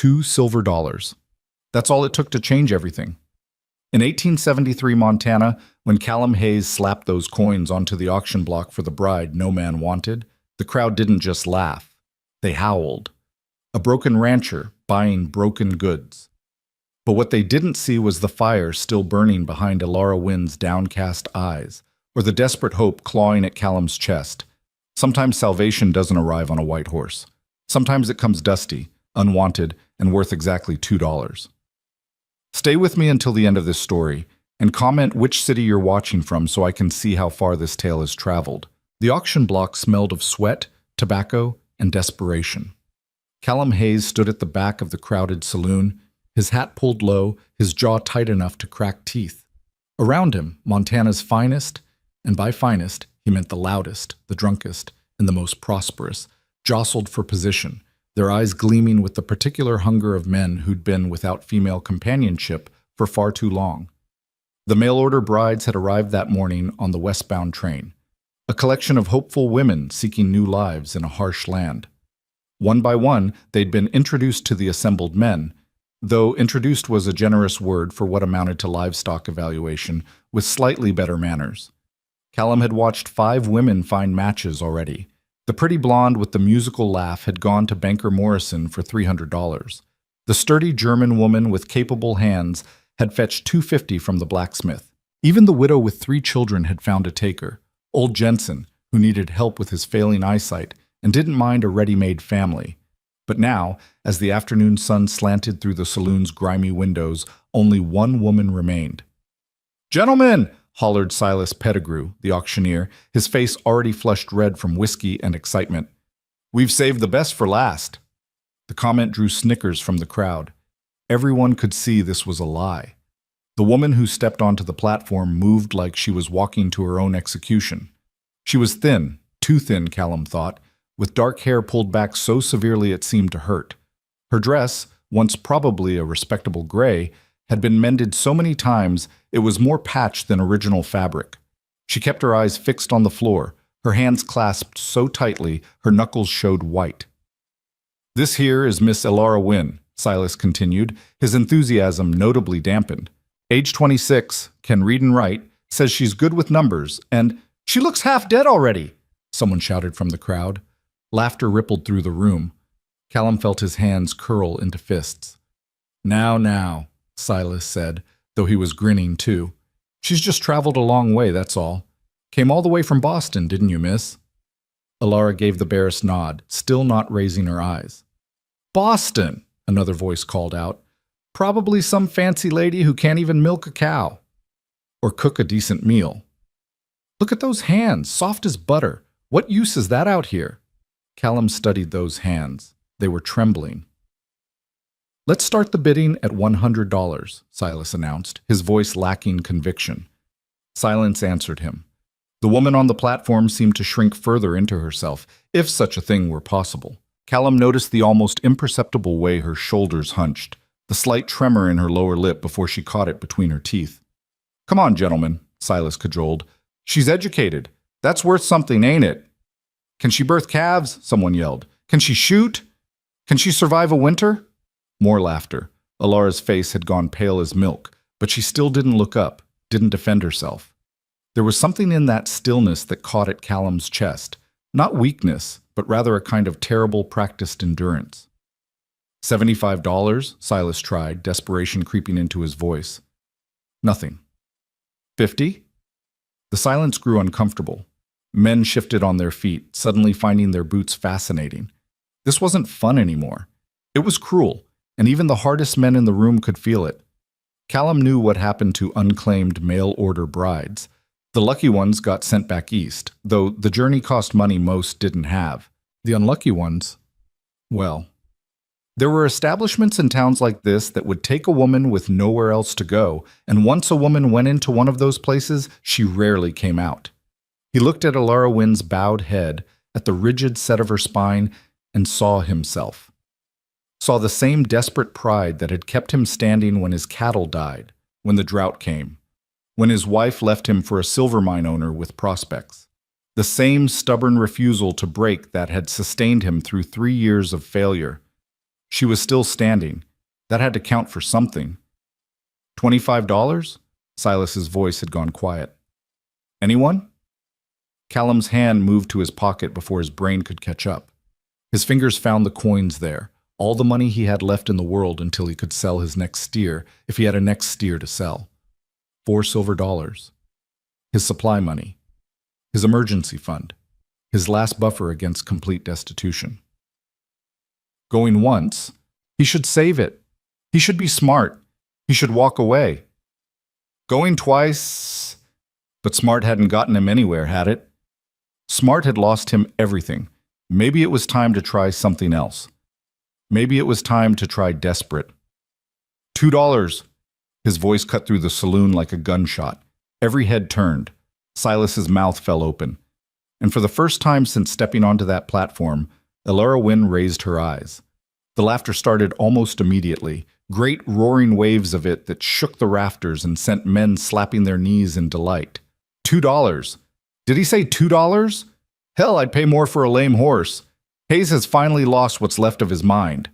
$2 silver. That's all it took to change everything. In 1873 Montana, when Callum Hayes slapped those coins onto the auction block for the bride no man wanted, the crowd didn't just laugh. They howled. A broken rancher buying broken goods. But what they didn't see was the fire still burning behind Elara Wynn's downcast eyes, or the desperate hope clawing at Callum's chest. Sometimes salvation doesn't arrive on a white horse. Sometimes it comes dusty, unwanted, and worth exactly $2. Stay with me until the end of this story, and comment which city you're watching from so I can see how far this tale has traveled. The auction block smelled of sweat, tobacco, and desperation. Callum Hayes stood at the back of the crowded saloon, his hat pulled low, his jaw tight enough to crack teeth. Around him, Montana's finest, and by finest, he meant the loudest, the drunkest, and the most prosperous, jostled for position, their eyes gleaming with the particular hunger of men who'd been without female companionship for far too long. The mail-order brides had arrived that morning on the westbound train, a collection of hopeful women seeking new lives in a harsh land. One by one, they'd been introduced to the assembled men, though introduced was a generous word for what amounted to livestock evaluation with slightly better manners. Callum had watched 5 women find matches already. The pretty blonde with the musical laugh had gone to Banker Morrison for $300. The sturdy German woman with capable hands had fetched $250 from the blacksmith. Even the widow with 3 children had found a taker, old Jensen, who needed help with his failing eyesight and didn't mind a ready-made family. But now, as the afternoon sun slanted through the saloon's grimy windows, only one woman remained. "Gentlemen!" hollered Silas Pettigrew, the auctioneer, his face already flushed red from whiskey and excitement. "We've saved the best for last." The comment drew snickers from the crowd. Everyone could see this was a lie. The woman who stepped onto the platform moved like she was walking to her own execution. She was thin, too thin, Callum thought, with dark hair pulled back so severely it seemed to hurt. Her dress, once probably a respectable gray, had been mended so many times it was more patched than original fabric. She kept her eyes fixed on the floor, her hands clasped so tightly her knuckles showed white. "This here is Miss Elara Wynn," Silas continued, his enthusiasm notably dampened. "Age 26, can read and write, says she's good with numbers, and she looks half dead already," someone shouted from the crowd. Laughter rippled through the room. Callum felt his hands curl into fists. Now, Silas said, though he was grinning too. "She's just traveled a long way, that's all. Came all the way from Boston, didn't you, miss?" Elara gave the barest nod, still not raising her eyes. "Boston," another voice called out. "Probably some fancy lady who can't even milk a cow. Or cook a decent meal. Look at those hands, soft as butter. What use is that out here?" Callum studied those hands. They were trembling. "Let's start the bidding at $100, Silas announced, his voice lacking conviction. Silence answered him. The woman on the platform seemed to shrink further into herself, if such a thing were possible. Callum noticed the almost imperceptible way her shoulders hunched, the slight tremor in her lower lip before she caught it between her teeth. "Come on, gentlemen," Silas cajoled. "She's educated. That's worth something, ain't it?" "Can she birth calves?" someone yelled. "Can she shoot? Can she survive a winter?" More laughter. Elara's face had gone pale as milk, but she still didn't look up, didn't defend herself. There was something in that stillness that caught at Callum's chest. Not weakness, but rather a kind of terrible practiced endurance. $75, Silas tried, desperation creeping into his voice. Nothing. 50? The silence grew uncomfortable. Men shifted on their feet, suddenly finding their boots fascinating. This wasn't fun anymore. It was cruel, and even the hardest men in the room could feel it. Callum knew what happened to unclaimed mail-order brides. The lucky ones got sent back east, though the journey cost money most didn't have. The unlucky ones, well, there were establishments in towns like this that would take a woman with nowhere else to go, and once a woman went into one of those places, she rarely came out. He looked at Elara Wynn's bowed head, at the rigid set of her spine, and saw himself. Saw the same desperate pride that had kept him standing when his cattle died, when the drought came, when his wife left him for a silver mine owner with prospects. The same stubborn refusal to break that had sustained him through 3 years of failure. She was still standing. That had to count for something. $25? Silas's voice had gone quiet. Anyone? Callum's hand moved to his pocket before his brain could catch up. His fingers found the coins there, all the money he had left in the world until he could sell his next steer, if he had a next steer to sell. $4 silver. His supply money. His emergency fund. His last buffer against complete destitution. Going once, he should save it. He should be smart. He should walk away. Going twice, but smart hadn't gotten him anywhere, had it? Smart had lost him everything. Maybe it was time to try something else. Maybe it was time to try desperate. $2. His voice cut through the saloon like a gunshot. Every head turned. Silas's mouth fell open. And for the first time since stepping onto that platform, Elara Wynne raised her eyes. The laughter started almost immediately, great roaring waves of it that shook the rafters and sent men slapping their knees in delight. $2. Did he say $2? Hell, I'd pay more for a lame horse. Hayes has finally lost what's left of his mind.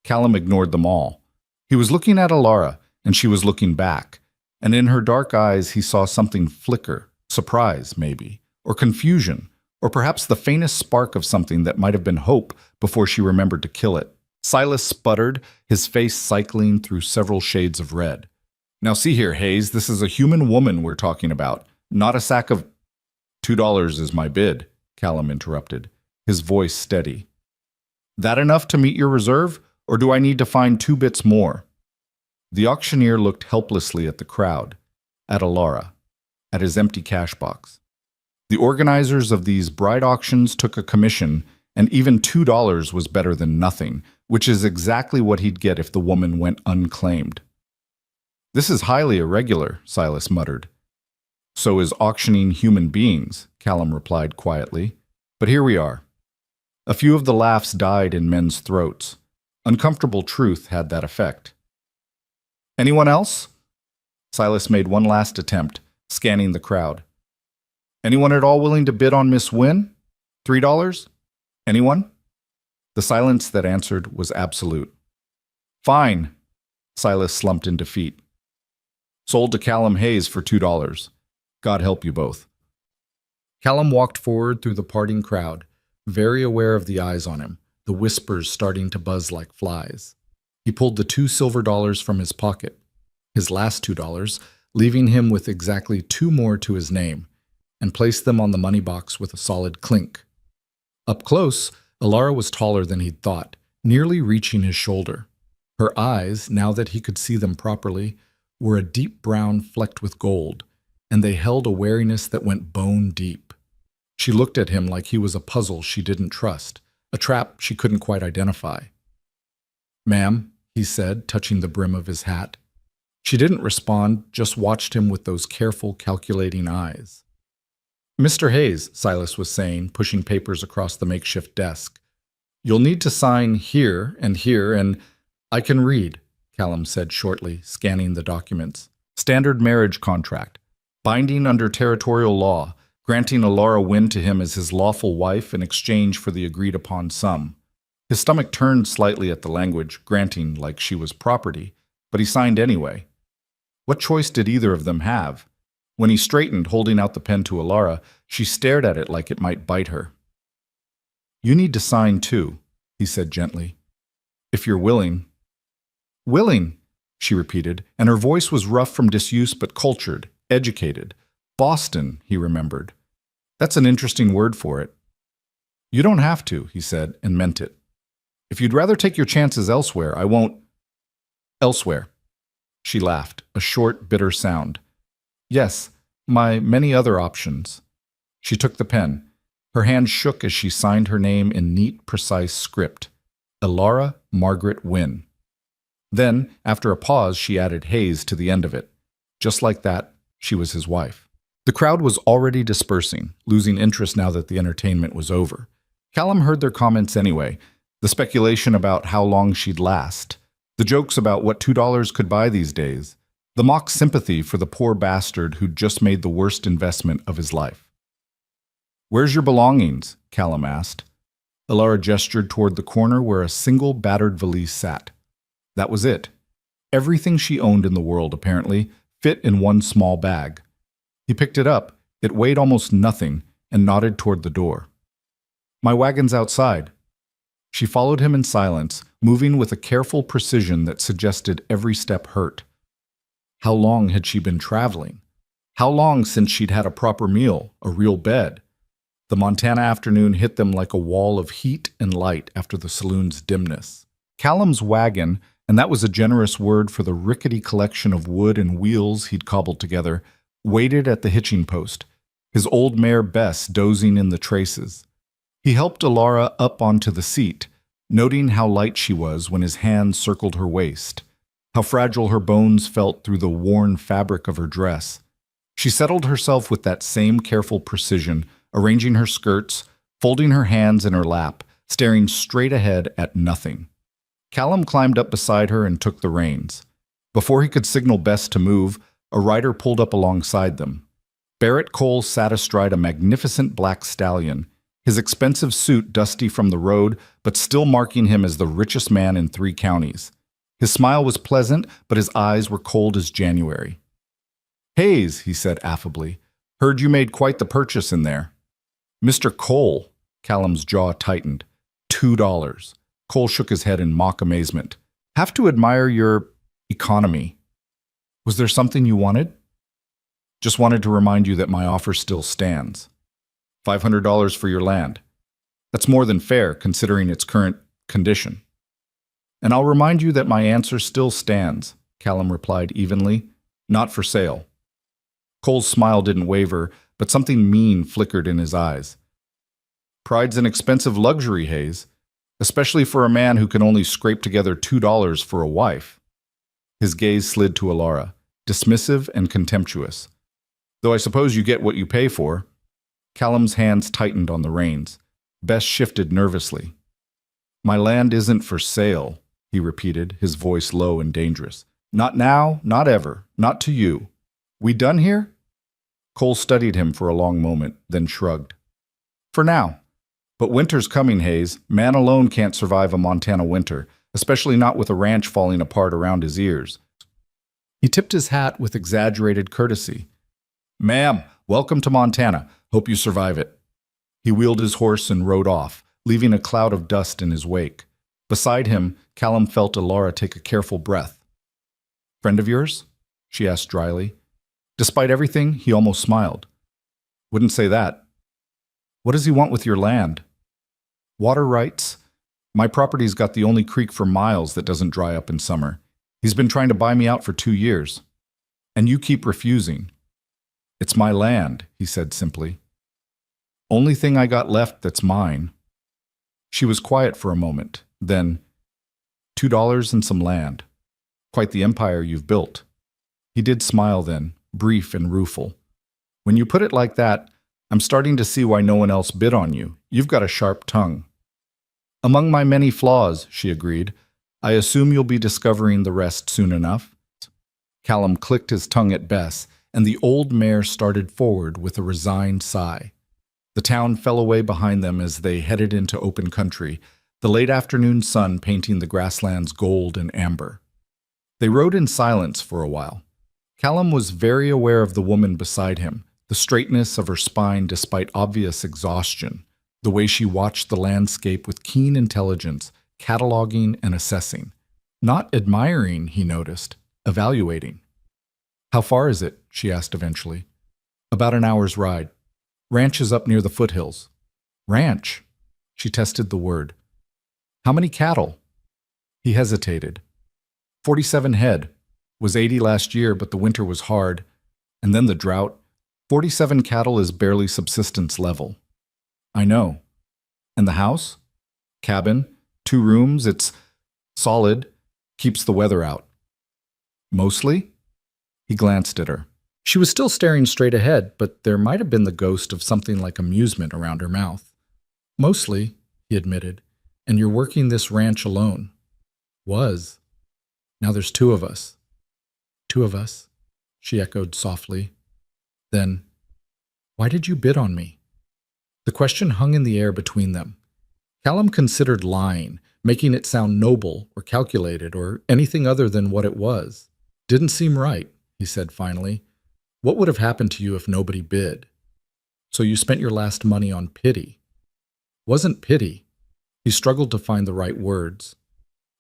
Callum ignored them all. He was looking at Elara, and she was looking back, and in her dark eyes he saw something flicker, surprise, maybe, or confusion, or perhaps the faintest spark of something that might have been hope before she remembered to kill it. Silas sputtered, his face cycling through several shades of red. Now see here, Hayes, this is a human woman we're talking about, not a sack of— $2 is my bid, Callum interrupted, his voice steady. That enough to meet your reserve, or do I need to find 2 bits more? The auctioneer looked helplessly at the crowd, at Elara, at his empty cash box. The organizers of these bride auctions took a commission, and even $2 was better than nothing, which is exactly what he'd get if the woman went unclaimed. This is highly irregular, Silas muttered. So is auctioning human beings, Callum replied quietly. But here we are. A few of the laughs died in men's throats. Uncomfortable truth had that effect. Anyone else? Silas made one last attempt, scanning the crowd. Anyone at all willing to bid on Miss Wynne? $3? Anyone? The silence that answered was absolute. Fine. Silas slumped in defeat. Sold to Callum Hayes for $2. God help you both. Callum walked forward through the parting crowd, very aware of the eyes on him, the whispers starting to buzz like flies. He pulled the $2 silver from his pocket, his last $2, leaving him with exactly 2 more to his name, and placed them on the money box with a solid clink. Up close, Elara was taller than he'd thought, nearly reaching his shoulder. Her eyes, now that he could see them properly, were a deep brown flecked with gold, and they held a wariness that went bone deep. She looked at him like he was a puzzle she didn't trust, a trap she couldn't quite identify. "Ma'am," he said, touching the brim of his hat. She didn't respond, just watched him with those careful, calculating eyes. "Mr. Hayes," Silas was saying, pushing papers across the makeshift desk. "You'll need to sign here, and I can read," Callum said shortly, scanning the documents. "Standard marriage contract. Binding under territorial law, granting Elara Wynne to him as his lawful wife in exchange for the agreed-upon sum." His stomach turned slightly at the language, granting like she was property, but he signed anyway. What choice did either of them have? When he straightened, holding out the pen to Elara, she stared at it like it might bite her. "You need to sign too," he said gently. "If you're willing." "Willing," she repeated, and her voice was rough from disuse but cultured, educated. Boston, he remembered. That's an interesting word for it. "You don't have to," he said, and meant it. "If you'd rather take your chances elsewhere, I won't—" "Elsewhere." She laughed, a short, bitter sound. "Yes, my many other options." She took the pen. Her hand shook as she signed her name in neat, precise script. Elara Margaret Wynne. Then, after a pause, she added Hayes to the end of it. Just like that, she was his wife. The crowd was already dispersing, losing interest now that the entertainment was over. Callum heard their comments anyway, the speculation about how long she'd last, the jokes about what $2 could buy these days, the mock sympathy for the poor bastard who'd just made the worst investment of his life. "Where's your belongings?" Callum asked. Alara gestured toward the corner where a single battered valise sat. That was it. Everything she owned in the world, apparently, fit in one small bag. He picked it up. It weighed almost nothing and nodded toward the door. My wagon's outside. She followed him in silence, moving with a careful precision that suggested every step hurt. How long had she been traveling? How long since she'd had a proper meal, a real bed? The Montana afternoon hit them like a wall of heat and light after the saloon's dimness. Callum's wagon, and that was a generous word for the rickety collection of wood and wheels he'd cobbled together, waited at the hitching post, his old mare Bess dozing in the traces. He helped Alara up onto the seat, noting how light she was when his hand circled her waist, how fragile her bones felt through the worn fabric of her dress. She settled herself with that same careful precision, arranging her skirts, folding her hands in her lap, staring straight ahead at nothing. Callum climbed up beside her and took the reins. Before he could signal Bess to move, a rider pulled up alongside them. Barrett Cole sat astride a magnificent black stallion, his expensive suit dusty from the road, but still marking him as the richest man in 3 counties. His smile was pleasant, but his eyes were cold as January. "Hayes," he said affably, "heard you made quite the purchase in there." "Mr. Cole," Callum's jaw tightened. $2. Cole shook his head in mock amazement. "Have to admire your economy. Was there something you wanted?" "Just wanted to remind you that my offer still stands. $500 for your land. That's more than fair, considering its current condition." "And I'll remind you that my answer still stands," Callum replied evenly. "Not for sale." Cole's smile didn't waver, but something mean flickered in his eyes. "Pride's an expensive luxury, Hayes, especially for a man who can only scrape together $2 for a wife." His gaze slid to Alara, dismissive and contemptuous. "Though I suppose you get what you pay for." Callum's hands tightened on the reins. Bess shifted nervously. "My land isn't for sale," he repeated, his voice low and dangerous. "Not now, not ever, not to you. We done here?" Cole studied him for a long moment, then shrugged. "For now. But winter's coming, Hayes. Man alone can't survive a Montana winter, especially not with a ranch falling apart around his ears." He tipped his hat with exaggerated courtesy. "Ma'am, welcome to Montana. Hope you survive it." He wheeled his horse and rode off, leaving a cloud of dust in his wake. Beside him, Callum felt Alara take a careful breath. "Friend of yours?" she asked dryly. Despite everything, he almost smiled. "Wouldn't say that." "What does he want with your land?" "Water rights. My property's got the only creek for miles that doesn't dry up in summer. He's been trying to buy me out for 2 years. And you keep refusing." "It's my land," he said simply. "Only thing I got left that's mine." She was quiet for a moment, then, $2 and some land. Quite the empire you've built." He did smile then, brief and rueful. "When you put it like that, I'm starting to see why no one else bid on you. You've got a sharp tongue." "Among my many flaws," she agreed. "I assume you'll be discovering the rest soon enough." Callum clicked his tongue at Bess, and the old mare started forward with a resigned sigh. The town fell away behind them as they headed into open country, the late afternoon sun painting the grasslands gold and amber. They rode in silence for a while. Callum was very aware of the woman beside him, the straightness of her spine despite obvious exhaustion, the way she watched the landscape with keen intelligence, cataloging and assessing. Not admiring, he noticed, evaluating. "How far is it?" she asked eventually. "About an hour's ride. Ranch is up near the foothills." "Ranch?" She tested the word. "How many cattle?" He hesitated. 47 head. Was 80 last year, but the winter was hard. And then the drought. 47 cattle is barely subsistence level." "I know." "And the house?" "Cabin. 2 rooms. It's solid. Keeps the weather out." "Mostly?" He glanced at her. She was still staring straight ahead, but there might have been the ghost of something like amusement around her mouth. "Mostly," he admitted. "And you're working this ranch alone." "Was. Now there's 2 of us." "2 of us," she echoed softly. Then, "Why did you bid on me?" The question hung in the air between them. Callum considered lying, making it sound noble or calculated or anything other than what it was. Didn't seem right, he said finally. What would have happened to you if nobody bid? So you spent your last money on pity. Wasn't pity. He struggled to find the right words.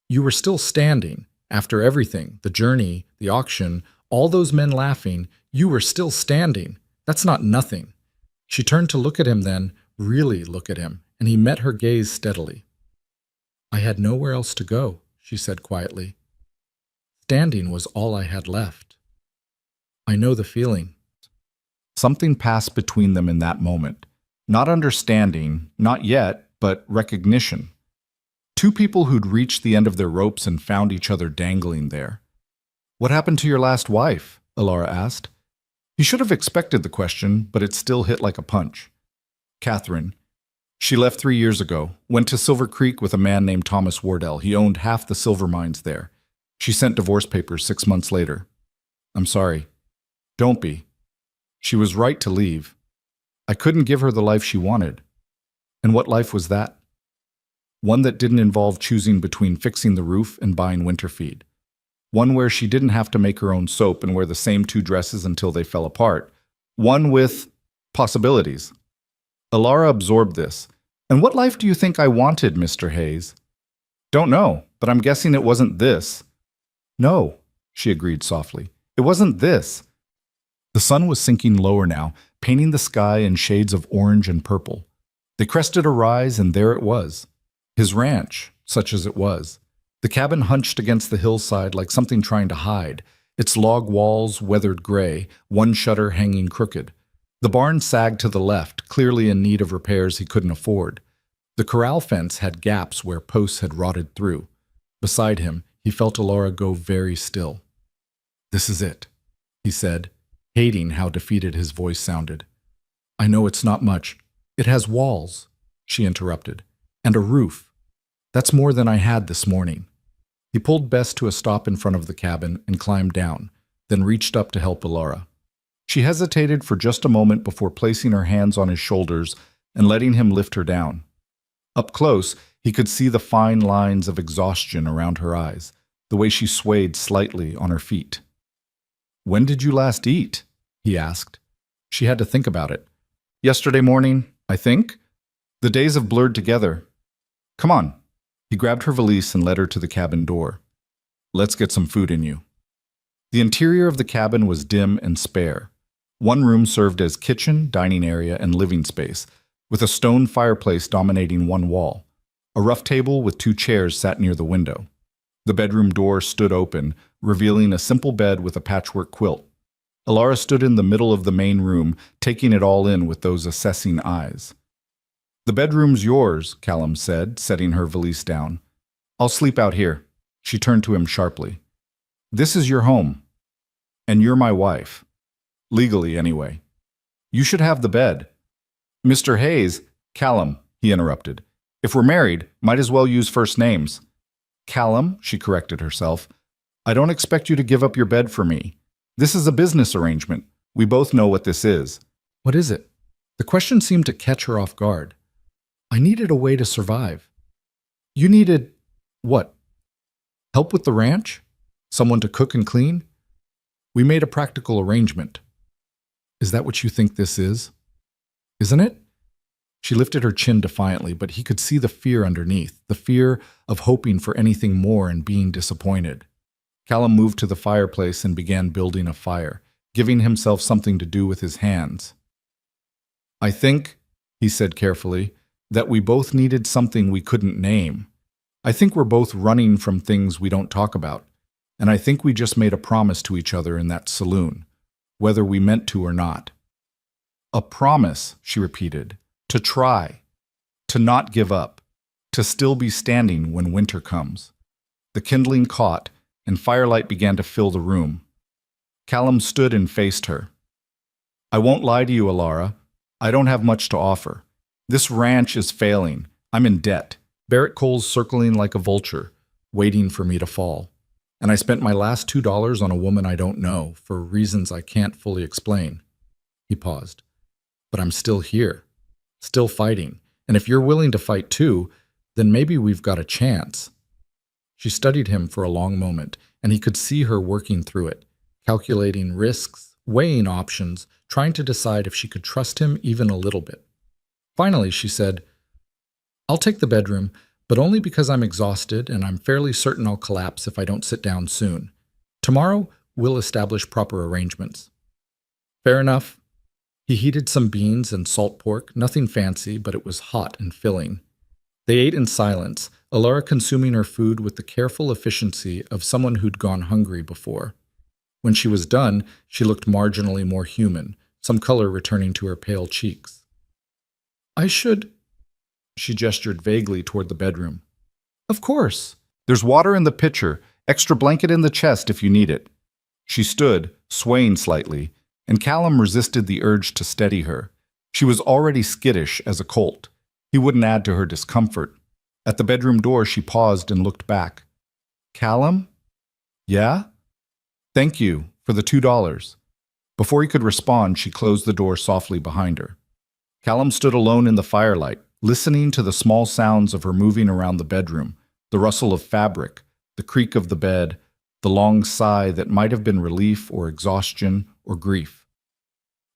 You were still standing. After everything, the journey, the auction, all those men laughing, you were still standing. That's not nothing. She turned to look at him then, really look at him, and he met her gaze steadily. I had nowhere else to go, she said quietly. Standing was all I had left. I know the feeling. Something passed between them in that moment. Not understanding, not yet, but recognition. Two people who'd reached the end of their ropes and found each other dangling there. What happened to your last wife? Alara asked. He should have expected the question, but it still hit like a punch. Catherine. She left 3 years ago, went to Silver Creek with a man named Thomas Wardell. He owned half the silver mines there. She sent divorce papers 6 months later. I'm sorry. Don't be. She was right to leave. I couldn't give her the life she wanted. And what life was that? One that didn't involve choosing between fixing the roof and buying winter feed. One where she didn't have to make her own soap and wear the same 2 dresses until they fell apart. One with possibilities. Alara absorbed this. And what life do you think I wanted, Mr. Hayes? Don't know, but I'm guessing it wasn't this. No, she agreed softly. It wasn't this. The sun was sinking lower now, painting the sky in shades of orange and purple. They crested a rise, and there it was. His ranch, such as it was. The cabin hunched against the hillside like something trying to hide, its log walls weathered gray, one shutter hanging crooked. The barn sagged to the left, clearly in need of repairs he couldn't afford. The corral fence had gaps where posts had rotted through. Beside him, he felt Alara go very still. This is it, he said, hating how defeated his voice sounded. I know it's not much. It has walls, she interrupted, and a roof. That's more than I had this morning. He pulled Bess to a stop in front of the cabin and climbed down, then reached up to help Alara. She hesitated for just a moment before placing her hands on his shoulders and letting him lift her down. Up close, he could see the fine lines of exhaustion around her eyes, the way she swayed slightly on her feet. When did you last eat? He asked. She had to think about it. Yesterday morning, I think. The days have blurred together. Come on. He grabbed her valise and led her to the cabin door. Let's get some food in you. The interior of the cabin was dim and spare. One room served as kitchen, dining area, and living space, with a stone fireplace dominating one wall. A rough table with 2 chairs sat near the window. The bedroom door stood open, revealing a simple bed with a patchwork quilt. Alara stood in the middle of the main room, taking it all in with those assessing eyes. The bedroom's yours, Callum said, setting her valise down. I'll sleep out here. She turned to him sharply. This is your home. And you're my wife. Legally, anyway. You should have the bed. Mr. Hayes, Callum, he interrupted. If we're married, might as well use first names. Callum, she corrected herself. I don't expect you to give up your bed for me. This is a business arrangement. We both know what this is. What is it? The question seemed to catch her off guard. I needed a way to survive. You needed what? Help with the ranch? Someone to cook and clean? We made a practical arrangement. Is that what you think this is? Isn't it? She lifted her chin defiantly, but he could see the fear underneath, the fear of hoping for anything more and being disappointed. Callum moved to the fireplace and began building a fire, giving himself something to do with his hands. I think, he said carefully, that we both needed something we couldn't name. I think we're both running from things we don't talk about, and I think we just made a promise to each other in that saloon, whether we meant to or not. A promise, she repeated, to try, to not give up, to still be standing when winter comes. The kindling caught, and firelight began to fill the room. Callum stood and faced her. I won't lie to you, Alara. I don't have much to offer. This ranch is failing. I'm in debt. Barrett Cole's circling like a vulture, waiting for me to fall. And I spent my last $2 on a woman I don't know, for reasons I can't fully explain. He paused. But I'm still here, still fighting. And if you're willing to fight too, Then maybe we've got a chance. She studied him for a long moment, and he could see her working through it, calculating risks, weighing options, trying to decide if she could trust him even a little bit. Finally, she said, "I'll take the bedroom, but only because I'm exhausted and I'm fairly certain I'll collapse if I don't sit down soon. Tomorrow, we'll establish proper arrangements." "Fair enough." He heated some beans and salt pork, nothing fancy, but it was hot and filling. They ate in silence, Alara consuming her food with the careful efficiency of someone who'd gone hungry before. When she was done, she looked marginally more human, some color returning to her pale cheeks. "I should—" She gestured vaguely toward the bedroom. "Of course. There's water in the pitcher, extra blanket in the chest if you need it." She stood, swaying slightly, and Callum resisted the urge to steady her. She was already skittish as a colt. He wouldn't add to her discomfort. At the bedroom door, she paused and looked back. "Callum? Yeah? Thank you for the $2. Before he could respond, she closed the door softly behind her. Callum stood alone in the firelight, listening to the small sounds of her moving around the bedroom, the rustle of fabric, the creak of the bed, the long sigh that might have been relief or exhaustion or grief.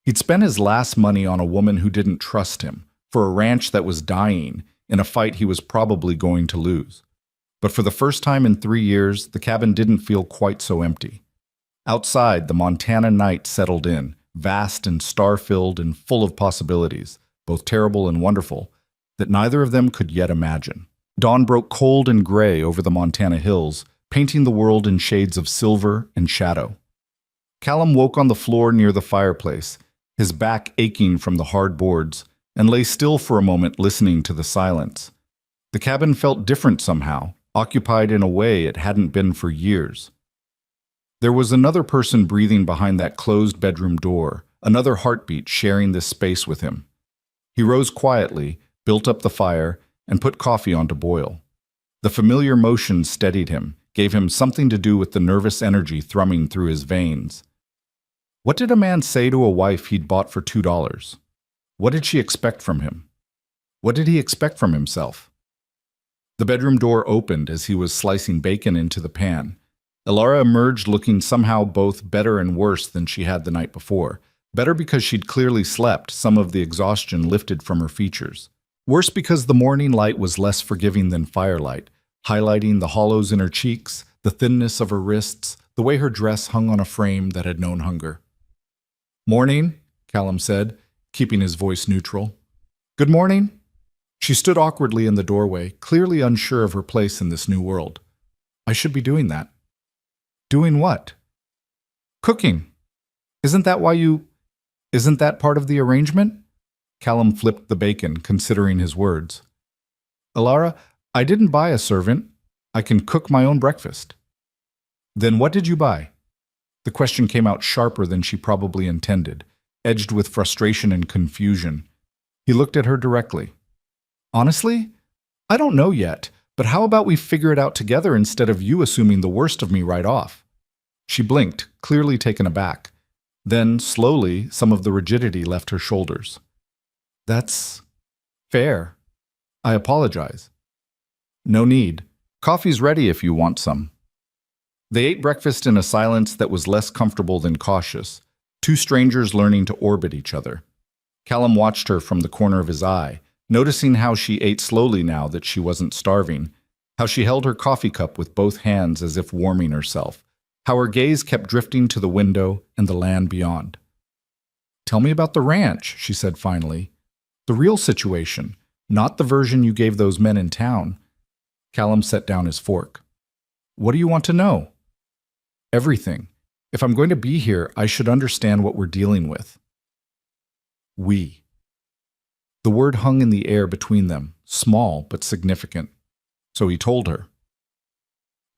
He'd spent his last money on a woman who didn't trust him, for a ranch that was dying, in a fight he was probably going to lose. But for the first time in 3 years, the cabin didn't feel quite so empty. Outside, the Montana night settled in, vast and star-filled and full of possibilities, both terrible and wonderful, that neither of them could yet imagine. Dawn broke cold and gray over the Montana hills, painting the world in shades of silver and shadow. Callum woke on the floor near the fireplace, his back aching from the hard boards, and lay still for a moment listening to the silence. The cabin felt different somehow, occupied in a way it hadn't been for years. There was another person breathing behind that closed bedroom door, another heartbeat sharing this space with him. He rose quietly, built up the fire, and put coffee on to boil. The familiar motion steadied him, gave him something to do with the nervous energy thrumming through his veins. What did a man say to a wife he'd bought for $2? What did she expect from him? What did he expect from himself? The bedroom door opened as he was slicing bacon into the pan. Alara emerged looking somehow both better and worse than she had the night before. Better because she'd clearly slept, some of the exhaustion lifted from her features. Worse because the morning light was less forgiving than firelight, highlighting the hollows in her cheeks, the thinness of her wrists, the way her dress hung on a frame that had known hunger. "Morning," Callum said, keeping his voice neutral. "Good morning." She stood awkwardly in the doorway, clearly unsure of her place in this new world. "I should be doing that." "Doing what?" "Cooking. Isn't that part of the arrangement?" Callum flipped the bacon, considering his words. "Alara, I didn't buy a servant. I can cook my own breakfast." "Then what did you buy?" The question came out sharper than she probably intended, edged with frustration and confusion. He looked at her directly. "Honestly, I don't know yet, but how about we figure it out together instead of you assuming the worst of me right off?" She blinked, clearly taken aback. Then, slowly, some of the rigidity left her shoulders. "That's fair. I apologize." "No need. Coffee's ready if you want some." They ate breakfast in a silence that was less comfortable than cautious, two strangers learning to orbit each other. Callum watched her from the corner of his eye, noticing how she ate slowly now that she wasn't starving, how she held her coffee cup with both hands as if warming herself, how her gaze kept drifting to the window and the land beyond. "Tell me about the ranch," she said finally. "The real situation, not the version you gave those men in town." Callum set down his fork. "What do you want to know?" "Everything. If I'm going to be here, I should understand what we're dealing with." "We." The word hung in the air between them, small but significant. So he told her.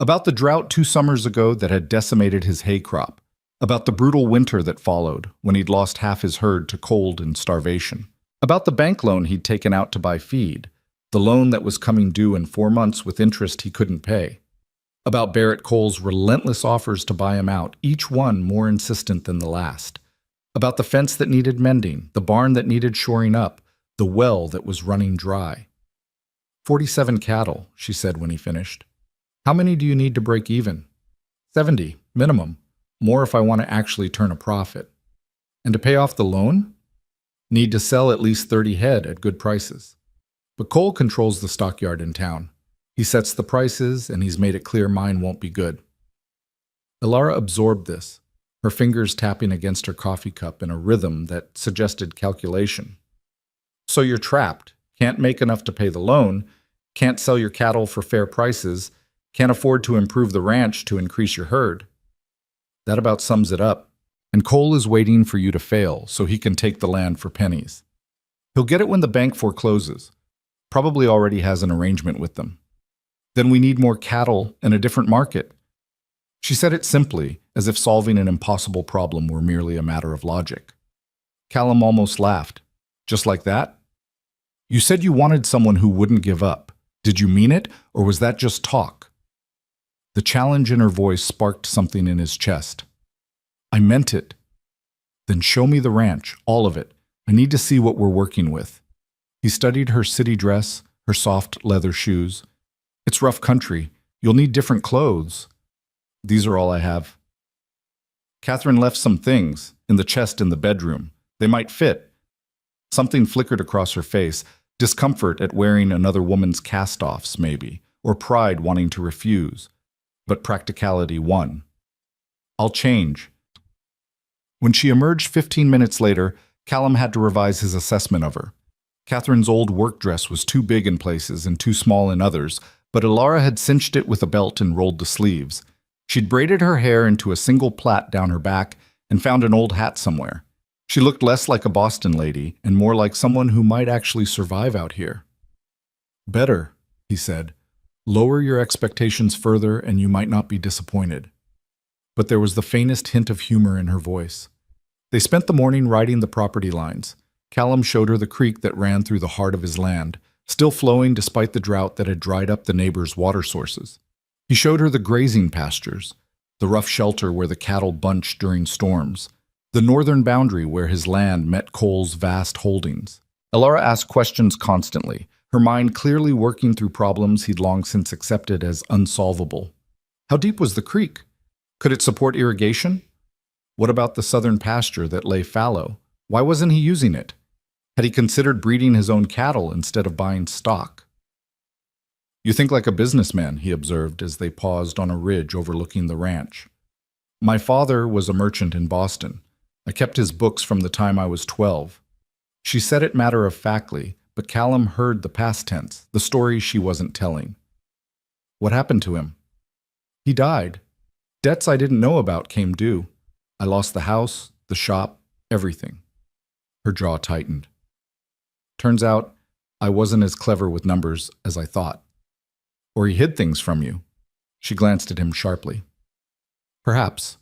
About the drought 2 summers ago that had decimated his hay crop. About the brutal winter that followed, when he'd lost half his herd to cold and starvation. About the bank loan he'd taken out to buy feed, the loan that was coming due in 4 months with interest he couldn't pay. About Barrett Cole's relentless offers to buy him out, each one more insistent than the last. About the fence that needed mending, the barn that needed shoring up, the well that was running dry. 47 cattle, she said when he finished. How many do you need to break even? 70, minimum. More if I want to actually turn a profit. And to pay off the loan? Need to sell at least 30 head at good prices. But Cole controls the stockyard in town. He sets the prices, and he's made it clear mine won't be good. Ilara absorbed this, her fingers tapping against her coffee cup in a rhythm that suggested calculation. So you're trapped, can't make enough to pay the loan, can't sell your cattle for fair prices, can't afford to improve the ranch to increase your herd. That about sums it up. And Cole is waiting for you to fail so he can take the land for pennies. He'll get it when the bank forecloses. Probably already has an arrangement with them. Then we need more cattle and a different market. She said it simply, as if solving an impossible problem were merely a matter of logic. Callum almost laughed. Just like that? You said you wanted someone who wouldn't give up. Did you mean it, or was that just talk? The challenge in her voice sparked something in his chest. I meant it. Then show me the ranch, all of it. I need to see what we're working with. He studied her city dress, her soft leather shoes. It's rough country. You'll need different clothes. These are all I have. Catherine left some things in the chest in the bedroom. They might fit. Something flickered across her face, discomfort at wearing another woman's cast-offs, maybe, or pride wanting to refuse. But practicality won. I'll change. When she emerged 15 minutes later, Callum had to revise his assessment of her. Catherine's old work dress was too big in places and too small in others, but Ilara had cinched it with a belt and rolled the sleeves. She'd braided her hair into a single plait down her back and found an old hat somewhere. She looked less like a Boston lady and more like someone who might actually survive out here. Better, he said. Lower your expectations further and you might not be disappointed. But there was the faintest hint of humor in her voice. They spent the morning riding the property lines. Callum showed her the creek that ran through the heart of his land, still flowing despite the drought that had dried up the neighbors' water sources. He showed her the grazing pastures, the rough shelter where the cattle bunched during storms, the northern boundary where his land met Cole's vast holdings. Ilara asked questions constantly, her mind clearly working through problems he'd long since accepted as unsolvable. How deep was the creek? Could it support irrigation? What about the southern pasture that lay fallow? Why wasn't he using it? Had he considered breeding his own cattle instead of buying stock? You think like a businessman, he observed as they paused on a ridge overlooking the ranch. My father was a merchant in Boston. I kept his books from the time I was 12. She said it matter-of-factly, but Callum heard the past tense, the story she wasn't telling. What happened to him? He died. Debts I didn't know about came due. I lost the house, the shop, everything. Her jaw tightened. Turns out, I wasn't as clever with numbers as I thought. Or he hid things from you. She glanced at him sharply. Perhaps.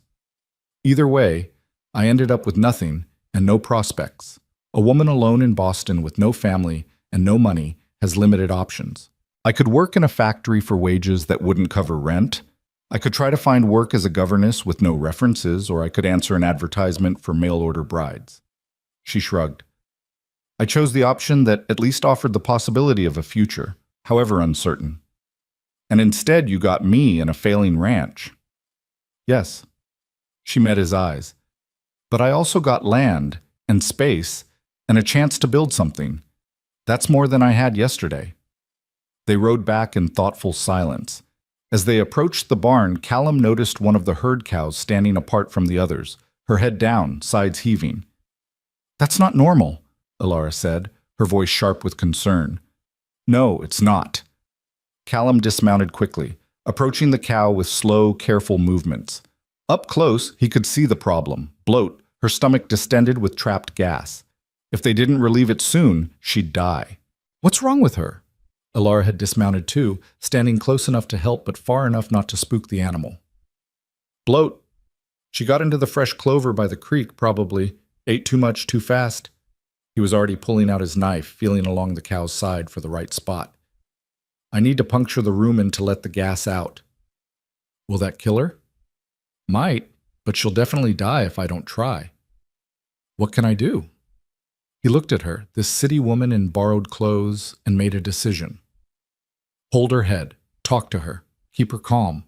Either way, I ended up with nothing and no prospects. A woman alone in Boston with no family and no money has limited options. I could work in a factory for wages that wouldn't cover rent. I could try to find work as a governess with no references, or I could answer an advertisement for mail-order brides. She shrugged. I chose the option that at least offered the possibility of a future, however uncertain. And instead you got me in a failing ranch. Yes. She met his eyes. But I also got land and space and a chance to build something. That's more than I had yesterday. They rode back in thoughtful silence. As they approached the barn, Callum noticed one of the herd cows standing apart from the others, her head down, sides heaving. That's not normal, Ilara said, her voice sharp with concern. No, it's not. Callum dismounted quickly, approaching the cow with slow, careful movements. Up close, he could see the problem, bloat, her stomach distended with trapped gas. If they didn't relieve it soon, she'd die. What's wrong with her? Ilara had dismounted too, standing close enough to help but far enough not to spook the animal. Bloat. She got into the fresh clover by the creek, probably. Ate too much too fast. He was already pulling out his knife, feeling along the cow's side for the right spot. I need to puncture the rumen to let the gas out. Will that kill her? Might, but she'll definitely die if I don't try. What can I do? He looked at her, this city woman in borrowed clothes, and made a decision. Hold her head. Talk to her. Keep her calm.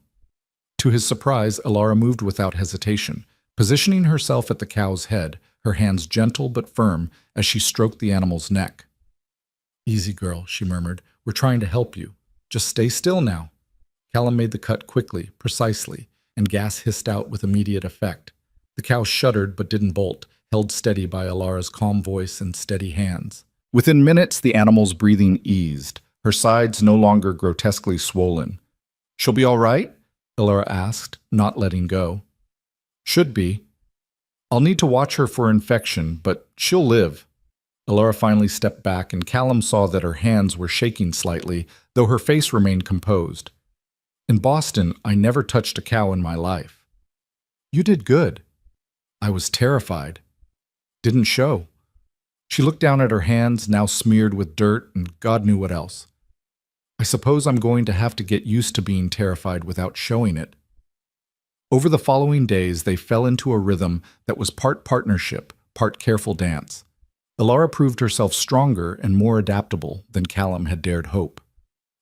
To his surprise, Elara moved without hesitation, positioning herself at the cow's head, her hands gentle but firm as she stroked the animal's neck. "Easy, girl," she murmured. "We're trying to help you. Just stay still now." Callum made the cut quickly, precisely, and gas hissed out with immediate effect. The cow shuddered but didn't bolt, held steady by Elara's calm voice and steady hands. Within minutes, the animal's breathing eased, her sides no longer grotesquely swollen. "She'll be all right?" Elara asked, not letting go. "Should be. I'll need to watch her for infection, but she'll live." Elara finally stepped back, and Callum saw that her hands were shaking slightly, though her face remained composed. "In Boston, I never touched a cow in my life." "You did good." "I was terrified." "Didn't show." She looked down at her hands, now smeared with dirt and God knew what else. "I suppose I'm going to have to get used to being terrified without showing it." Over the following days, they fell into a rhythm that was part partnership, part careful dance. Elara proved herself stronger and more adaptable than Callum had dared hope.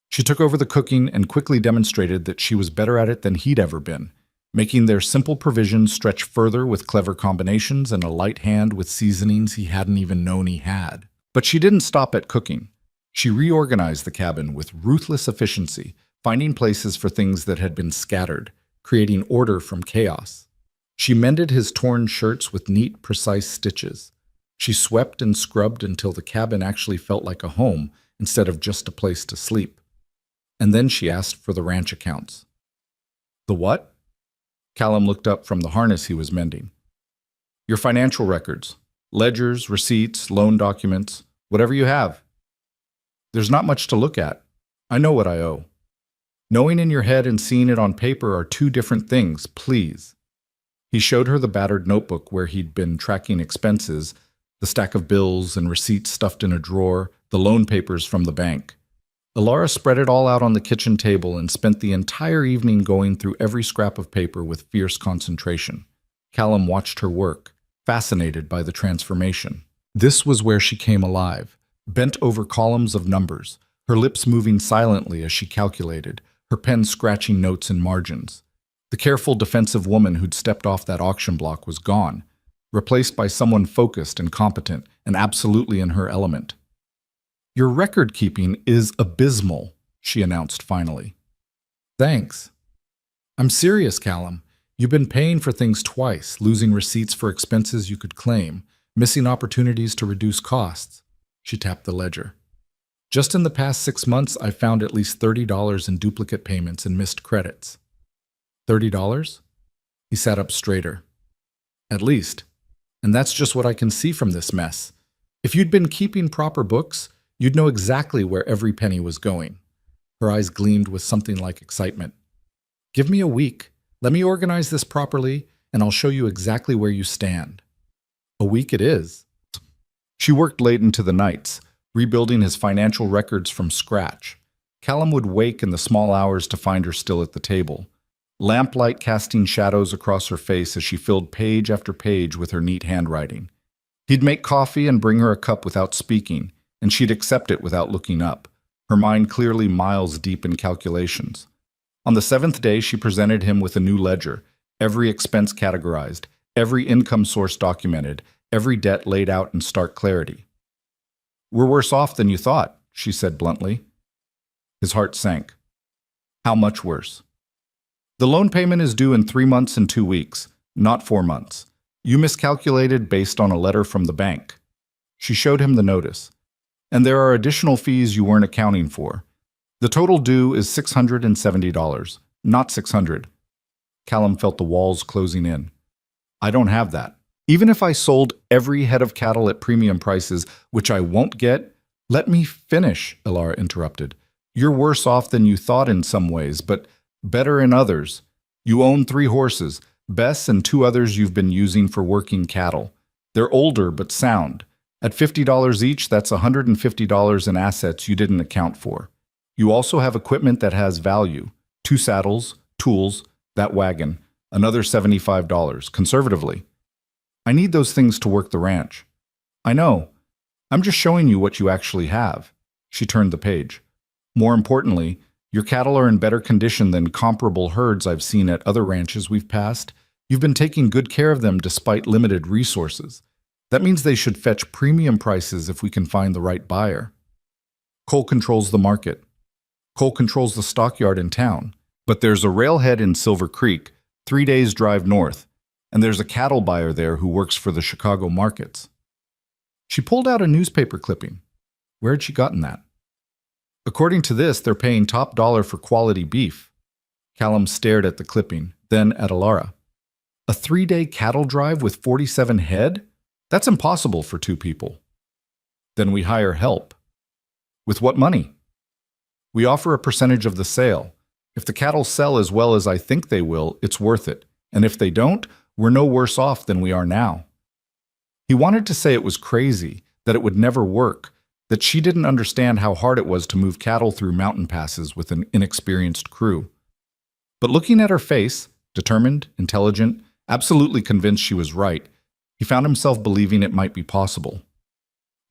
She took over the cooking and quickly demonstrated that she was better at it than he'd ever been, making their simple provisions stretch further with clever combinations and a light hand with seasonings he hadn't even known he had. But she didn't stop at cooking. She reorganized the cabin with ruthless efficiency, finding places for things that had been scattered, creating order from chaos. She mended his torn shirts with neat, precise stitches. She swept and scrubbed until the cabin actually felt like a home instead of just a place to sleep. And then she asked for the ranch accounts. "The what?" Callum looked up from the harness he was mending. "Your financial records. Ledgers, receipts, loan documents, whatever you have." "There's not much to look at. I know what I owe." "Knowing in your head and seeing it on paper are two different things, please." He showed her the battered notebook where he'd been tracking expenses, the stack of bills and receipts stuffed in a drawer, the loan papers from the bank. Elara spread it all out on the kitchen table and spent the entire evening going through every scrap of paper with fierce concentration. Callum watched her work, fascinated by the transformation. This was where she came alive, bent over columns of numbers, her lips moving silently as she calculated, her pen scratching notes in margins. The careful, defensive woman who'd stepped off that auction block was gone, replaced by someone focused and competent and absolutely in her element. "Your record-keeping is abysmal," she announced finally. "Thanks." "I'm serious, Callum. You've been paying for things twice, losing receipts for expenses you could claim, missing opportunities to reduce costs." She tapped the ledger. "Just in the past 6 months, I found at least $30 in duplicate payments and missed credits." $30? He sat up straighter. "At least. And that's just what I can see from this mess. If you'd been keeping proper books, you'd know exactly where every penny was going." Her eyes gleamed with something like excitement. "Give me a week. Let me organize this properly, and I'll show you exactly where you stand." "A week it is." She worked late into the nights, rebuilding his financial records from scratch. Callum would wake in the small hours to find her still at the table, lamplight casting shadows across her face as she filled page after page with her neat handwriting. He'd make coffee and bring her a cup without speaking, and she'd accept it without looking up, her mind clearly miles deep in calculations. On the 7th day, she presented him with a new ledger, every expense categorized, every income source documented, every debt laid out in stark clarity. "We're worse off than you thought," she said bluntly. His heart sank. "How much worse?" "The loan payment is due in 3 months and 2 weeks, not 4 months. You miscalculated based on a letter from the bank." She showed him the notice. "And there are additional fees you weren't accounting for. The total due is $670, not $600. Callum felt the walls closing in. "I don't have that. Even if I sold every head of cattle at premium prices, which I won't get—" "Let me finish," Elara interrupted. "You're worse off than you thought in some ways, but better in others. You own 3 horses, Bess and 2 others you've been using for working cattle. They're older but sound. At $50 each, that's $150 in assets you didn't account for. You also have equipment that has value. 2 saddles, tools, that wagon, another $75, conservatively. I need those things to work the ranch." "I know. I'm just showing you what you actually have." She turned the page. "More importantly, Your cattle are in better condition than comparable herds I've seen at other ranches we've passed. You've been taking good care of them despite limited resources. That means they should fetch premium prices if we can find the right buyer. Coal controls the market. Coal controls the stockyard in town. But there's a railhead in Silver Creek, 3 days' drive north, and there's a cattle buyer there who works for the Chicago markets. She pulled out a newspaper clipping. Where had she gotten that? According to this, they're paying top dollar for quality beef. Callum stared at the clipping, then at Alara. A 3-day cattle drive with 47 head? That's impossible for 2 people. Then we hire help. With what money? We offer a percentage of the sale. If the cattle sell as well as I think they will, it's worth it. And if they don't, we're no worse off than we are now. He wanted to say it was crazy, that it would never work, that she didn't understand how hard it was to move cattle through mountain passes with an inexperienced crew. But looking at her face, determined, intelligent, absolutely convinced she was right, he found himself believing it might be possible.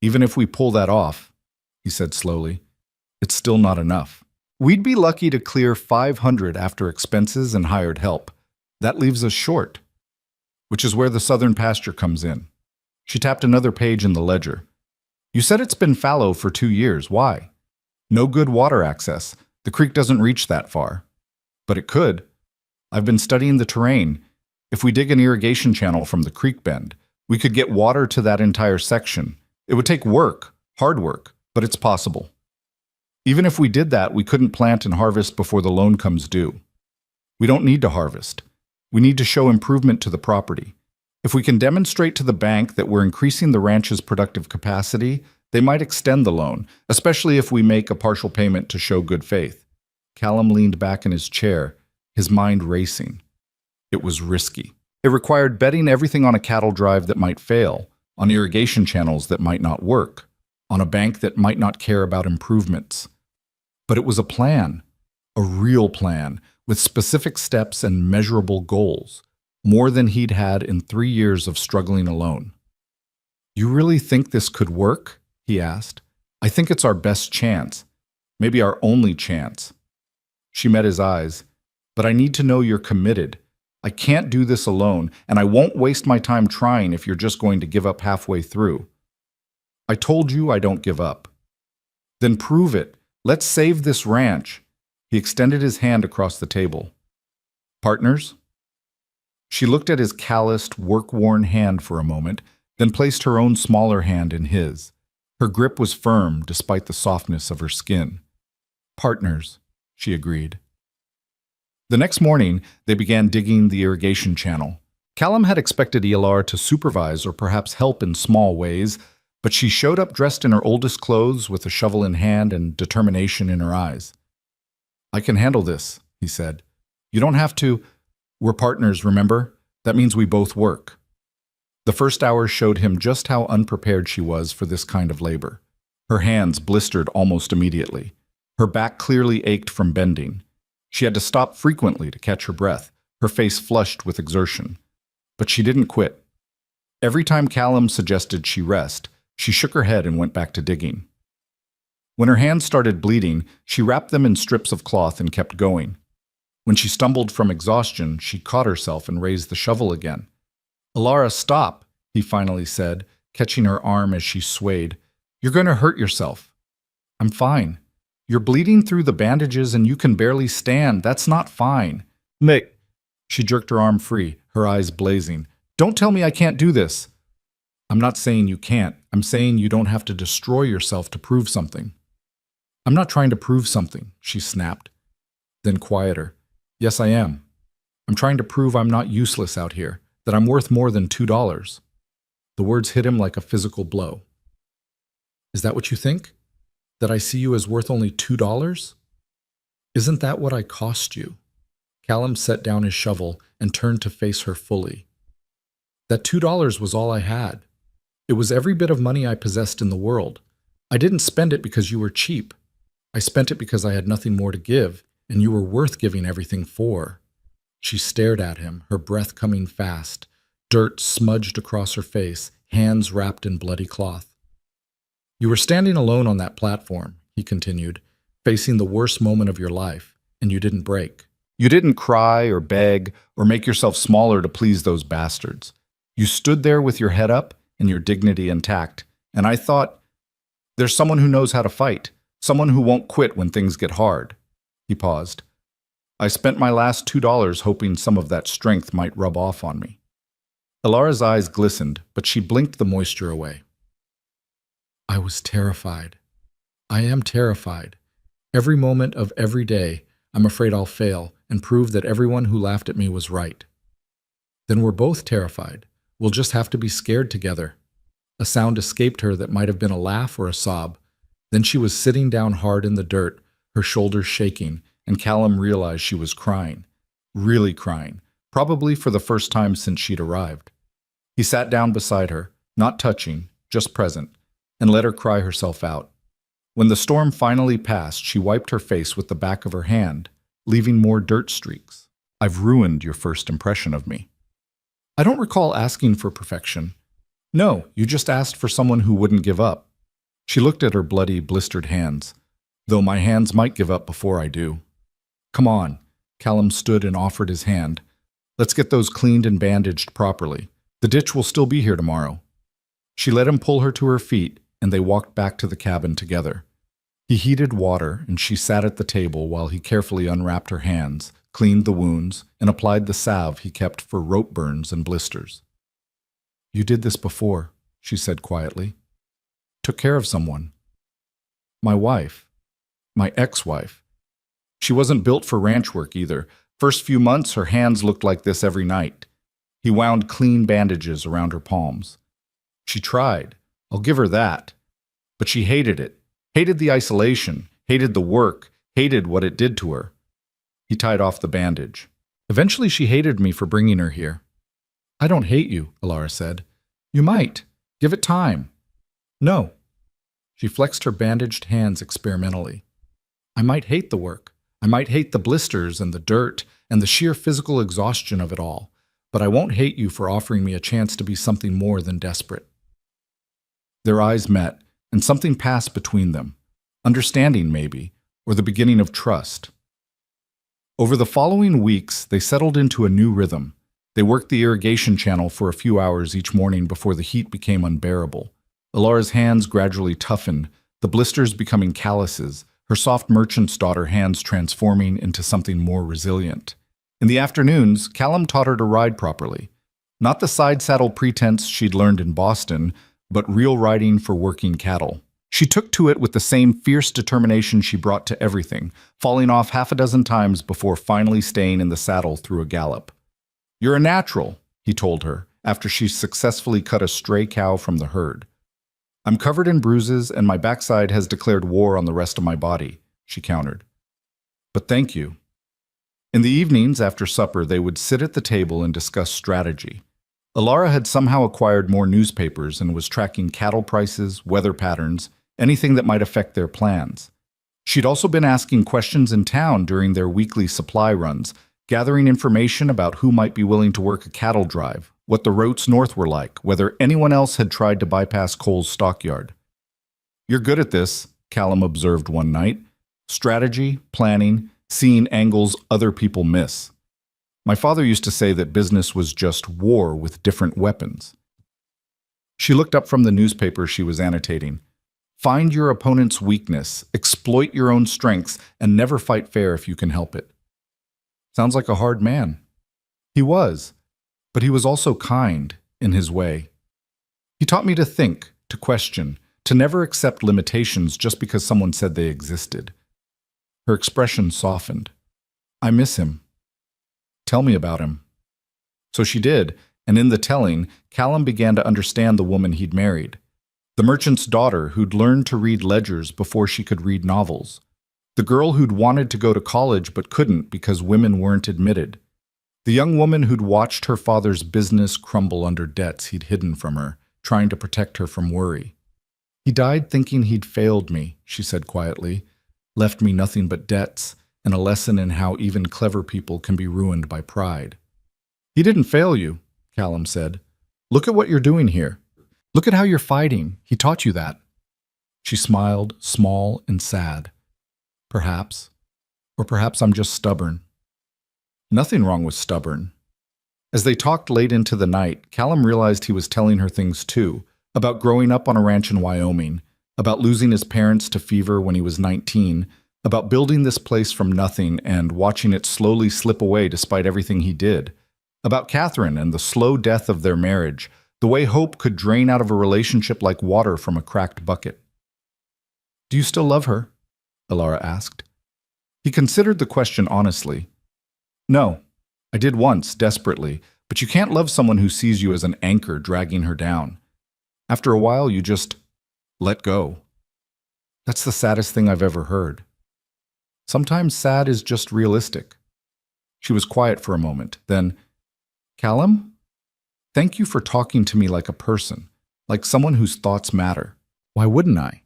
Even if we pull that off, he said slowly, it's still not enough. We'd be lucky to clear 500 after expenses and hired help. That leaves us short, which is where the southern pasture comes in. She tapped another page in the ledger. You said it's been fallow for 2 years. Why? No good water access. The creek doesn't reach that far. But it could. I've been studying the terrain. If we dig an irrigation channel from the creek bend, we could get water to that entire section. It would take work, hard work, but it's possible. Even if we did that, we couldn't plant and harvest before the loan comes due. We don't need to harvest. We need to show improvement to the property. If we can demonstrate to the bank that we're increasing the ranch's productive capacity, they might extend the loan, especially if we make a partial payment to show good faith. Callum leaned back in his chair, his mind racing. It was risky. It required betting everything on a cattle drive that might fail, on irrigation channels that might not work, on a bank that might not care about improvements. But it was a plan, a real plan, with specific steps and measurable goals, more than he'd had in 3 years of struggling alone. You really think this could work? He asked. I think it's our best chance, maybe our only chance. She met his eyes. But I need to know you're committed. I can't do this alone, and I won't waste my time trying if you're just going to give up halfway through. I told you I don't give up. Then prove it. Let's save this ranch. He extended his hand across the table. Partners? She looked at his calloused, work-worn hand for a moment, then placed her own smaller hand in his. Her grip was firm despite the softness of her skin. Partners, she agreed. The next morning, they began digging the irrigation channel. Callum had expected Elar to supervise or perhaps help in small ways, but she showed up dressed in her oldest clothes with a shovel in hand and determination in her eyes. I can handle this, he said. You don't have to. We're partners, remember? That means we both work. The first hour showed him just how unprepared she was for this kind of labor. Her hands blistered almost immediately. Her back clearly ached from bending. She had to stop frequently to catch her breath, her face flushed with exertion. But she didn't quit. Every time Callum suggested she rest, she shook her head and went back to digging. When her hands started bleeding, she wrapped them in strips of cloth and kept going. When she stumbled from exhaustion, she caught herself and raised the shovel again. Alara, stop, he finally said, catching her arm as she swayed. You're going to hurt yourself. I'm fine. You're bleeding through the bandages and you can barely stand. That's not fine. Mick. She jerked her arm free, her eyes blazing. Don't tell me I can't do this. I'm not saying you can't. I'm saying you don't have to destroy yourself to prove something. I'm not trying to prove something, she snapped. Then quieter. Yes, I am. I'm trying to prove I'm not useless out here, that I'm worth more than $2. The words hit him like a physical blow. Is that what you think? That I see you as worth only $2? Isn't that what I cost you? Callum set down his shovel and turned to face her fully. That $2 was all I had. It was every bit of money I possessed in the world. I didn't spend it because you were cheap. I spent it because I had nothing more to give, and you were worth giving everything for. She stared at him, her breath coming fast, dirt smudged across her face, hands wrapped in bloody cloth. You were standing alone on that platform, he continued, facing the worst moment of your life, and you didn't break. You didn't cry or beg or make yourself smaller to please those bastards. You stood there with your head up and your dignity intact, and I thought, there's someone who knows how to fight, someone who won't quit when things get hard. He paused. I spent my last $2 hoping some of that strength might rub off on me. Ilara's eyes glistened, but she blinked the moisture away. I was terrified. I am terrified. Every moment of every day, I'm afraid I'll fail and prove that everyone who laughed at me was right. Then we're both terrified. We'll just have to be scared together. A sound escaped her that might have been a laugh or a sob. Then she was sitting down hard in the dirt, her shoulders shaking, and Callum realized she was crying. Really crying, probably for the first time since she'd arrived. He sat down beside her, not touching, just present, and let her cry herself out. When the storm finally passed, she wiped her face with the back of her hand, leaving more dirt streaks. I've ruined your first impression of me. I don't recall asking for perfection. No, you just asked for someone who wouldn't give up. She looked at her bloody, blistered hands, though my hands might give up before I do. Come on. Callum stood and offered his hand. Let's get those cleaned and bandaged properly. The ditch will still be here tomorrow. She let him pull her to her feet, and they walked back to the cabin together. He heated water, and she sat at the table while he carefully unwrapped her hands, cleaned the wounds, and applied the salve he kept for rope burns and blisters. You did this before, she said quietly. Took care of someone. My wife. My ex-wife. She wasn't built for ranch work either. First few months, her hands looked like this every night. He wound clean bandages around her palms. She tried. I'll give her that. But she hated it. Hated the isolation. Hated the work. Hated what it did to her. He tied off the bandage. Eventually she hated me for bringing her here. I don't hate you, Ilara said. You might. Give it time. No. She flexed her bandaged hands experimentally. I might hate the work. I might hate the blisters and the dirt and the sheer physical exhaustion of it all, but I won't hate you for offering me a chance to be something more than desperate. Their eyes met, and something passed between them. Understanding, maybe, or the beginning of trust. Over the following weeks, they settled into a new rhythm. They worked the irrigation channel for a few hours each morning before the heat became unbearable. Ilara's hands gradually toughened, the blisters becoming calluses, her soft merchant's daughter hands transforming into something more resilient. In the afternoons, Callum taught her to ride properly. Not the side saddle pretense she'd learned in Boston, but real riding for working cattle. She took to it with the same fierce determination she brought to everything, falling off half a dozen times before finally staying in the saddle through a gallop. You're a natural, he told her, after she successfully cut a stray cow from the herd. I'm covered in bruises, and my backside has declared war on the rest of my body, she countered. But thank you. In the evenings after supper, they would sit at the table and discuss strategy. Ilara had somehow acquired more newspapers and was tracking cattle prices, weather patterns, anything that might affect their plans. She'd also been asking questions in town during their weekly supply runs, gathering information about who might be willing to work a cattle drive, what the routes north were like, whether anyone else had tried to bypass Cole's stockyard. You're good at this, Callum observed one night. Strategy, planning, seeing angles other people miss. My father used to say that business was just war with different weapons. She looked up from the newspaper she was annotating. Find your opponent's weakness, exploit your own strengths, and never fight fair if you can help it. Sounds like a hard man. He was, but he was also kind in his way. He taught me to think, to question, to never accept limitations just because someone said they existed. Her expression softened. I miss him. Tell me about him. So she did, and in the telling, Callum began to understand the woman he'd married. The merchant's daughter who'd learned to read ledgers before she could read novels. The girl who'd wanted to go to college but couldn't because women weren't admitted. The young woman who'd watched her father's business crumble under debts he'd hidden from her, trying to protect her from worry. He died thinking he'd failed me, she said quietly, left me nothing but debts, and a lesson in how even clever people can be ruined by pride. He didn't fail you, Callum said. Look at what you're doing here. Look at how you're fighting. He taught you that. She smiled, small and sad. Perhaps. Or perhaps I'm just stubborn. Nothing wrong with stubborn. As they talked late into the night, Callum realized he was telling her things too, about growing up on a ranch in Wyoming, about losing his parents to fever when he was 19, about building this place from nothing and watching it slowly slip away despite everything he did, about Catherine and the slow death of their marriage, the way hope could drain out of a relationship like water from a cracked bucket. "Do you still love her?" Alara asked. He considered the question honestly. "No, I did once, desperately, but you can't love someone who sees you as an anchor dragging her down. After a while, you just let go." That's the saddest thing I've ever heard. Sometimes sad is just realistic. She was quiet for a moment, then, "Callum, thank you for talking to me like a person, like someone whose thoughts matter. Why wouldn't I?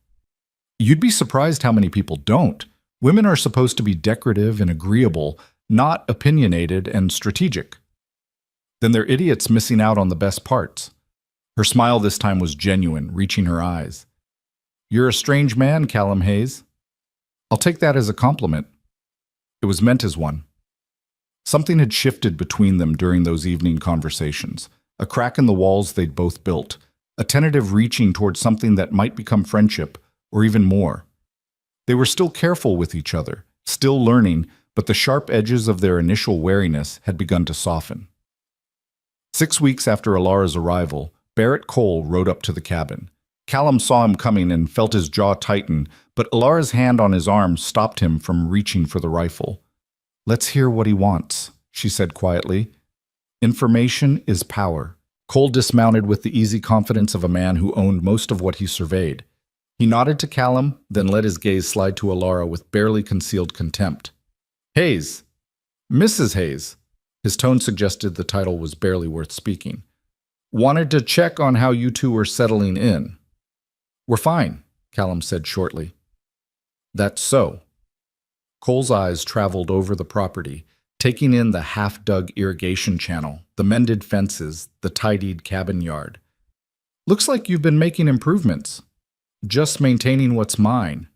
You'd be surprised how many people don't. Women are supposed to be decorative and agreeable, not opinionated and strategic. Then they're idiots missing out on the best parts." Her smile this time was genuine, reaching her eyes. "You're a strange man, Callum Hayes." "I'll take that as a compliment." It was meant as one. Something had shifted between them during those evening conversations, a crack in the walls they'd both built, a tentative reaching toward something that might become friendship, or even more. They were still careful with each other, still learning, but the sharp edges of their initial wariness had begun to soften. 6 weeks after Alara's arrival, Barrett Cole rode up to the cabin. Callum saw him coming and felt his jaw tighten, but Alara's hand on his arm stopped him from reaching for the rifle. "Let's hear what he wants," she said quietly. "Information is power." Cole dismounted with the easy confidence of a man who owned most of what he surveyed. He nodded to Callum, then let his gaze slide to Alara with barely concealed contempt. "Hayes. Mrs. Hayes." His tone suggested the title was barely worth speaking. "Wanted to check on how you two were settling in." "We're fine," Callum said shortly. "That's so." Cole's eyes traveled over the property, taking in the half-dug irrigation channel, the mended fences, the tidied cabin yard. "Looks like you've been making improvements. Just maintaining what's mine."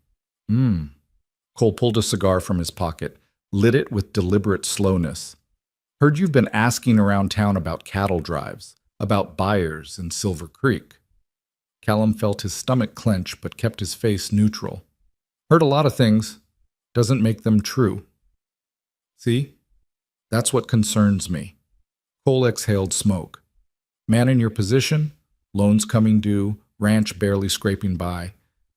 Cole pulled a cigar from his pocket, lit it with deliberate slowness. "Heard you've been asking around town about cattle drives, about buyers in Silver Creek." Callum felt his stomach clench but kept his face neutral. "Heard a lot of things. Doesn't make them true." "See? That's what concerns me." Cole exhaled smoke. "Man in your position, loans coming due, ranch barely scraping by,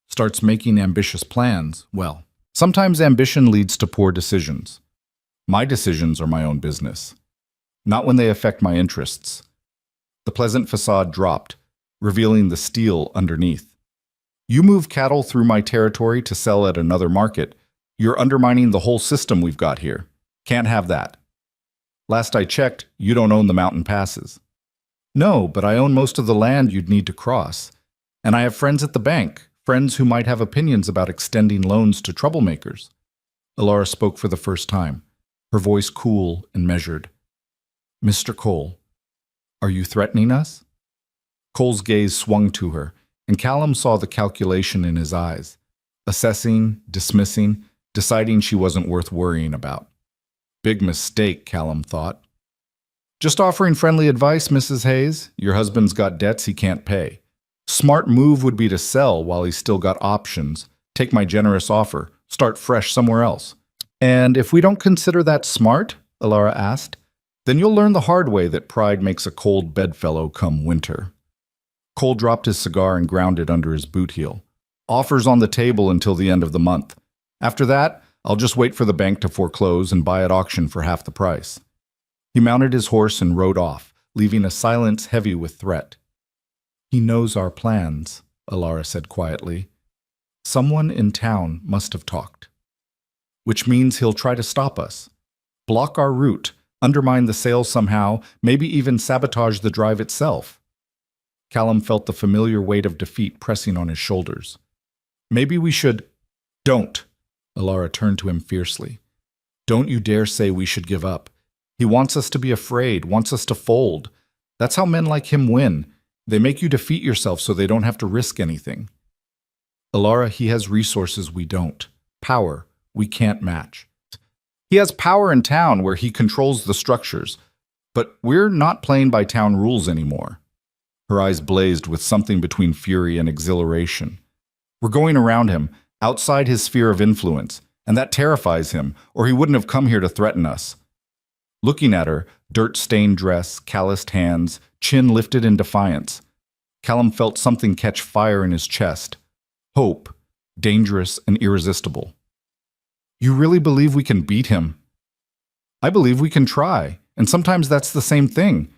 starts making ambitious plans. Well, sometimes ambition leads to poor decisions. My decisions are my own business. Not when they affect my interests." The pleasant facade dropped, revealing the steel underneath. "You move cattle through my territory to sell at another market. You're undermining the whole system we've got here. Can't have that. Last I checked, you don't own the mountain passes." "No, but I own most of the land you'd need to cross. And I have friends at the bank, friends who might have opinions about extending loans to troublemakers." Alara spoke for the first time, her voice cool and measured. "Mr. Cole, are you threatening us?" Cole's gaze swung to her, and Callum saw the calculation in his eyes, assessing, dismissing, deciding she wasn't worth worrying about. Big mistake, Callum thought. "Just offering friendly advice, Mrs. Hayes. Your husband's got debts he can't pay. Smart move would be to sell while he's still got options, take my generous offer, start fresh somewhere else." "And if we don't consider that smart," Alara asked, "then you'll learn the hard way that pride makes a cold bedfellow come winter." Cole dropped his cigar and ground it under his boot heel. "Offers on the table until the end of the month. After that, I'll just wait for the bank to foreclose and buy at auction for half the price." He mounted his horse and rode off, leaving a silence heavy with threat. "He knows our plans," Alara said quietly. "Someone in town must have talked. Which means he'll try to stop us, block our route, undermine the sale somehow, maybe even sabotage the drive itself." Callum felt the familiar weight of defeat pressing on his shoulders. "Maybe we should—" "Don't!" Alara turned to him fiercely. "Don't you dare say we should give up. He wants us to be afraid, wants us to fold. That's how men like him win. They make you defeat yourself so they don't have to risk anything." "Alara, he has resources we don't. Power, we can't match. He has power in town where he controls the structures, but we're not playing by town rules anymore. Her eyes blazed with something between fury and exhilaration. We're going around him, outside his sphere of influence, and that terrifies him, or he wouldn't have come here to threaten us. Looking at her, dirt-stained dress, calloused hands, chin lifted in defiance, Callum felt something catch fire in his chest. Hope, dangerous and irresistible. You really believe we can beat him? I believe we can try, and sometimes that's the same thing.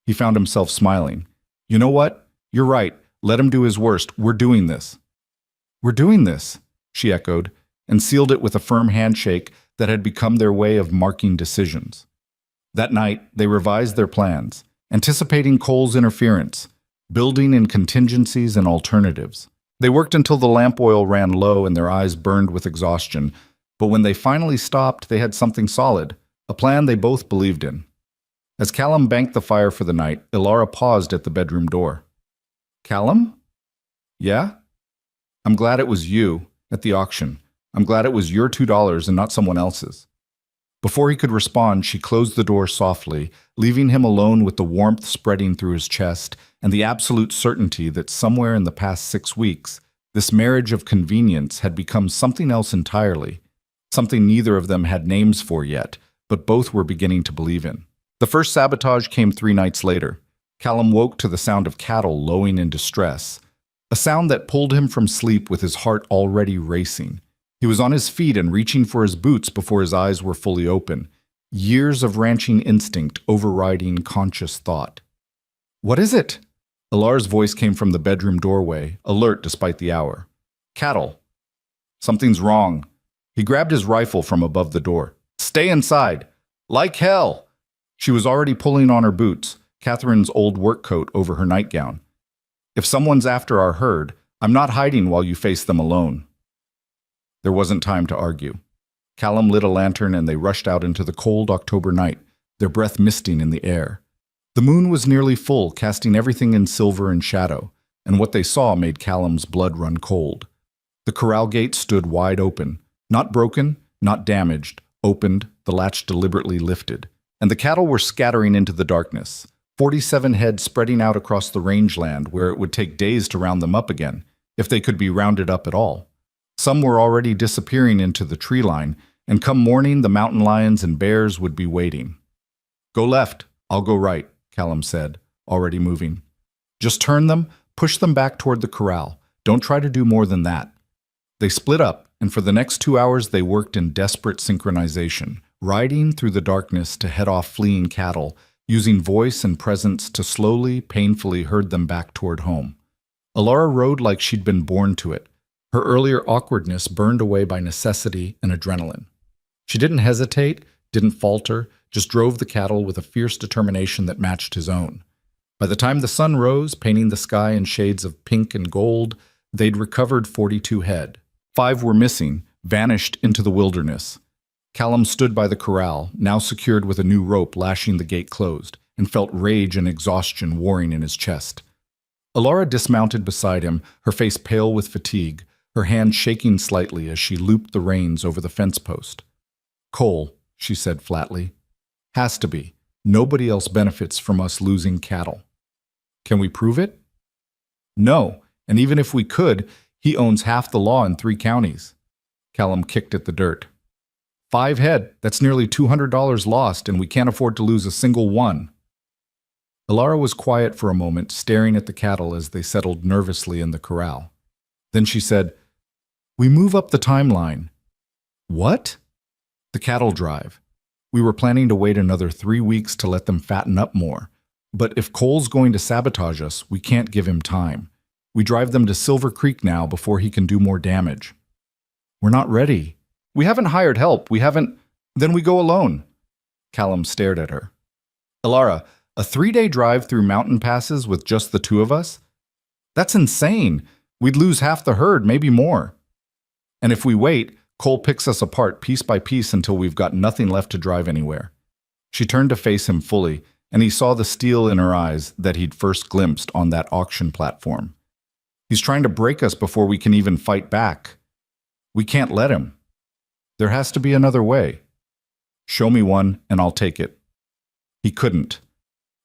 He found himself smiling. You know what? You're right. Let him do his worst. We're doing this. We're doing this, she echoed, and sealed it with a firm handshake that had become their way of marking decisions. That night, they revised their plans, anticipating Cole's interference, building in contingencies and alternatives. They worked until the lamp oil ran low and their eyes burned with exhaustion, but when they finally stopped, they had something solid, a plan they both believed in. As Callum banked the fire for the night, Ilara paused at the bedroom door. Callum? Yeah? I'm glad it was you at the auction. I'm glad it was your $2 and not someone else's. Before he could respond, she closed the door softly, leaving him alone with the warmth spreading through his chest and the absolute certainty that somewhere in the past 6 weeks, this marriage of convenience had become something else entirely, something neither of them had names for yet, but both were beginning to believe in. The first sabotage came 3 nights later. Callum woke to the sound of cattle lowing in distress, a sound that pulled him from sleep with his heart already racing. He was on his feet and reaching for his boots before his eyes were fully open, years of ranching instinct overriding conscious thought. What is it? Ilar's voice came from the bedroom doorway, alert despite the hour. Cattle. Something's wrong. He grabbed his rifle from above the door. Stay inside. Like hell. She was already pulling on her boots, Catherine's old work coat over her nightgown. If someone's after our herd, I'm not hiding while you face them alone. There wasn't time to argue. Callum lit a lantern and they rushed out into the cold October night, their breath misting in the air. The moon was nearly full, casting everything in silver and shadow, and what they saw made Callum's blood run cold. The corral gate stood wide open, not broken, not damaged, opened, the latch deliberately lifted, and the cattle were scattering into the darkness, 47 head spreading out across the rangeland where it would take days to round them up again, if they could be rounded up at all. Some were already disappearing into the tree line, and come morning the mountain lions and bears would be waiting. Go left, I'll go right, Callum said, already moving. Just turn them, push them back toward the corral. Don't try to do more than that. They split up, and for the next 2 hours they worked in desperate synchronization, riding through the darkness to head off fleeing cattle, using voice and presence to slowly, painfully herd them back toward home. Ilara rode like she'd been born to it, her earlier awkwardness burned away by necessity and adrenaline. She didn't hesitate, didn't falter, just drove the cattle with a fierce determination that matched his own. By the time the sun rose, painting the sky in shades of pink and gold, they'd recovered 42 head. 5 were missing, vanished into the wilderness. Callum stood by the corral, now secured with a new rope lashing the gate closed, and felt rage and exhaustion warring in his chest. Ilara dismounted beside him, her face pale with fatigue, her hand shaking slightly as she looped the reins over the fence post. Cole, she said flatly. Has to be. Nobody else benefits from us losing cattle. Can we prove it? No, and even if we could, he owns half the law in 3 counties. Callum kicked at the dirt. 5 head, that's nearly $200 lost, and we can't afford to lose a single one. Ilara was quiet for a moment, staring at the cattle as they settled nervously in the corral. Then she said, We move up the timeline. What? The cattle drive. We were planning to wait another 3 weeks to let them fatten up more. But if Cole's going to sabotage us, we can't give him time. We drive them to Silver Creek now before he can do more damage. We're not ready. We haven't hired help. Then we go alone. Callum stared at her. Ilara, a 3-day drive through mountain passes with just the 2 of us? That's insane. We'd lose half the herd, maybe more. And if we wait, Cole picks us apart piece by piece until we've got nothing left to drive anywhere. She turned to face him fully, and he saw the steel in her eyes that he'd first glimpsed on that auction platform. He's trying to break us before we can even fight back. We can't let him. There has to be another way. Show me one, and I'll take it. He couldn't.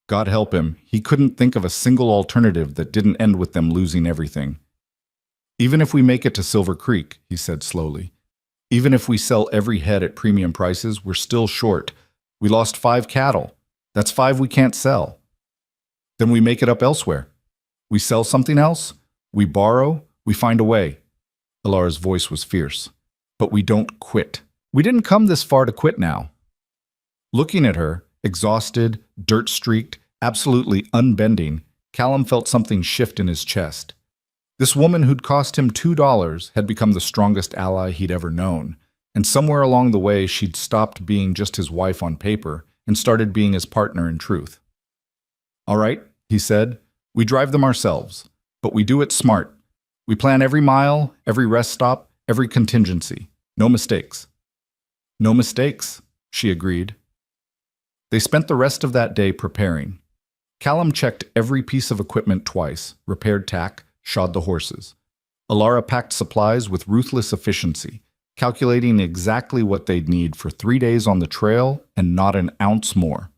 God help him, he couldn't think of a single alternative that didn't end with them losing everything. Even if we make it to Silver Creek, he said slowly, even if we sell every head at premium prices, we're still short. We lost 5 cattle. That's 5 we can't sell. Then we make it up elsewhere. We sell something else, we borrow, we find a way. Alara's voice was fierce. But we don't quit. We didn't come this far to quit now. Looking at her, exhausted, dirt-streaked, absolutely unbending, Callum felt something shift in his chest. This woman who'd cost him $2 had become the strongest ally he'd ever known, and somewhere along the way she'd stopped being just his wife on paper and started being his partner in truth. All right, he said, we drive them ourselves, but we do it smart. We plan every mile, every rest stop, every contingency. No mistakes. No mistakes, she agreed. They spent the rest of that day preparing. Callum checked every piece of equipment twice, repaired tack, shod the horses. Alara packed supplies with ruthless efficiency, calculating exactly what they'd need for 3 days on the trail and not an ounce more.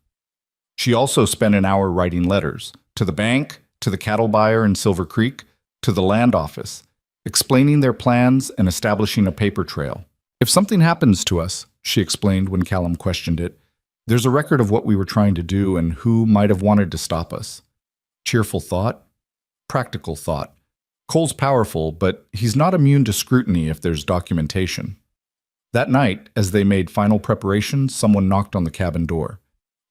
She also spent an hour writing letters, to the bank, to the cattle buyer in Silver Creek, to the land office, explaining their plans and establishing a paper trail. If something happens to us, she explained when Callum questioned it, there's a record of what we were trying to do and who might have wanted to stop us. Cheerful thought, practical thought. Cole's powerful, but he's not immune to scrutiny if there's documentation. That night, as they made final preparations, someone knocked on the cabin door.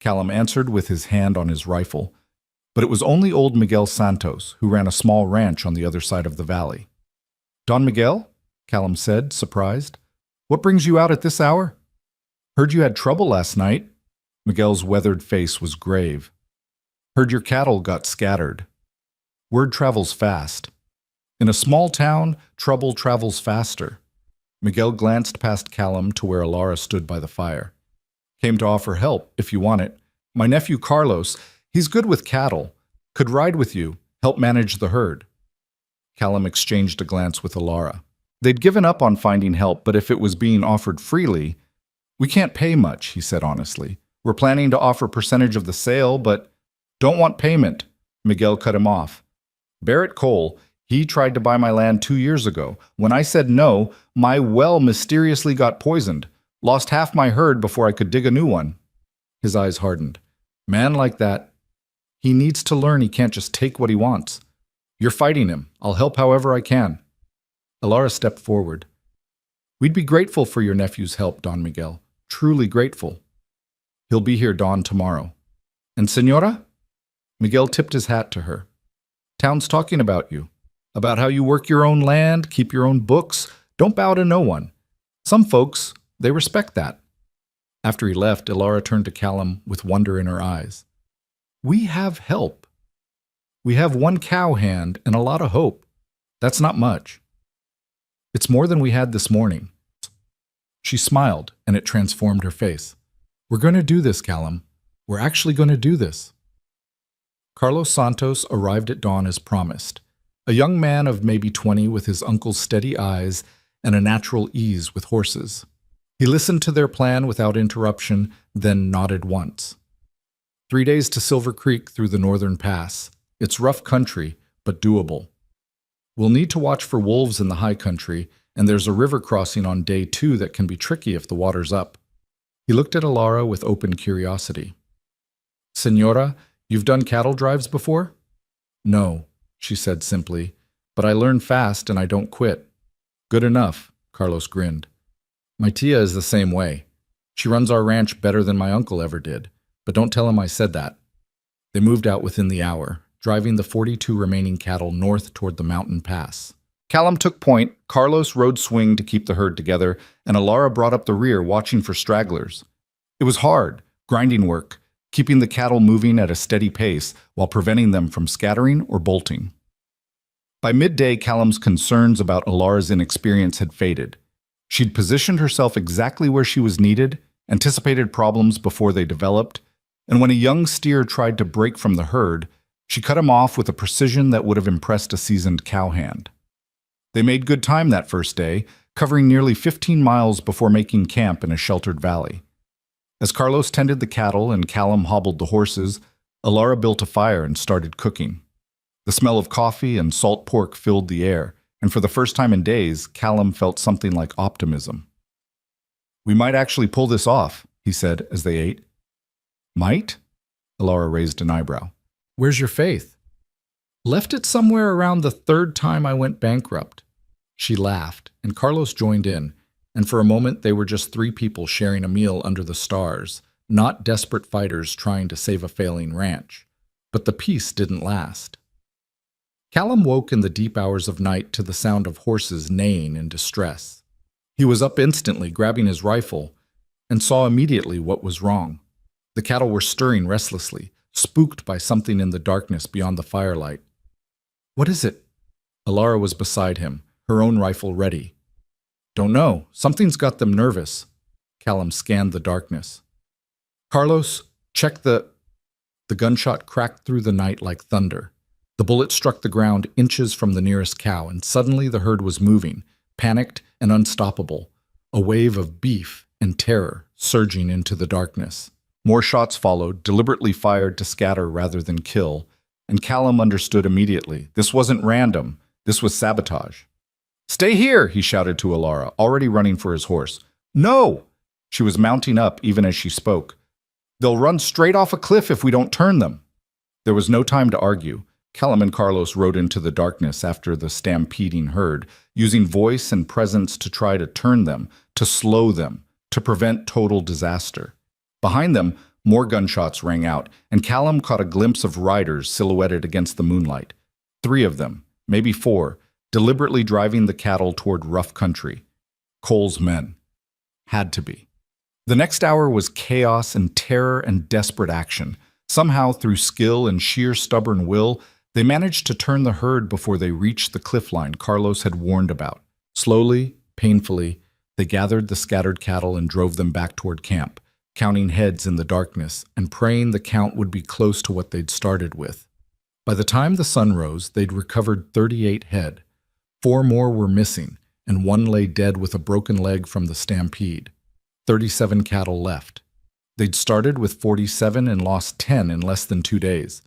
Callum answered with his hand on his rifle, but it was only old Miguel Santos, who ran a small ranch on the other side of the valley. Don Miguel? Callum said, surprised. What brings you out at this hour? Heard you had trouble last night. Miguel's weathered face was grave. Heard your cattle got scattered. Word travels fast. In a small town, trouble travels faster. Miguel glanced past Callum to where Alara stood by the fire. Came to offer help, if you want it. My nephew Carlos, he's good with cattle. Could ride with you, help manage the herd. Callum exchanged a glance with Alara. They'd given up on finding help, but if it was being offered freely, we can't pay much, he said honestly. We're planning to offer a percentage of the sale, but don't want payment. Miguel cut him off. Barrett Cole, he tried to buy my land 2 years ago. When I said no, my well mysteriously got poisoned. Lost half my herd before I could dig a new one. His eyes hardened. Man like that, he needs to learn he can't just take what he wants. You're fighting him. I'll help however I can. Alara stepped forward. We'd be grateful for your nephew's help, Don Miguel. Truly grateful. He'll be here dawn tomorrow. And Senora? Miguel tipped his hat to her. Town's talking about you. About how you work your own land, keep your own books, don't bow to no one. Some folks, they respect that. After he left, Alara turned to Callum with wonder in her eyes. We have help. We have 1 cow hand and a lot of hope. That's not much. It's more than we had this morning. She smiled, and it transformed her face. We're going to do this, Callum. We're actually going to do this. Carlos Santos arrived at dawn as promised, a young man of maybe 20 with his uncle's steady eyes and a natural ease with horses. He listened to their plan without interruption, then nodded once. 3 days to Silver Creek through the northern pass. It's rough country, but doable. We'll need to watch for wolves in the high country, and there's a river crossing on day 2 that can be tricky if the water's up. He looked at Alara with open curiosity. Senora, you've done cattle drives before? No, she said simply, but I learn fast and I don't quit. Good enough, Carlos grinned. My tia is the same way. She runs our ranch better than my uncle ever did, but don't tell him I said that. They moved out within the hour, driving the 42 remaining cattle north toward the mountain pass. Callum took point, Carlos rode swing to keep the herd together, and Alara brought up the rear, watching for stragglers. It was hard, grinding work, keeping the cattle moving at a steady pace while preventing them from scattering or bolting. By midday, Callum's concerns about Alara's inexperience had faded. She'd positioned herself exactly where she was needed, anticipated problems before they developed, and when a young steer tried to break from the herd, she cut him off with a precision that would have impressed a seasoned cowhand. They made good time that first day, covering nearly 15 miles before making camp in a sheltered valley. As Carlos tended the cattle and Callum hobbled the horses, Alara built a fire and started cooking. The smell of coffee and salt pork filled the air, and for the first time in days, Callum felt something like optimism. "We might actually pull this off," he said as they ate. "Might?" Alara raised an eyebrow. "Where's your faith?" "Left it somewhere around the third time I went bankrupt." She laughed, and Carlos joined in, and for a moment they were just three people sharing a meal under the stars, not desperate fighters trying to save a failing ranch. But the peace didn't last. Callum woke in the deep hours of night to the sound of horses neighing in distress. He was up instantly, grabbing his rifle, and saw immediately what was wrong. The cattle were stirring restlessly, spooked by something in the darkness beyond the firelight. "What is it?" Alara was beside him, her own rifle ready. "Don't know. Something's got them nervous." Callum scanned the darkness. "Carlos, check the..." The gunshot cracked through the night like thunder. The bullet struck the ground inches from the nearest cow, and suddenly the herd was moving, panicked and unstoppable, a wave of beef and terror surging into the darkness. More shots followed, deliberately fired to scatter rather than kill, and Callum understood immediately. This wasn't random. This was sabotage. "Stay here," he shouted to Alara, already running for his horse. "No!" She was mounting up even as she spoke. "They'll run straight off a cliff if we don't turn them." There was no time to argue. Callum and Carlos rode into the darkness after the stampeding herd, using voice and presence to try to turn them, to slow them, to prevent total disaster. Behind them, more gunshots rang out, and Callum caught a glimpse of riders silhouetted against the moonlight. 3 of them, maybe 4, deliberately driving the cattle toward rough country. Cole's men. Had to be. The next hour was chaos and terror and desperate action. Somehow, through skill and sheer stubborn will, they managed to turn the herd before they reached the cliff line Carlos had warned about. Slowly, painfully, they gathered the scattered cattle and drove them back toward camp, counting heads in the darkness and praying the count would be close to what they'd started with. By the time the sun rose, they'd recovered 38 head. 4 more were missing, and 1 lay dead with a broken leg from the stampede. 37 cattle left. They'd started with 47 and lost 10 in less than 2 days.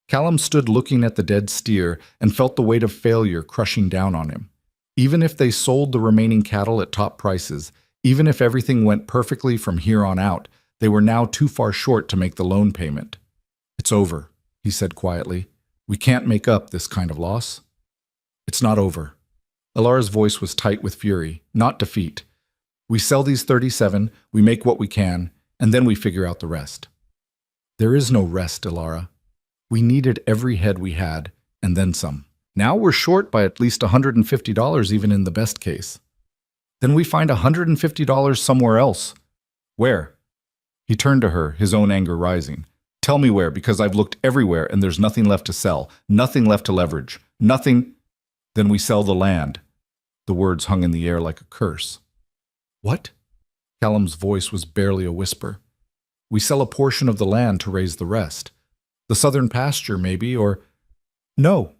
Callum stood looking at the dead steer and felt the weight of failure crushing down on him. Even if they sold the remaining cattle at top prices, even if everything went perfectly from here on out, they were now too far short to make the loan payment. "It's over," he said quietly. "We can't make up this kind of loss." "It's not over." Alara's voice was tight with fury, not defeat. "We sell these 37, we make what we can, and then we figure out the rest." "There is no rest, Alara. We needed every head we had, and then some. Now we're short by at least $150 even in the best case. Then we find $150 somewhere else." "Where?" He turned to her, his own anger rising. "Tell me where, because I've looked everywhere and there's nothing left to sell, nothing left to leverage, nothing." "Then we sell the land." The words hung in the air like a curse. "What?" Callum's voice was barely a whisper. "We sell a portion of the land to raise the rest. The southern pasture, maybe, or..." "No."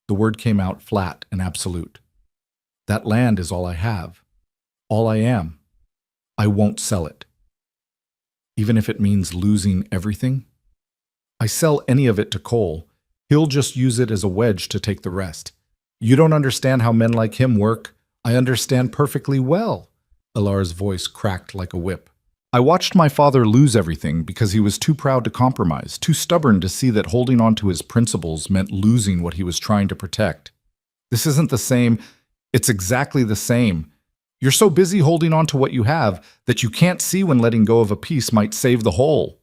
The word came out flat and absolute. "That land is all I have. All I am. I won't sell it. Even if it means losing everything. I sell any of it to Cole. He'll just use it as a wedge to take the rest. You don't understand how men like him work. I understand perfectly well." Alara's voice cracked like a whip. "I watched my father lose everything because he was too proud to compromise, too stubborn to see that holding on to his principles meant losing what he was trying to protect. This isn't the same. It's exactly the same. You're so busy holding on to what you have that you can't see when letting go of a piece might save the whole."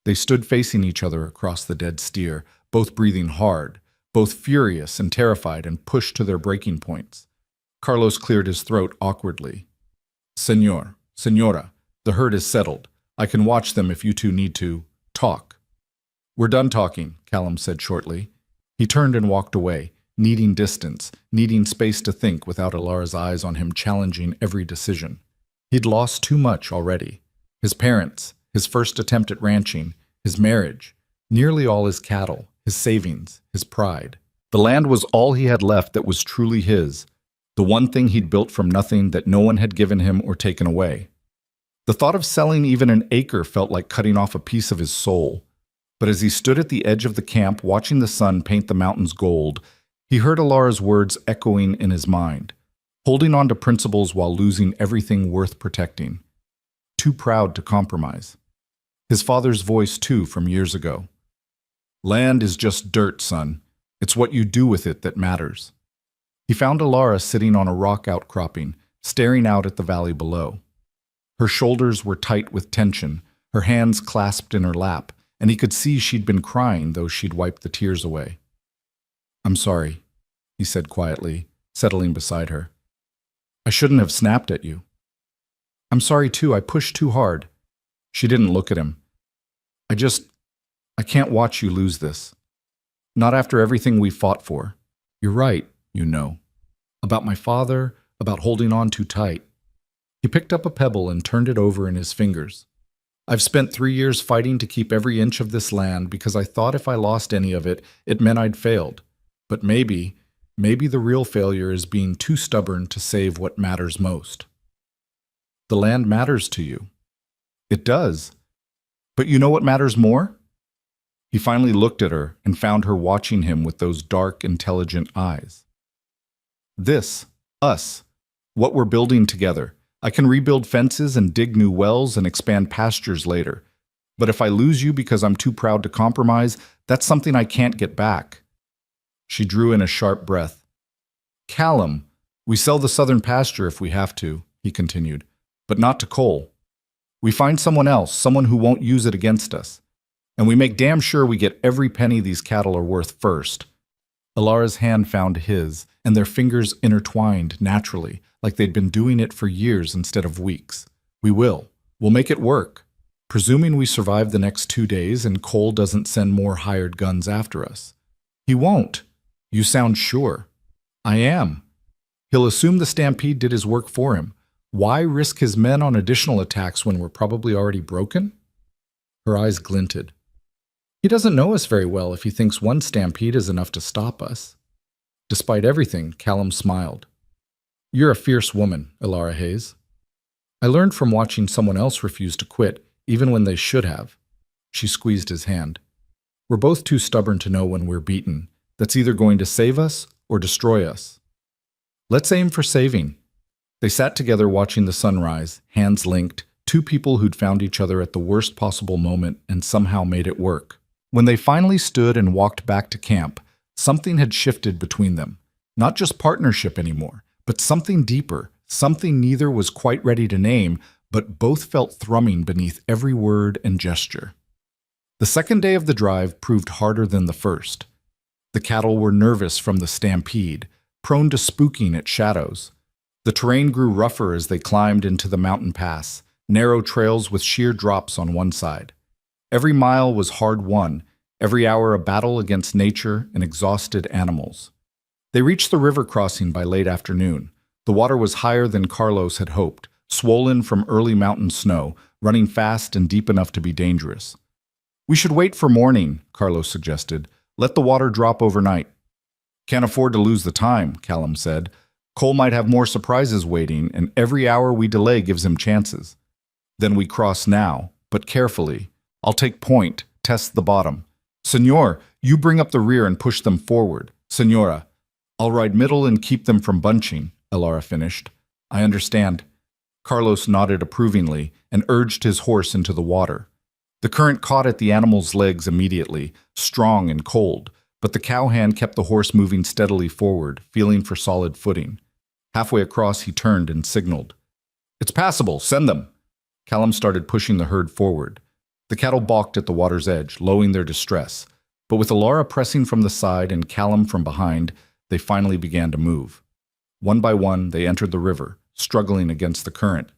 They stood facing each other across the dead steer, both breathing hard, both furious and terrified and pushed to their breaking points. Carlos cleared his throat awkwardly. "Señor, Señora, the herd is settled. I can watch them if you two need to talk." "We're done talking," Callum said shortly. He turned and walked away, needing distance, needing space to think without Alara's eyes on him challenging every decision. He'd lost too much already. His parents, his first attempt at ranching, his marriage, nearly all his cattle, his savings, his pride. The land was all he had left that was truly his. the one thing he'd built from nothing that no one had given him or taken away. The thought of selling even an acre felt like cutting off a piece of his soul. But as he stood at the edge of the camp watching the sun paint the mountains gold, he heard Alara's words echoing in his mind, holding on to principles while losing everything worth protecting. Too proud to compromise. His father's voice, too, from years ago. Land is just dirt, son. It's what you do with it that matters. He found Alara sitting on a rock outcropping, staring out at the valley below. Her shoulders were tight with tension, her hands clasped in her lap, and he could see she'd been crying, though she'd wiped the tears away. I'm sorry, he said quietly, settling beside her. I shouldn't have snapped at you. I'm sorry too, I pushed too hard. She didn't look at him. I can't watch you lose this. Not after everything we fought for. You're right, you know. About my father, about holding on too tight. He picked up a pebble and turned it over in his fingers. I've spent 3 years fighting to keep every inch of this land because I thought if I lost any of it, it meant I'd failed. But maybe the real failure is being too stubborn to save what matters most. The land matters to you. It does. But you know what matters more? He finally looked at her and found her watching him with those dark, intelligent eyes. This, us, what we're building together. I can rebuild fences and dig new wells and expand pastures later. But if I lose you because I'm too proud to compromise, that's something I can't get back. She drew in a sharp breath. Callum, we sell the southern pasture if we have to, he continued, but not to Cole. We find someone else, someone who won't use it against us. And we make damn sure we get every penny these cattle are worth first. Alara's hand found his, and their fingers intertwined naturally, like they'd been doing it for years instead of weeks. We will. We'll make it work. Presuming we survive the next 2 days and Cole doesn't send more hired guns after us. He won't. You sound sure. I am. He'll assume the stampede did his work for him. Why risk his men on additional attacks when we're probably already broken? Her eyes glinted. He doesn't know us very well if he thinks one stampede is enough to stop us. Despite everything, Callum smiled. You're a fierce woman, Alara Hayes. I learned from watching someone else refuse to quit, even when they should have. She squeezed his hand. We're both too stubborn to know when we're beaten. That's either going to save us or destroy us. Let's aim for saving. They sat together watching the sunrise, hands linked, two people who'd found each other at the worst possible moment and somehow made it work. When they finally stood and walked back to camp, something had shifted between them. Not just partnership anymore, but something deeper, something neither was quite ready to name, but both felt thrumming beneath every word and gesture. The second day of the drive proved harder than the first. The cattle were nervous from the stampede, prone to spooking at shadows. The terrain grew rougher as they climbed into the mountain pass, narrow trails with sheer drops on one side. Every mile was hard won, every hour a battle against nature and exhausted animals. They reached the river crossing by late afternoon. The water was higher than Carlos had hoped, swollen from early mountain snow, running fast and deep enough to be dangerous. We should wait for morning, Carlos suggested. Let the water drop overnight. Can't afford to lose the time, Callum said. Cole might have more surprises waiting, and every hour we delay gives him chances. Then we cross now, but carefully. I'll take point, test the bottom. Senor, you bring up the rear and push them forward. Senora, I'll ride middle and keep them from bunching, Alara finished. I understand. Carlos nodded approvingly and urged his horse into the water. The current caught at the animal's legs immediately, strong and cold, but the cowhand kept the horse moving steadily forward, feeling for solid footing. Halfway across, he turned and signaled. It's passable, send them. Callum started pushing the herd forward. The cattle balked at the water's edge, lowing their distress, but with Alara pressing from the side and Callum from behind, they finally began to move. One by one, they entered the river, struggling against the current.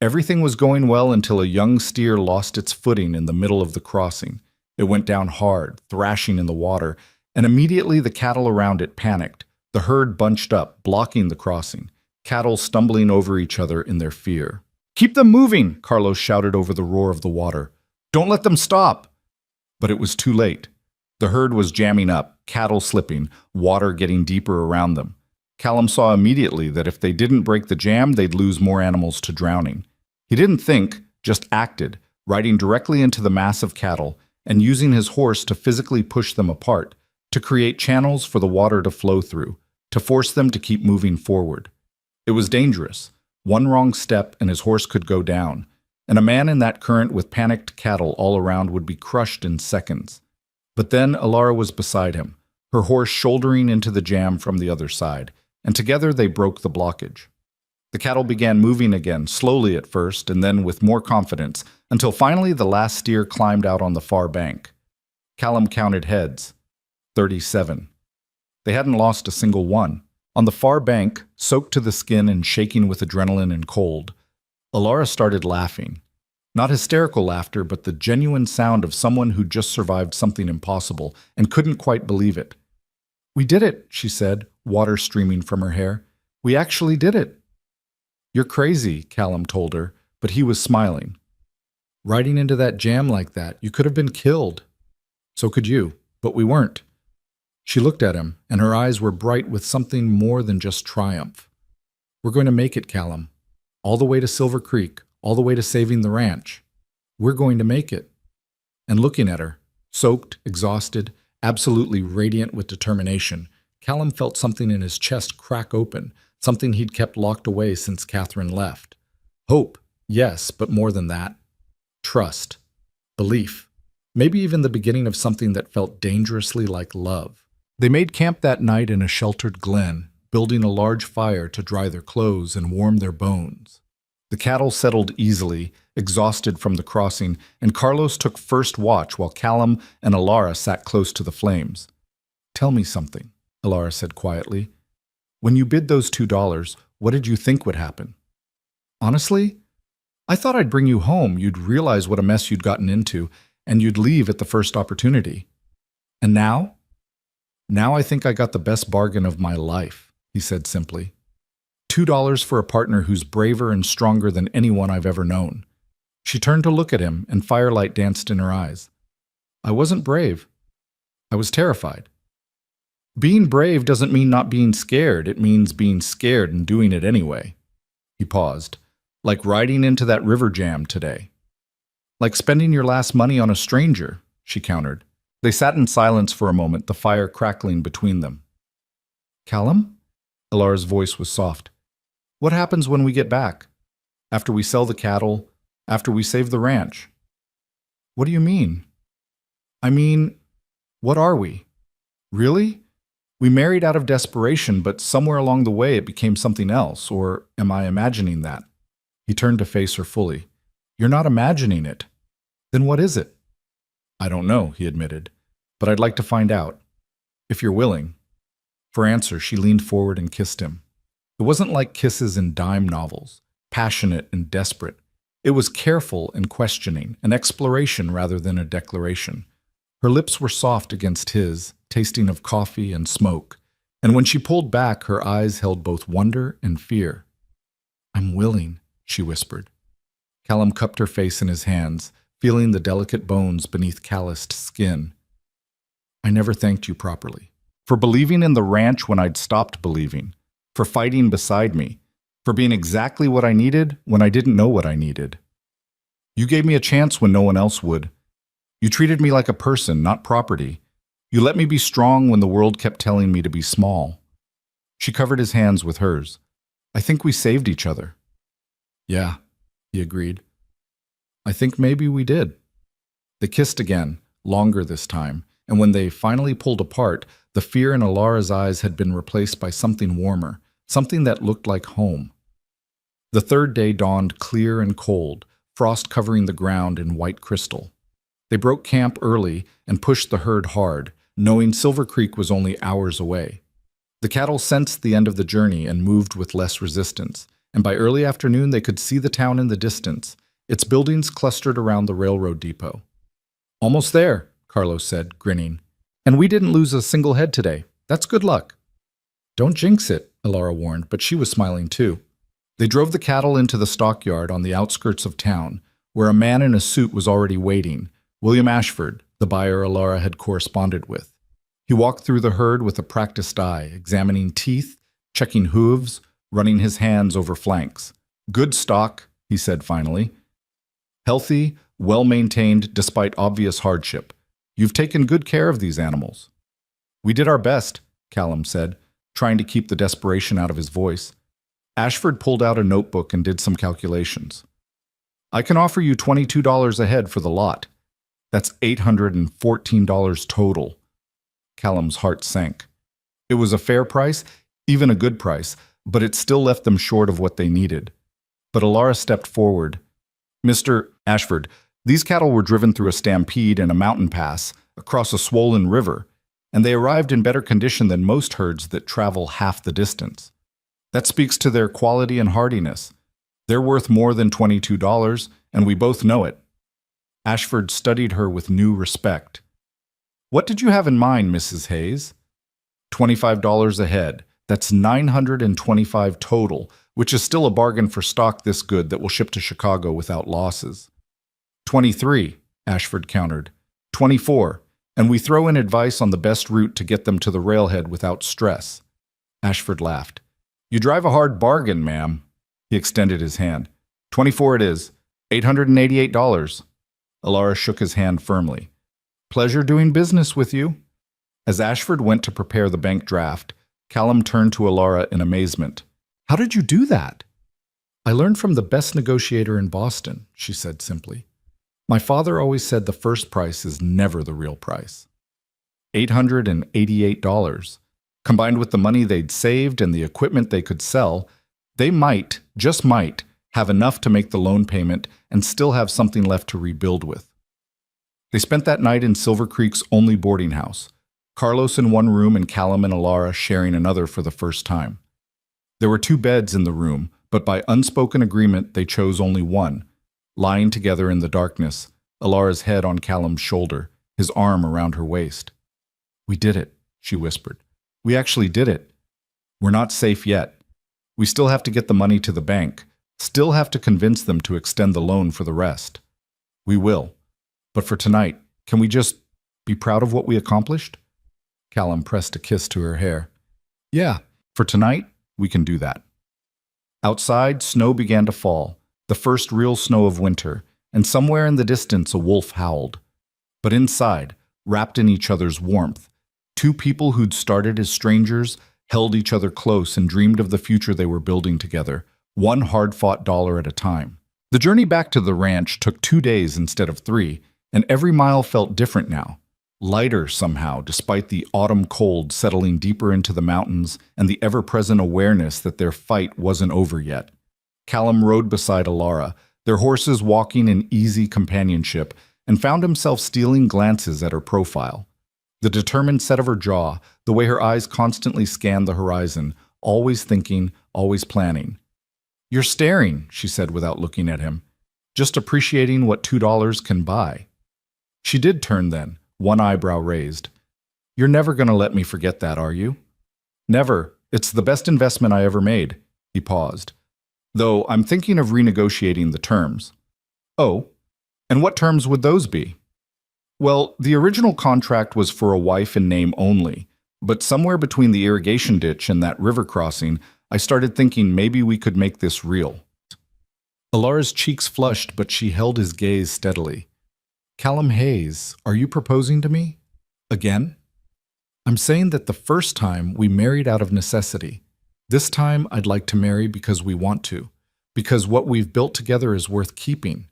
Everything was going well until a young steer lost its footing in the middle of the crossing. It went down hard, thrashing in the water, and immediately the cattle around it panicked. The herd bunched up, blocking the crossing, cattle stumbling over each other in their fear. Keep them moving, Carlos shouted over the roar of the water. Don't let them stop! But it was too late. The herd was jamming up, cattle slipping, water getting deeper around them. Callum saw immediately that if they didn't break the jam, they'd lose more animals to drowning. He didn't think, just acted, riding directly into the mass of cattle and using his horse to physically push them apart, to create channels for the water to flow through, to force them to keep moving forward. It was dangerous. One wrong step and his horse could go down, and a man in that current with panicked cattle all around would be crushed in seconds. But then Alara was beside him, her horse shouldering into the jam from the other side, and together they broke the blockage. The cattle began moving again, slowly at first, and then with more confidence, until finally the last steer climbed out on the far bank. Callum counted heads. 37. They hadn't lost a single one. On the far bank, soaked to the skin and shaking with adrenaline and cold, Alara started laughing. Not hysterical laughter, but the genuine sound of someone who'd just survived something impossible and couldn't quite believe it. "We did it," she said, water streaming from her hair. "We actually did it." "You're crazy," Callum told her, but he was smiling. "Riding into that jam like that, you could have been killed." "So could you, but we weren't." She looked at him, and her eyes were bright with something more than just triumph. "We're going to make it, Callum. All the way to Silver Creek, all the way to saving the ranch. We're going to make it." And looking at her, soaked, exhausted, absolutely radiant with determination, Callum felt something in his chest crack open, something he'd kept locked away since Catherine left. Hope, yes, but more than that. Trust. Belief. Maybe even the beginning of something that felt dangerously like love. They made camp that night in a sheltered glen, building a large fire to dry their clothes and warm their bones. The cattle settled easily, exhausted from the crossing, and Carlos took first watch while Callum and Alara sat close to the flames. "Tell me something," Alara said quietly. "When you bid those $2, what did you think would happen?" "Honestly, I thought I'd bring you home, you'd realize what a mess you'd gotten into, and you'd leave at the first opportunity. And now? Now I think I got the best bargain of my life," he said simply. $2 for a partner who's braver and stronger than anyone I've ever known. She turned to look at him, and firelight danced in her eyes. "I wasn't brave. I was terrified." "Being brave doesn't mean not being scared. It means being scared and doing it anyway." He paused. "Like riding into that river jam today." "Like spending your last money on a stranger," she countered. They sat in silence for a moment, the fire crackling between them. "Callum?" Alara's voice was soft. "What happens when we get back? After we sell the cattle? After we save the ranch?" "What do you mean?" "I mean, what are we? Really? We married out of desperation, but somewhere along the way it became something else, or am I imagining that?" He turned to face her fully. "You're not imagining it. Then what is it?" "I don't know," he admitted, "but I'd like to find out. If you're willing." For answer, she leaned forward and kissed him. It wasn't like kisses in dime novels, passionate and desperate. It was careful and questioning, an exploration rather than a declaration. Her lips were soft against his, tasting of coffee and smoke, and when she pulled back, her eyes held both wonder and fear. "I'm willing," she whispered. Callum cupped her face in his hands, feeling the delicate bones beneath calloused skin. "I never thanked you properly. For believing in the ranch when I'd stopped believing. For fighting beside me. For being exactly what I needed when I didn't know what I needed. You gave me a chance when no one else would. You treated me like a person, not property. You let me be strong when the world kept telling me to be small." She covered his hands with hers. "I think we saved each other." "Yeah," he agreed. "I think maybe we did." They kissed again, longer this time, and when they finally pulled apart, the fear in Alara's eyes had been replaced by something warmer, something that looked like home. The third day dawned clear and cold, frost covering the ground in white crystal. They broke camp early and pushed the herd hard, knowing Silver Creek was only hours away. The cattle sensed the end of the journey and moved with less resistance, and by early afternoon they could see the town in the distance, its buildings clustered around the railroad depot. "Almost there," Carlos said, grinning. "And we didn't lose a single head today. That's good luck." "Don't jinx it," Alara warned, but she was smiling too. They drove the cattle into the stockyard on the outskirts of town, where a man in a suit was already waiting, William Ashford, the buyer Alara had corresponded with. He walked through the herd with a practiced eye, examining teeth, checking hooves, running his hands over flanks. Good stock, he said finally. Healthy, well-maintained despite obvious hardship. You've taken good care of these animals. We did our best, Callum said, trying to keep the desperation out of his voice. Ashford pulled out a notebook and did some calculations. I can offer you $22 a head for the lot. That's $814 total. Callum's heart sank. It was a fair price, even a good price, but it still left them short of what they needed. But Alara stepped forward. Mr. Ashford, these cattle were driven through a stampede and a mountain pass across a swollen river, and they arrived in better condition than most herds that travel half the distance. That speaks to their quality and hardiness. They're worth more than $22, and we both know it. Ashford studied her with new respect. What did you have in mind, Mrs. Hayes? $25 a head. That's $925 total, which is still a bargain for stock this good that will ship to Chicago without losses. 23, Ashford countered. 24, and we throw in advice on the best route to get them to the railhead without stress. Ashford laughed. You drive a hard bargain, ma'am. He extended his hand. 24 it is. $888. Alara shook his hand firmly. Pleasure doing business with you. As Ashford went to prepare the bank draft, Callum turned to Alara in amazement. How did you do that? I learned from the best negotiator in Boston, she said simply. My father always said the first price is never the real price. $888. Combined with the money they'd saved and the equipment they could sell, they might, just might, have enough to make the loan payment and still have something left to rebuild with. They spent that night in Silver Creek's only boarding house, Carlos in one room and Callum and Alara sharing another for the first time. There were 2 beds in the room, but by unspoken agreement they chose only one, lying together in the darkness, Alara's head on Callum's shoulder, his arm around her waist. We did it, she whispered. We actually did it. We're not safe yet. We still have to get the money to the bank, still have to convince them to extend the loan for the rest. We will. But for tonight, can we just be proud of what we accomplished? Callum pressed a kiss to her hair. Yeah, for tonight, we can do that. Outside, snow began to fall, the first real snow of winter, and somewhere in the distance a wolf howled. But inside, wrapped in each other's warmth, 2 people who'd started as strangers held each other close and dreamed of the future they were building together, one hard-fought dollar at a time. The journey back to the ranch took 2 days instead of 3, and every mile felt different now, lighter somehow despite the autumn cold settling deeper into the mountains and the ever-present awareness that their fight wasn't over yet. Callum rode beside Alara, their horses walking in easy companionship, and found himself stealing glances at her profile. The determined set of her jaw, the way her eyes constantly scanned the horizon, always thinking, always planning. You're staring, she said without looking at him, just appreciating what $2 can buy. She did turn then, one eyebrow raised. You're never going to let me forget that, are you? Never. It's the best investment I ever made. He paused. Though I'm thinking of renegotiating the terms. Oh, and what terms would those be? Well, the original contract was for a wife in name only, but somewhere between the irrigation ditch and that river crossing, I started thinking maybe we could make this real. Alara's cheeks flushed, but she held his gaze steadily. Callum Hayes, are you proposing to me? Again? I'm saying that the first time we married out of necessity. This time I'd like to marry because we want to, because what we've built together is worth keeping.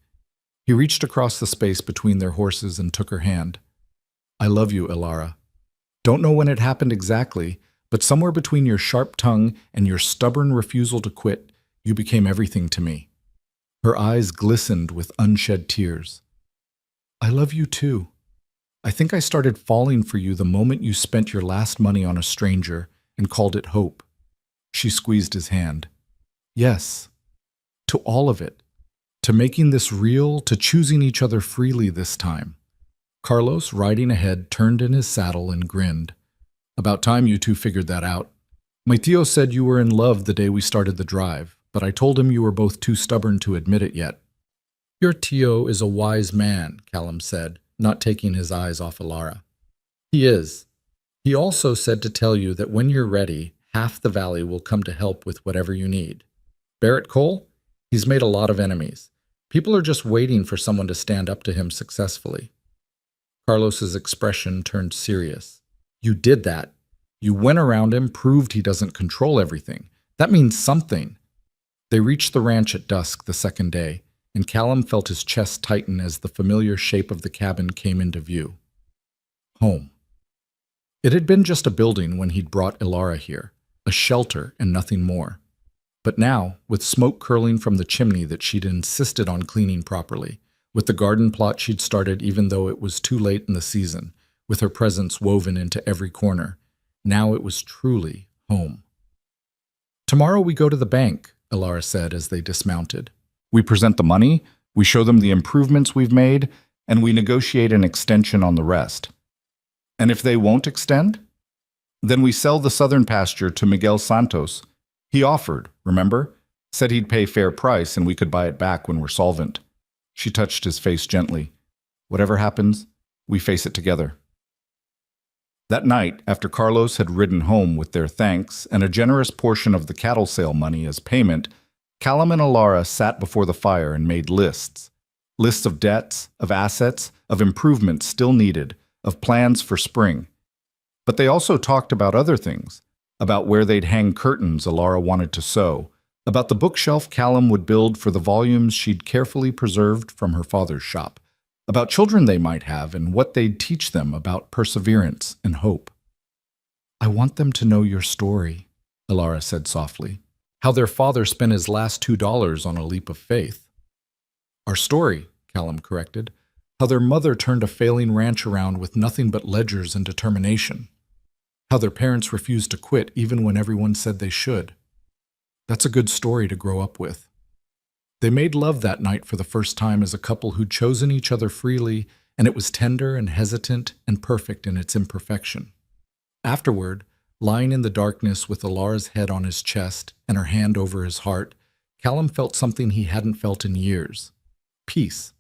He reached across the space between their horses and took her hand. I love you, Alara. Don't know when it happened exactly, but somewhere between your sharp tongue and your stubborn refusal to quit, you became everything to me. Her eyes glistened with unshed tears. I love you too. I think I started falling for you the moment you spent your last money on a stranger and called it hope. She squeezed his hand. Yes, to all of it. To making this real, to choosing each other freely this time. Carlos, riding ahead, turned in his saddle and grinned. About time you 2 figured that out. My tío said you were in love the day we started the drive, but I told him you were both too stubborn to admit it yet. Your tío is a wise man, Callum said, not taking his eyes off Alara. He is. He also said to tell you that when you're ready, half the valley will come to help with whatever you need. Barrett Cole? He's made a lot of enemies. People are just waiting for someone to stand up to him successfully. Carlos's expression turned serious. You did that. You went around him, proved he doesn't control everything. That means something. They reached the ranch at dusk the second day, and Callum felt his chest tighten as the familiar shape of the cabin came into view. Home. It had been just a building when he'd brought Ilara here, a shelter and nothing more. But now, with smoke curling from the chimney that she'd insisted on cleaning properly, with the garden plot she'd started even though it was too late in the season, with her presence woven into every corner, now it was truly home. Tomorrow we go to the bank, Ilara said as they dismounted. We present the money, we show them the improvements we've made, and we negotiate an extension on the rest. And if they won't extend? Then we sell the southern pasture to Miguel Santos. He offered, remember? Said he'd pay fair price and we could buy it back when we're solvent. She touched his face gently. Whatever happens, we face it together. That night, after Carlos had ridden home with their thanks and a generous portion of the cattle sale money as payment, Callum and Ilara sat before the fire and made lists. Lists of debts, of assets, of improvements still needed, of plans for spring. But they also talked about other things, about where they'd hang curtains Ilara wanted to sew, about the bookshelf Callum would build for the volumes she'd carefully preserved from her father's shop, about children they might have and what they'd teach them about perseverance and hope. I want them to know your story, Ilara said softly, how their father spent his last $2 on a leap of faith. Our story, Callum corrected, how their mother turned a failing ranch around with nothing but ledgers and determination, how their parents refused to quit even when everyone said they should. That's a good story to grow up with. They made love that night for the first time as a couple who'd chosen each other freely, and it was tender and hesitant and perfect in its imperfection. Afterward, lying in the darkness with Ilara's head on his chest and her hand over his heart, Callum felt something he hadn't felt in years. Peace.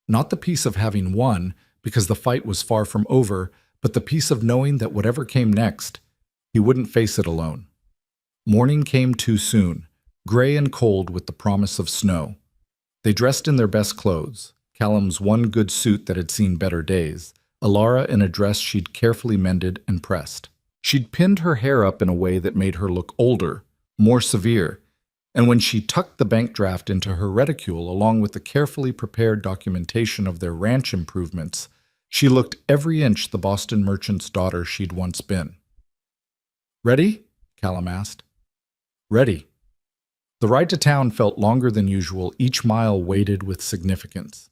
Not the peace of having won, because the fight was far from over, but the peace of knowing that whatever came next, he wouldn't face it alone. Morning came too soon, gray and cold with the promise of snow. They dressed in their best clothes, Callum's one good suit that had seen better days, Ilara in a dress she'd carefully mended and pressed. She'd pinned her hair up in a way that made her look older, more severe, and when she tucked the bank draft into her reticule along with the carefully prepared documentation of their ranch improvements, she looked every inch the Boston merchant's daughter she'd once been. Ready? Callum asked. Ready. The ride to town felt longer than usual, each mile weighted with significance.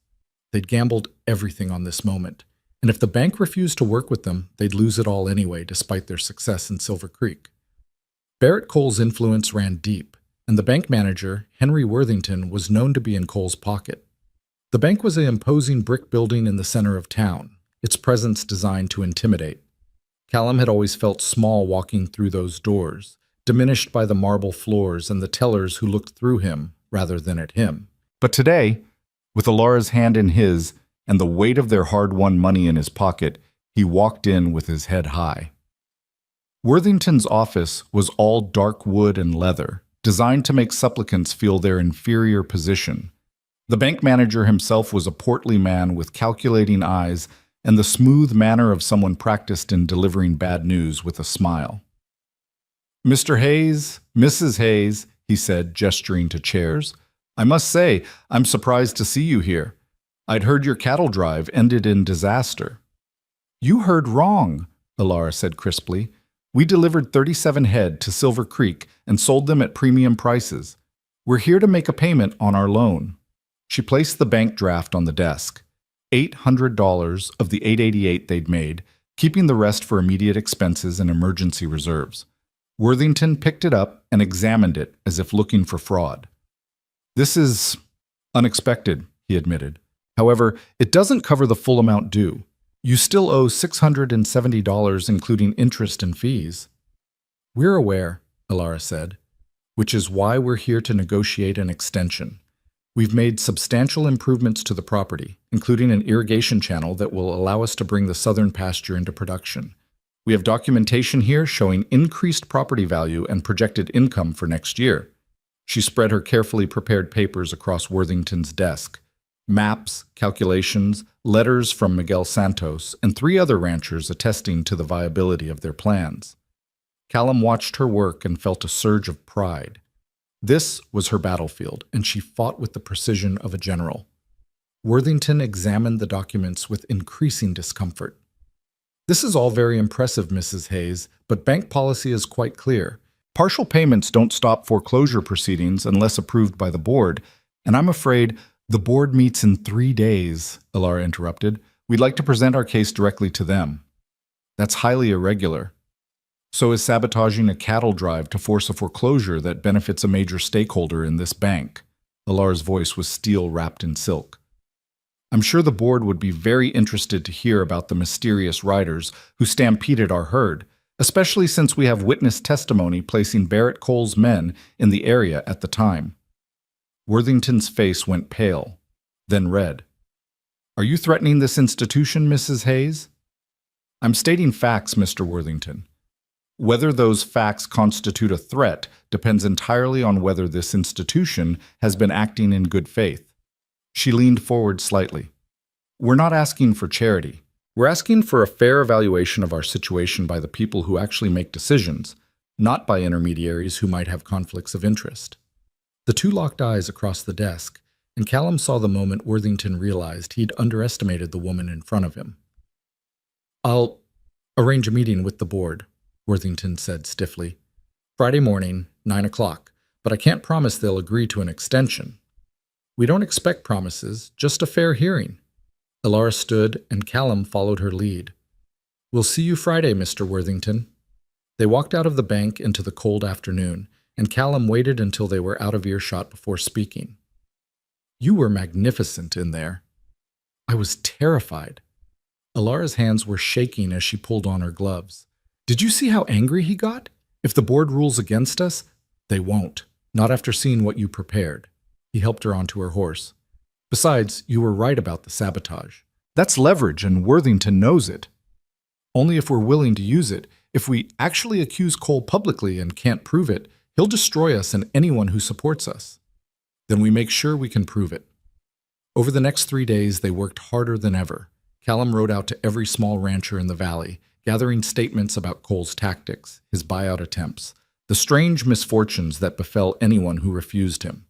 They'd gambled everything on this moment, and if the bank refused to work with them, they'd lose it all anyway, despite their success in Silver Creek. Barrett Cole's influence ran deep, and the bank manager, Henry Worthington, was known to be in Cole's pocket. The bank was an imposing brick building in the center of town, its presence designed to intimidate. Callum had always felt small walking through those doors, diminished by the marble floors and the tellers who looked through him rather than at him. But today, with Ilara's hand in his and the weight of their hard-won money in his pocket, he walked in with his head high. Worthington's office was all dark wood and leather, designed to make supplicants feel their inferior position. The bank manager himself was a portly man with calculating eyes and the smooth manner of someone practiced in delivering bad news with a smile. Mr. Hayes, Mrs. Hayes, he said, gesturing to chairs. I must say, I'm surprised to see you here. I'd heard your cattle drive ended in disaster. You heard wrong, Ilara said crisply. We delivered 37 head to Silver Creek and sold them at premium prices. We're here to make a payment on our loan. She placed the bank draft on the desk. $800 of the $888 they'd made, keeping the rest for immediate expenses and emergency reserves. Worthington picked it up and examined it as if looking for fraud. This is unexpected, he admitted. However, it doesn't cover the full amount due. You still owe $670 including interest and fees. We're aware, Ilara said, which is why we're here to negotiate an extension. We've made substantial improvements to the property, including an irrigation channel that will allow us to bring the southern pasture into production. We have documentation here showing increased property value and projected income for next year. She spread her carefully prepared papers across Worthington's desk. Maps, calculations, letters from Miguel Santos, and 3 other ranchers attesting to the viability of their plans. Callum watched her work and felt a surge of pride. This was her battlefield, and she fought with the precision of a general. Worthington examined the documents with increasing discomfort. This is all very impressive, Mrs. Hayes, but bank policy is quite clear. Partial payments don't stop foreclosure proceedings unless approved by the board, and I'm afraid the board meets in 3 days, Alara interrupted. We'd like to present our case directly to them. That's highly irregular. So is sabotaging a cattle drive to force a foreclosure that benefits a major stakeholder in this bank. Alara's voice was steel wrapped in silk. I'm sure the board would be very interested to hear about the mysterious riders who stampeded our herd, especially since we have witness testimony placing Barrett Cole's men in the area at the time. Worthington's face went pale, then red. Are you threatening this institution, Mrs. Hayes? I'm stating facts, Mr. Worthington. Whether those facts constitute a threat depends entirely on whether this institution has been acting in good faith. She leaned forward slightly. We're not asking for charity. We're asking for a fair evaluation of our situation by the people who actually make decisions, not by intermediaries who might have conflicts of interest. The 2 locked eyes across the desk, and Callum saw the moment Worthington realized he'd underestimated the woman in front of him. I'll arrange a meeting with the board, Worthington said stiffly. Friday morning, 9 o'clock, but I can't promise they'll agree to an extension. We don't expect promises, just a fair hearing. Alara stood, and Callum followed her lead. We'll see you Friday, Mr. Worthington. They walked out of the bank into the cold afternoon, and Callum waited until they were out of earshot before speaking. You were magnificent in there. I was terrified. Alara's hands were shaking as she pulled on her gloves. Did you see how angry he got? If the board rules against us, they won't. Not after seeing what you prepared. He helped her onto her horse. Besides, you were right about the sabotage. That's leverage, and Worthington knows it. Only if we're willing to use it. If we actually accuse Cole publicly and can't prove it, he'll destroy us and anyone who supports us. Then we make sure we can prove it. Over the next 3 days, they worked harder than ever. Callum rode out to every small rancher in the valley, gathering statements about Cole's tactics, his buyout attempts, the strange misfortunes that befell anyone who refused him.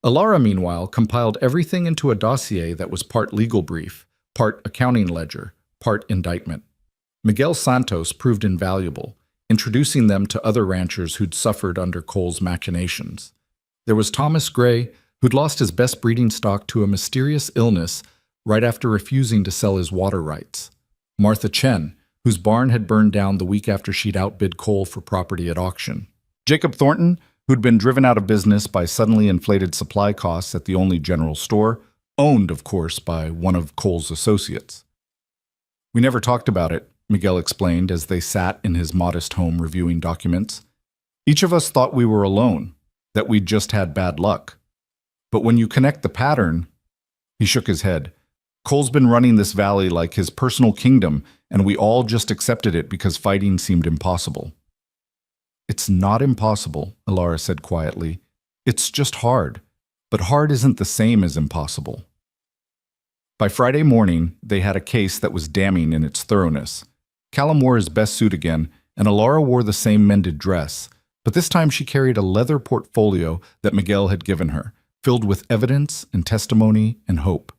Alara, meanwhile, compiled everything into a dossier that was part legal brief, part accounting ledger, part indictment. Miguel Santos proved invaluable, introducing them to other ranchers who'd suffered under Cole's machinations. There was Thomas Gray, who'd lost his best breeding stock to a mysterious illness right after refusing to sell his water rights. Martha Chen, whose barn had burned down the week after she'd outbid Cole for property at auction. Jacob Thornton, who'd been driven out of business by suddenly inflated supply costs at the only general store, owned, of course, by one of Cole's associates. We never talked about it, Miguel explained as they sat in his modest home reviewing documents. Each of us thought we were alone, that we'd just had bad luck. But when you connect the pattern, he shook his head. Cole's been running this valley like his personal kingdom, and we all just accepted it because fighting seemed impossible. It's not impossible, Alara said quietly. It's just hard. But hard isn't the same as impossible. By Friday morning, they had a case that was damning in its thoroughness. Callum wore his best suit again, and Alara wore the same mended dress, but this time she carried a leather portfolio that Miguel had given her, filled with evidence and testimony and hope.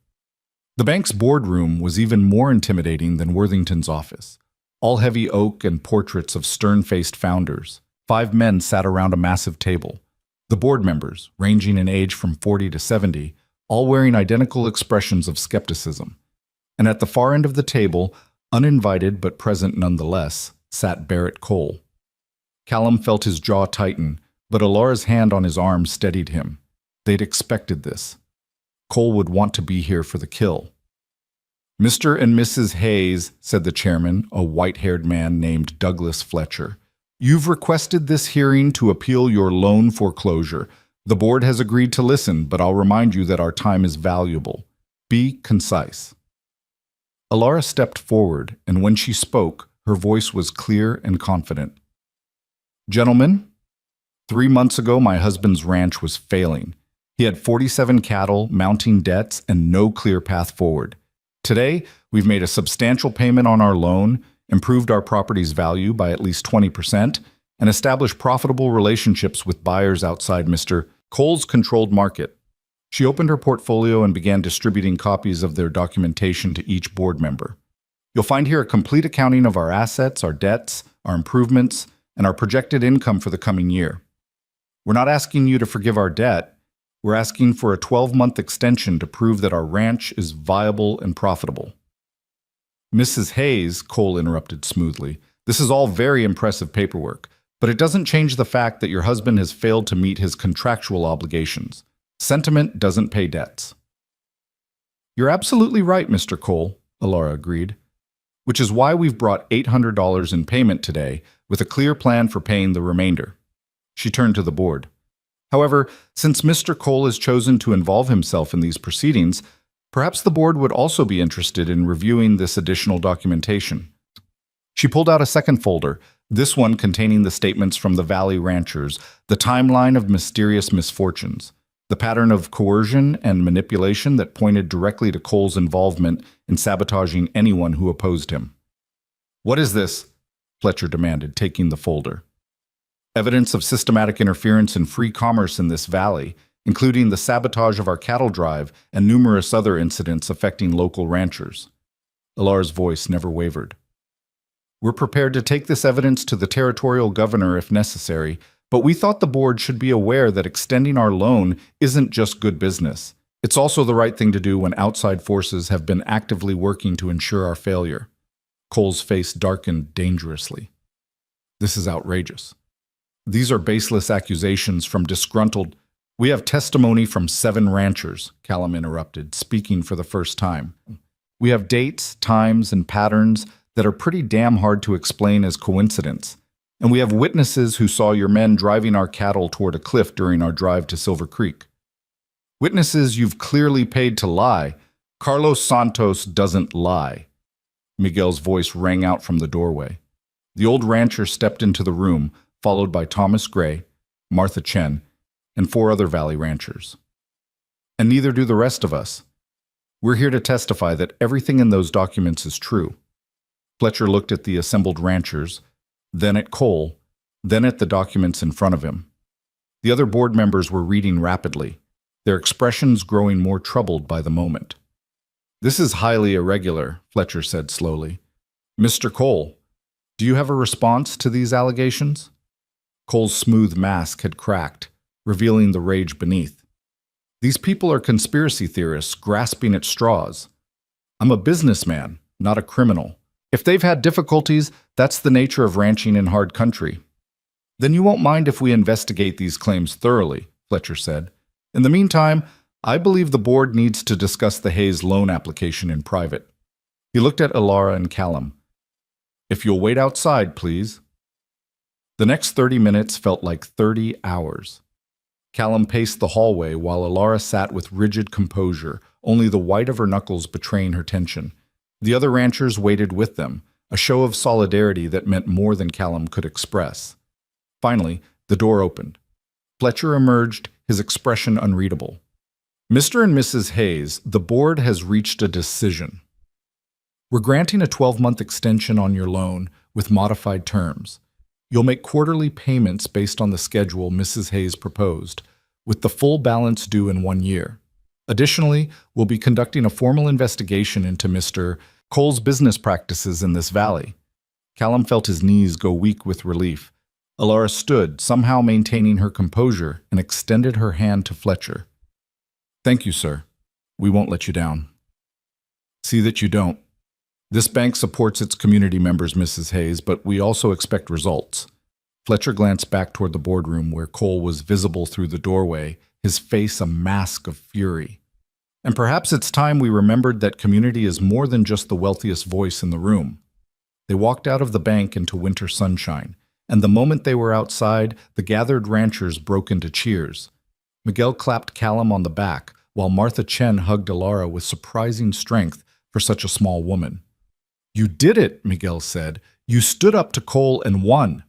The bank's boardroom was even more intimidating than Worthington's office. All heavy oak and portraits of stern-faced founders. 5 men sat around a massive table. The board members, ranging in age from 40 to 70, all wearing identical expressions of skepticism. And at the far end of the table, uninvited but present nonetheless, sat Barrett Cole. Callum felt his jaw tighten, but Alara's hand on his arm steadied him. They'd expected this. Cole would want to be here for the kill. Mr. and Mrs. Hayes, said the chairman, a white-haired man named Douglas Fletcher, you've requested this hearing to appeal your loan foreclosure. The board has agreed to listen, but I'll remind you that our time is valuable. Be concise. Alara stepped forward, and when she spoke, Her voice was clear and confident. Gentlemen, 3 months ago my husband's ranch was failing. He had 47 cattle, mounting debts, and no clear path forward. Today, we've made a substantial payment on our loan, improved our property's value by at least 20%, and established profitable relationships with buyers outside Mr. Cole's controlled market. She opened her portfolio and began distributing copies of their documentation to each board member. You'll find here a complete accounting of our assets, our debts, our improvements, and our projected income for the coming year. We're not asking you to forgive our debt. We're asking for a 12-month extension to prove that our ranch is viable and profitable. Mrs. Hayes, Cole interrupted smoothly, this is all very impressive paperwork, but it doesn't change the fact that your husband has failed to meet his contractual obligations. Sentiment doesn't pay debts. You're absolutely right, Mr. Cole, Alara agreed, which is why we've brought $800 in payment today with a clear plan for paying the remainder. She turned to the board. However, since Mr. Cole has chosen to involve himself in these proceedings, perhaps the board would also be interested in reviewing this additional documentation. She pulled out a second folder, this one containing the statements from the Valley Ranchers, the timeline of mysterious misfortunes, the pattern of coercion and manipulation that pointed directly to Cole's involvement in sabotaging anyone who opposed him. What is this? Fletcher demanded, taking the folder. Evidence of systematic interference in free commerce in this valley, including the sabotage of our cattle drive and numerous other incidents affecting local ranchers. Alara's voice never wavered. We're prepared to take this evidence to the territorial governor if necessary, but we thought the board should be aware that extending our loan isn't just good business. It's also the right thing to do when outside forces have been actively working to ensure our failure. Cole's face darkened dangerously. This is outrageous. These are baseless accusations from disgruntled... We have testimony from 7 ranchers, Callum interrupted, speaking for the first time. We have dates, times, and patterns that are pretty damn hard to explain as coincidence. And we have witnesses who saw your men driving our cattle toward a cliff during our drive to Silver Creek. Witnesses you've clearly paid to lie. Carlos Santos doesn't lie. Miguel's voice rang out from the doorway. The old rancher stepped into the room, followed by Thomas Gray, Martha Chen, and 4 other Valley ranchers. And neither do the rest of us. We're here to testify that everything in those documents is true. Fletcher looked at the assembled ranchers, then at Cole, then at the documents in front of him. The other board members were reading rapidly, their expressions growing more troubled by the moment. This is highly irregular, Fletcher said slowly. Mr. Cole, do you have a response to these allegations? Cole's smooth mask had cracked, revealing the rage beneath. These people are conspiracy theorists grasping at straws. I'm a businessman, not a criminal. If they've had difficulties, that's the nature of ranching in hard country. Then you won't mind if we investigate these claims thoroughly, Fletcher said. In the meantime, I believe the board needs to discuss the Hayes loan application in private. He looked at Alara and Callum. If you'll wait outside, please. The next 30 minutes felt like 30 hours. Callum paced the hallway while Alara sat with rigid composure, only the white of her knuckles betraying her tension. The other ranchers waited with them, a show of solidarity that meant more than Callum could express. Finally, the door opened. Fletcher emerged, his expression unreadable. Mr. and Mrs. Hayes, the board has reached a decision. We're granting a 12-month extension on your loan with modified terms. You'll make quarterly payments based on the schedule Mrs. Hayes proposed, with the full balance due in 1 year. Additionally, we'll be conducting a formal investigation into Mr. Cole's business practices in this valley. Callum felt his knees go weak with relief. Alara stood, somehow maintaining her composure, and extended her hand to Fletcher. Thank you, sir. We won't let you down. See that you don't. This bank supports its community members, Mrs. Hayes, but we also expect results. Fletcher glanced back toward the boardroom where Cole was visible through the doorway, his face a mask of fury. And perhaps it's time we remembered that community is more than just the wealthiest voice in the room. They walked out of the bank into winter sunshine, and the moment they were outside, the gathered ranchers broke into cheers. Miguel clapped Callum on the back, while Martha Chen hugged Alara with surprising strength for such a small woman. You did it, Miguel said. You stood up to Cole and won.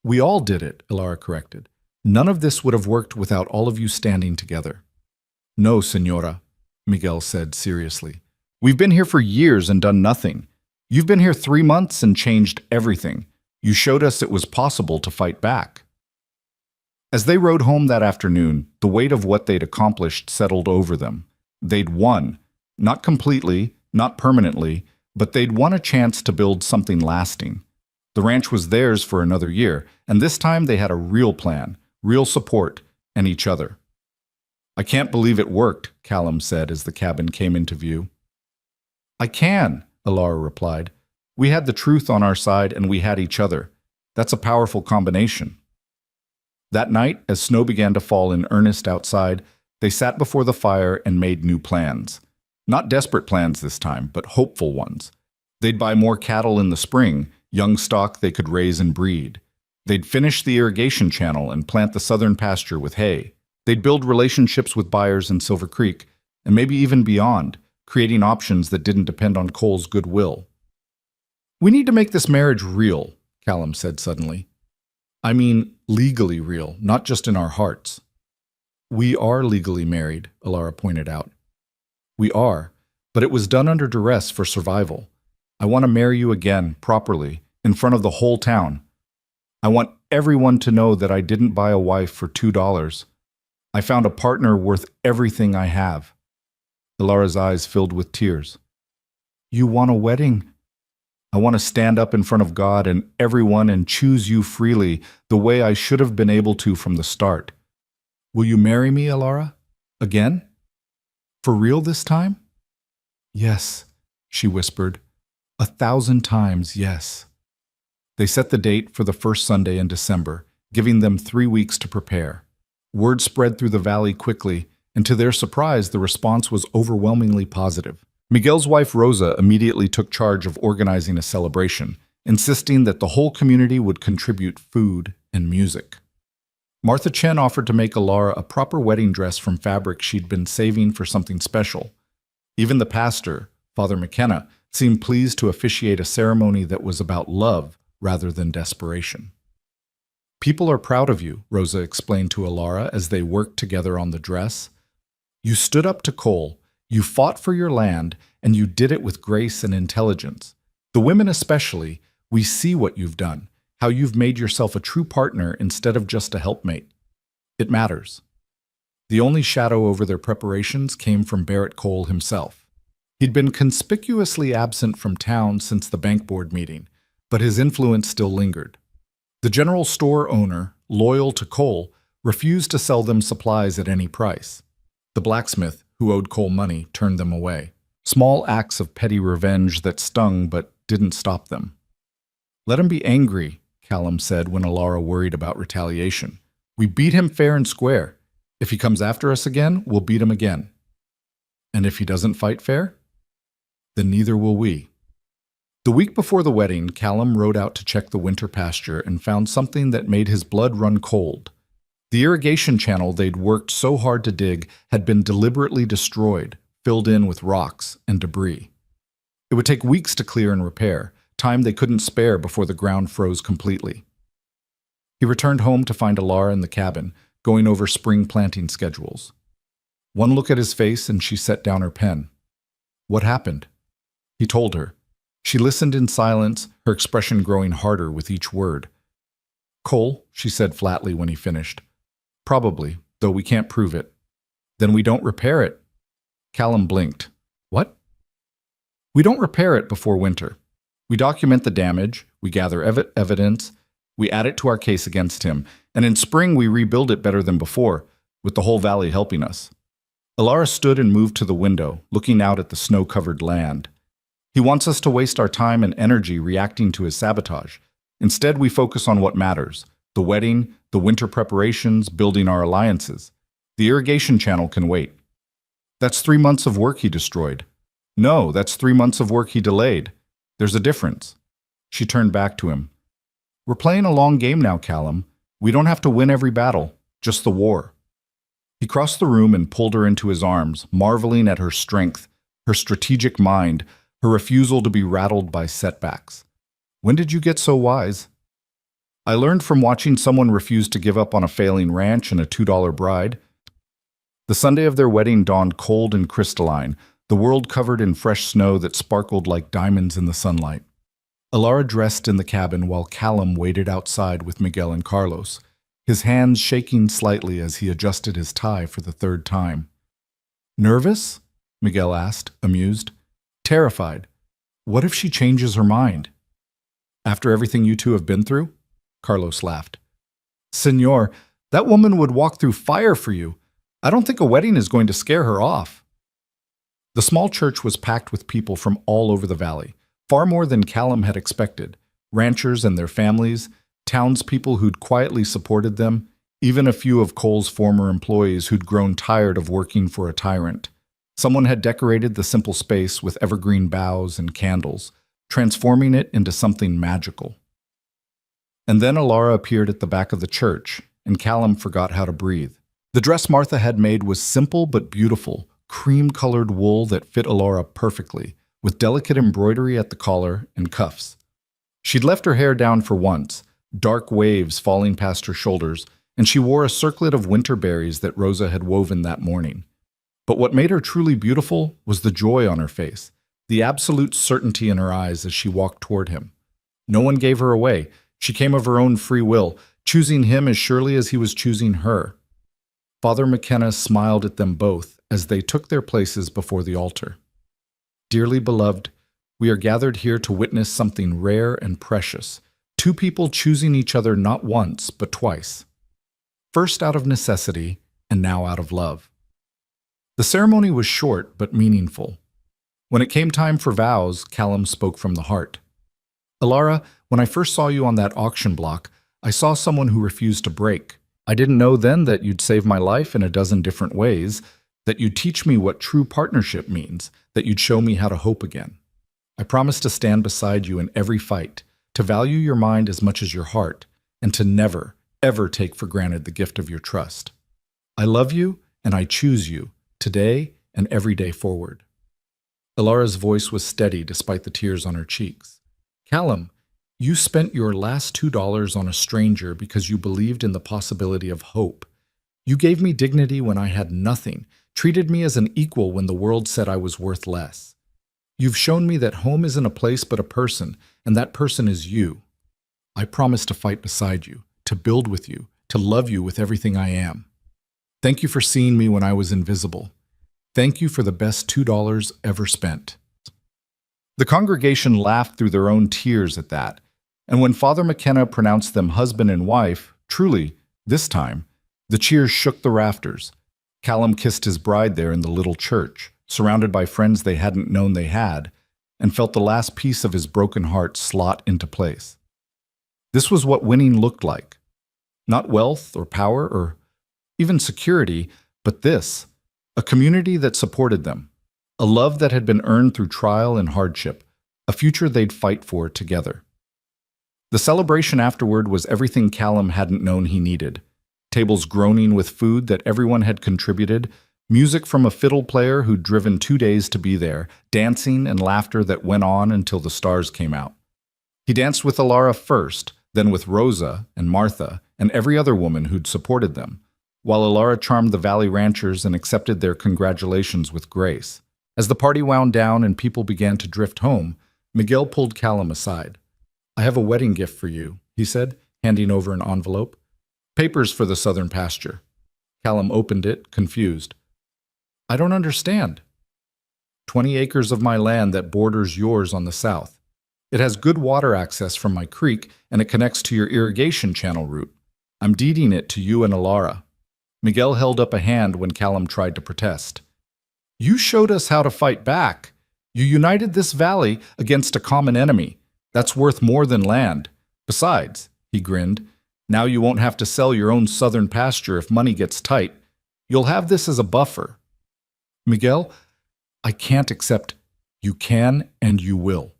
We all did it, Ilara corrected. None of this would have worked without all of you standing together. No, Senora, Miguel said seriously. We've been here for years and done nothing. You've been here 3 months and changed everything. You showed us it was possible to fight back. As they rode home that afternoon, the weight of what they'd accomplished settled over them. They'd won. Not completely, not permanently, but they'd won a chance to build something lasting. The ranch was theirs for another year, and this time they had a real plan, real support, and each other. I can't believe it worked, Callum said as the cabin came into view. I can, Ilara replied. We had the truth on our side and we had each other. That's a powerful combination. That night, as snow began to fall in earnest outside, they sat before the fire and made new plans. Not desperate plans this time, but hopeful ones. They'd buy more cattle in the spring, young stock they could raise and breed. They'd finish the irrigation channel and plant the southern pasture with hay. They'd build relationships with buyers in Silver Creek, and maybe even beyond, creating options that didn't depend on Cole's goodwill. We need to make this marriage real, Callum said suddenly. I mean, legally real, not just in our hearts. We are legally married, Ilara pointed out. We are, but it was done under duress for survival. I want to marry you again, properly, in front of the whole town. I want everyone to know that I didn't buy a wife for $2. I found a partner worth everything I have. Ilara's eyes filled with tears. You want a wedding? I want to stand up in front of God and everyone and choose you freely, the way I should have been able to from the start. Will you marry me, Ilara? Again? For real this time? Yes, she whispered. 1,000 times yes. They set the date for the first Sunday in December, giving them 3 weeks to prepare. Word spread through the valley quickly, and to their surprise, the response was overwhelmingly positive. Miguel's wife Rosa immediately took charge of organizing a celebration, insisting that the whole community would contribute food and music. Martha Chen offered to make Ilara a proper wedding dress from fabric she'd been saving for something special. Even the pastor, Father McKenna, seemed pleased to officiate a ceremony that was about love rather than desperation. People are proud of you, Rosa explained to Ilara as they worked together on the dress. You stood up to Cole, you fought for your land, and you did it with grace and intelligence. The women especially, we see what you've done, how you've made yourself a true partner instead of just a helpmate. It matters. The only shadow over their preparations came from Barrett Cole himself. He'd been conspicuously absent from town since the bank board meeting, but his influence still lingered. The general store owner, loyal to Cole, refused to sell them supplies at any price. The blacksmith, who owed Cole money, turned them away. Small acts of petty revenge that stung but didn't stop them. Let him be angry, Callum said when Ilara worried about retaliation. We beat him fair and square. If he comes after us again, we'll beat him again. And if he doesn't fight fair, then neither will we. The week before the wedding, Callum rode out to check the winter pasture and found something that made his blood run cold. The irrigation channel they'd worked so hard to dig had been deliberately destroyed, filled in with rocks and debris. It would take weeks to clear and repair, time they couldn't spare before the ground froze completely. He returned home to find Ilara in the cabin, going over spring planting schedules. One look at his face and she set down her pen. What happened? He told her. She listened in silence, her expression growing harder with each word. Cole, she said flatly when he finished. Probably, though we can't prove it. Then we don't repair it. Callum blinked. What? We don't repair it before winter. We document the damage, we gather evidence, we add it to our case against him, and in spring we rebuild it better than before, with the whole valley helping us. Ilara stood and moved to the window, looking out at the snow-covered land. He wants us to waste our time and energy reacting to his sabotage. Instead, we focus on what matters. The wedding, the winter preparations, building our alliances. The irrigation channel can wait. That's 3 months of work he destroyed. No, that's 3 months of work he delayed. There's a difference. She turned back to him. We're playing a long game now, Callum. We don't have to win every battle, just the war. He crossed the room and pulled her into his arms, marveling at her strength, her strategic mind, her refusal to be rattled by setbacks. When did you get so wise? I learned from watching someone refuse to give up on a failing ranch and a $2 bride. The Sunday of their wedding dawned cold and crystalline, the world covered in fresh snow that sparkled like diamonds in the sunlight. Alara dressed in the cabin while Callum waited outside with Miguel and Carlos, his hands shaking slightly as he adjusted his tie for the third time. Nervous? Miguel asked, amused. Terrified. What if she changes her mind? After everything you two have been through? Carlos laughed. Senor, that woman would walk through fire for you. I don't think a wedding is going to scare her off. The small church was packed with people from all over the valley, far more than Callum had expected. Ranchers and their families, townspeople who'd quietly supported them, even a few of Cole's former employees who'd grown tired of working for a tyrant. Someone had decorated the simple space with evergreen boughs and candles, transforming it into something magical. And then Alara appeared at the back of the church, and Callum forgot how to breathe. The dress Martha had made was simple but beautiful, cream-colored wool that fit Alara perfectly, with delicate embroidery at the collar and cuffs. She'd left her hair down for once, dark waves falling past her shoulders, and she wore a circlet of winter berries that Rosa had woven that morning. But what made her truly beautiful was the joy on her face, the absolute certainty in her eyes as she walked toward him. No one gave her away. She came of her own free will, choosing him as surely as he was choosing her. Father McKenna smiled at them both as they took their places before the altar. Dearly beloved, we are gathered here to witness something rare and precious, two people choosing each other not once, but twice. First out of necessity, and now out of love. The ceremony was short but meaningful. When it came time for vows, Callum spoke from the heart. Alara, when I first saw you on that auction block, I saw someone who refused to break. I didn't know then that you'd save my life in a dozen different ways, that you'd teach me what true partnership means, that you'd show me how to hope again. I promise to stand beside you in every fight, to value your mind as much as your heart, and to never, ever take for granted the gift of your trust. I love you, and I choose you, today and every day forward. Alara's voice was steady despite the tears on her cheeks. Callum, you spent your last $2 on a stranger because you believed in the possibility of hope. You gave me dignity when I had nothing, treated me as an equal when the world said I was worth less. You've shown me that home isn't a place but a person, and that person is you. I promise to fight beside you, to build with you, to love you with everything I am. Thank you for seeing me when I was invisible. Thank you for the best $2 ever spent. The congregation laughed through their own tears at that, and when Father McKenna pronounced them husband and wife, truly, this time, the cheers shook the rafters. Callum kissed his bride there in the little church, surrounded by friends they hadn't known they had, and felt the last piece of his broken heart slot into place. This was what winning looked like. Not wealth or power or even security, but this, a community that supported them, a love that had been earned through trial and hardship, a future they'd fight for together. The celebration afterward was everything Callum hadn't known he needed. Tables groaning with food that everyone had contributed, music from a fiddle player who'd driven 2 days to be there, dancing and laughter that went on until the stars came out. He danced with Alara first, then with Rosa and Martha and every other woman who'd supported them, while Alara charmed the valley ranchers and accepted their congratulations with grace. As the party wound down and people began to drift home, Miguel pulled Callum aside. I have a wedding gift for you, he said, handing over an envelope. Papers for the southern pasture. Callum opened it, confused. I don't understand. 20 acres of my land that borders yours on the south. It has good water access from my creek, and it connects to your irrigation channel route. I'm deeding it to you and Alara. Miguel held up a hand when Callum tried to protest. You showed us how to fight back. You united this valley against a common enemy. That's worth more than land. Besides, he grinned, now you won't have to sell your own southern pasture if money gets tight. You'll have this as a buffer. Miguel, I can't accept. You can and you will.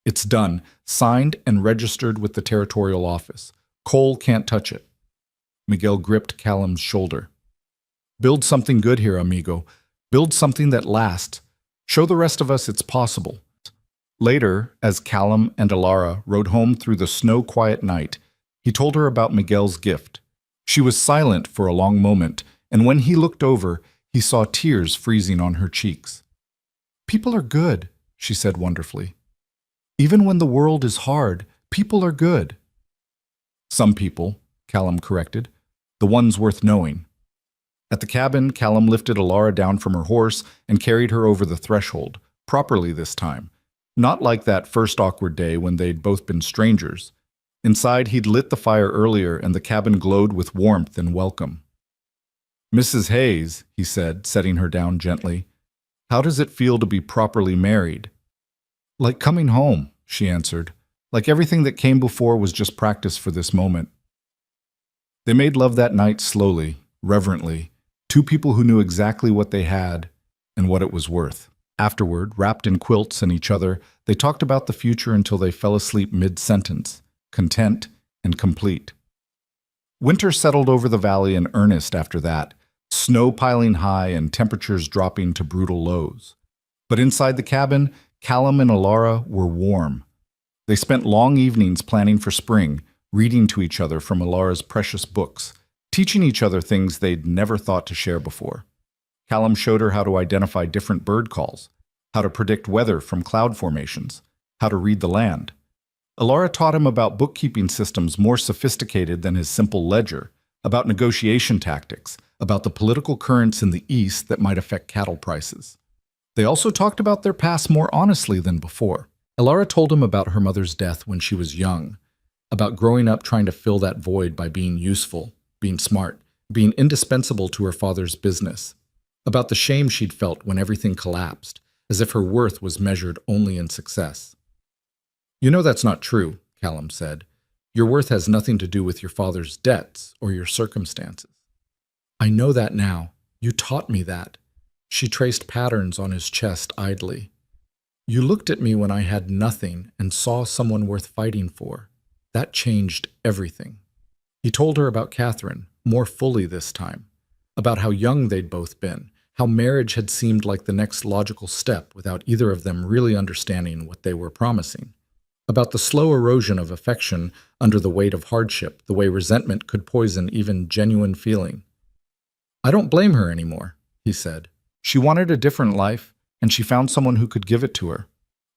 It's done, signed and registered with the territorial office. Cole can't touch it. Miguel gripped Callum's shoulder. Build something good here, amigo. Build something that lasts. Show the rest of us it's possible. Later, as Callum and Alara rode home through the snow-quiet night, he told her about Miguel's gift. She was silent for a long moment, and when he looked over, he saw tears freezing on her cheeks. "People are good," she said wonderfully. "Even when the world is hard, people are good." "Some people," Callum corrected. "The ones worth knowing." At the cabin, Callum lifted Alara down from her horse and carried her over the threshold, properly this time. Not like that first awkward day when they'd both been strangers. Inside, he'd lit the fire earlier and the cabin glowed with warmth and welcome. "Mrs. Hayes," he said, setting her down gently, "how does it feel to be properly married?" "Like coming home," she answered. Like everything that came before was just practice for this moment. They made love that night slowly, reverently, two people who knew exactly what they had and what it was worth. Afterward, wrapped in quilts and each other, they talked about the future until they fell asleep mid-sentence, content and complete. Winter settled over the valley in earnest after that, snow piling high and temperatures dropping to brutal lows. But inside the cabin, Callum and Alara were warm. They spent long evenings planning for spring, reading to each other from Alara's precious books, teaching each other things they'd never thought to share before. Callum showed her how to identify different bird calls, how to predict weather from cloud formations, how to read the land. Alara taught him about bookkeeping systems more sophisticated than his simple ledger, about negotiation tactics, about the political currents in the East that might affect cattle prices. They also talked about their past more honestly than before. Alara told him about her mother's death when she was young, about growing up trying to fill that void by being useful, being smart, being indispensable to her father's business, about the shame she'd felt when everything collapsed, as if her worth was measured only in success. "You know that's not true," Callum said. "Your worth has nothing to do with your father's debts or your circumstances." "I know that now. You taught me that." She traced patterns on his chest idly. "You looked at me when I had nothing and saw someone worth fighting for. That changed everything." He told her about Catherine, more fully this time, about how young they'd both been, how marriage had seemed like the next logical step without either of them really understanding what they were promising, about the slow erosion of affection under the weight of hardship, the way resentment could poison even genuine feeling. "I don't blame her anymore," he said. "She wanted a different life, and she found someone who could give it to her.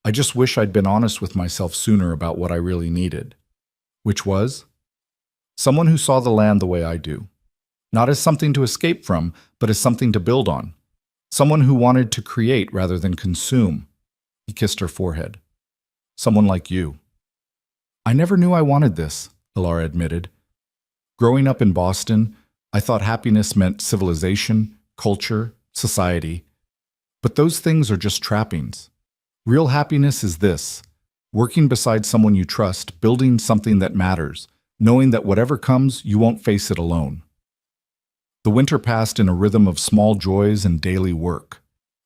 I just wish I'd been honest with myself sooner about what I really needed." Which was? Someone who saw the land the way I do. Not as something to escape from, but as something to build on. Someone who wanted to create rather than consume. He kissed her forehead. "Someone like you." "I never knew I wanted this," Alara admitted. "Growing up in Boston, I thought happiness meant civilization, culture, society. But those things are just trappings. Real happiness is this: working beside someone you trust, building something that matters, knowing that whatever comes, you won't face it alone." The winter passed in a rhythm of small joys and daily work.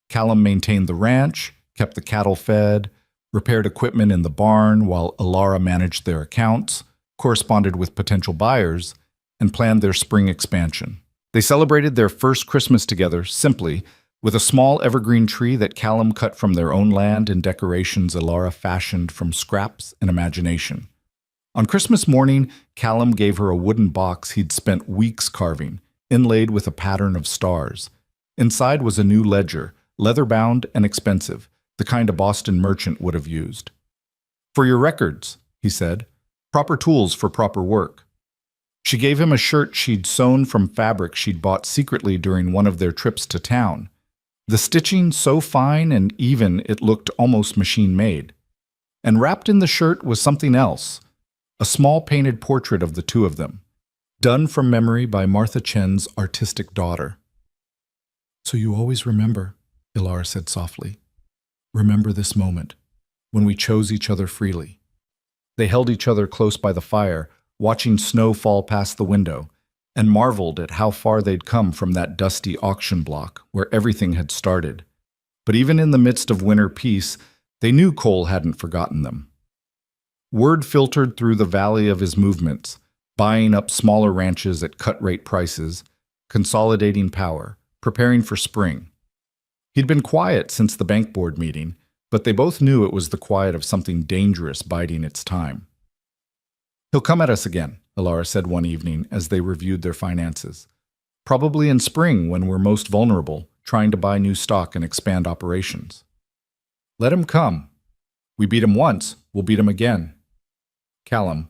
Callum maintained the ranch, kept the cattle fed, repaired equipment in the barn while Alara managed their accounts, corresponded with potential buyers, and planned their spring expansion. They celebrated their first Christmas together simply, with a small evergreen tree that Callum cut from their own land and decorations Alara fashioned from scraps and imagination. On Christmas morning, Callum gave her a wooden box he'd spent weeks carving, inlaid with a pattern of stars. Inside was a new ledger, leather-bound and expensive, the kind a Boston merchant would have used. "For your records," he said. "Proper tools for proper work." She gave him a shirt she'd sewn from fabric she'd bought secretly during one of their trips to town. The stitching so fine and even it looked almost machine-made. And wrapped in the shirt was something else, a small painted portrait of the two of them, done from memory by Martha Chen's artistic daughter. "So you always remember," Alara said softly. "Remember this moment, when we chose each other freely." They held each other close by the fire, watching snow fall past the window, and marveled at how far they'd come from that dusty auction block where everything had started. But even in the midst of winter peace, they knew Cole hadn't forgotten them. Word filtered through the valley of his movements, buying up smaller ranches at cut-rate prices, consolidating power, preparing for spring. He'd been quiet since the bank board meeting, but they both knew it was the quiet of something dangerous biding its time. "He'll come at us again," Alara said one evening as they reviewed their finances. "Probably in spring when we're most vulnerable, trying to buy new stock and expand operations." "Let him come. We beat him once, we'll beat him again." "Callum,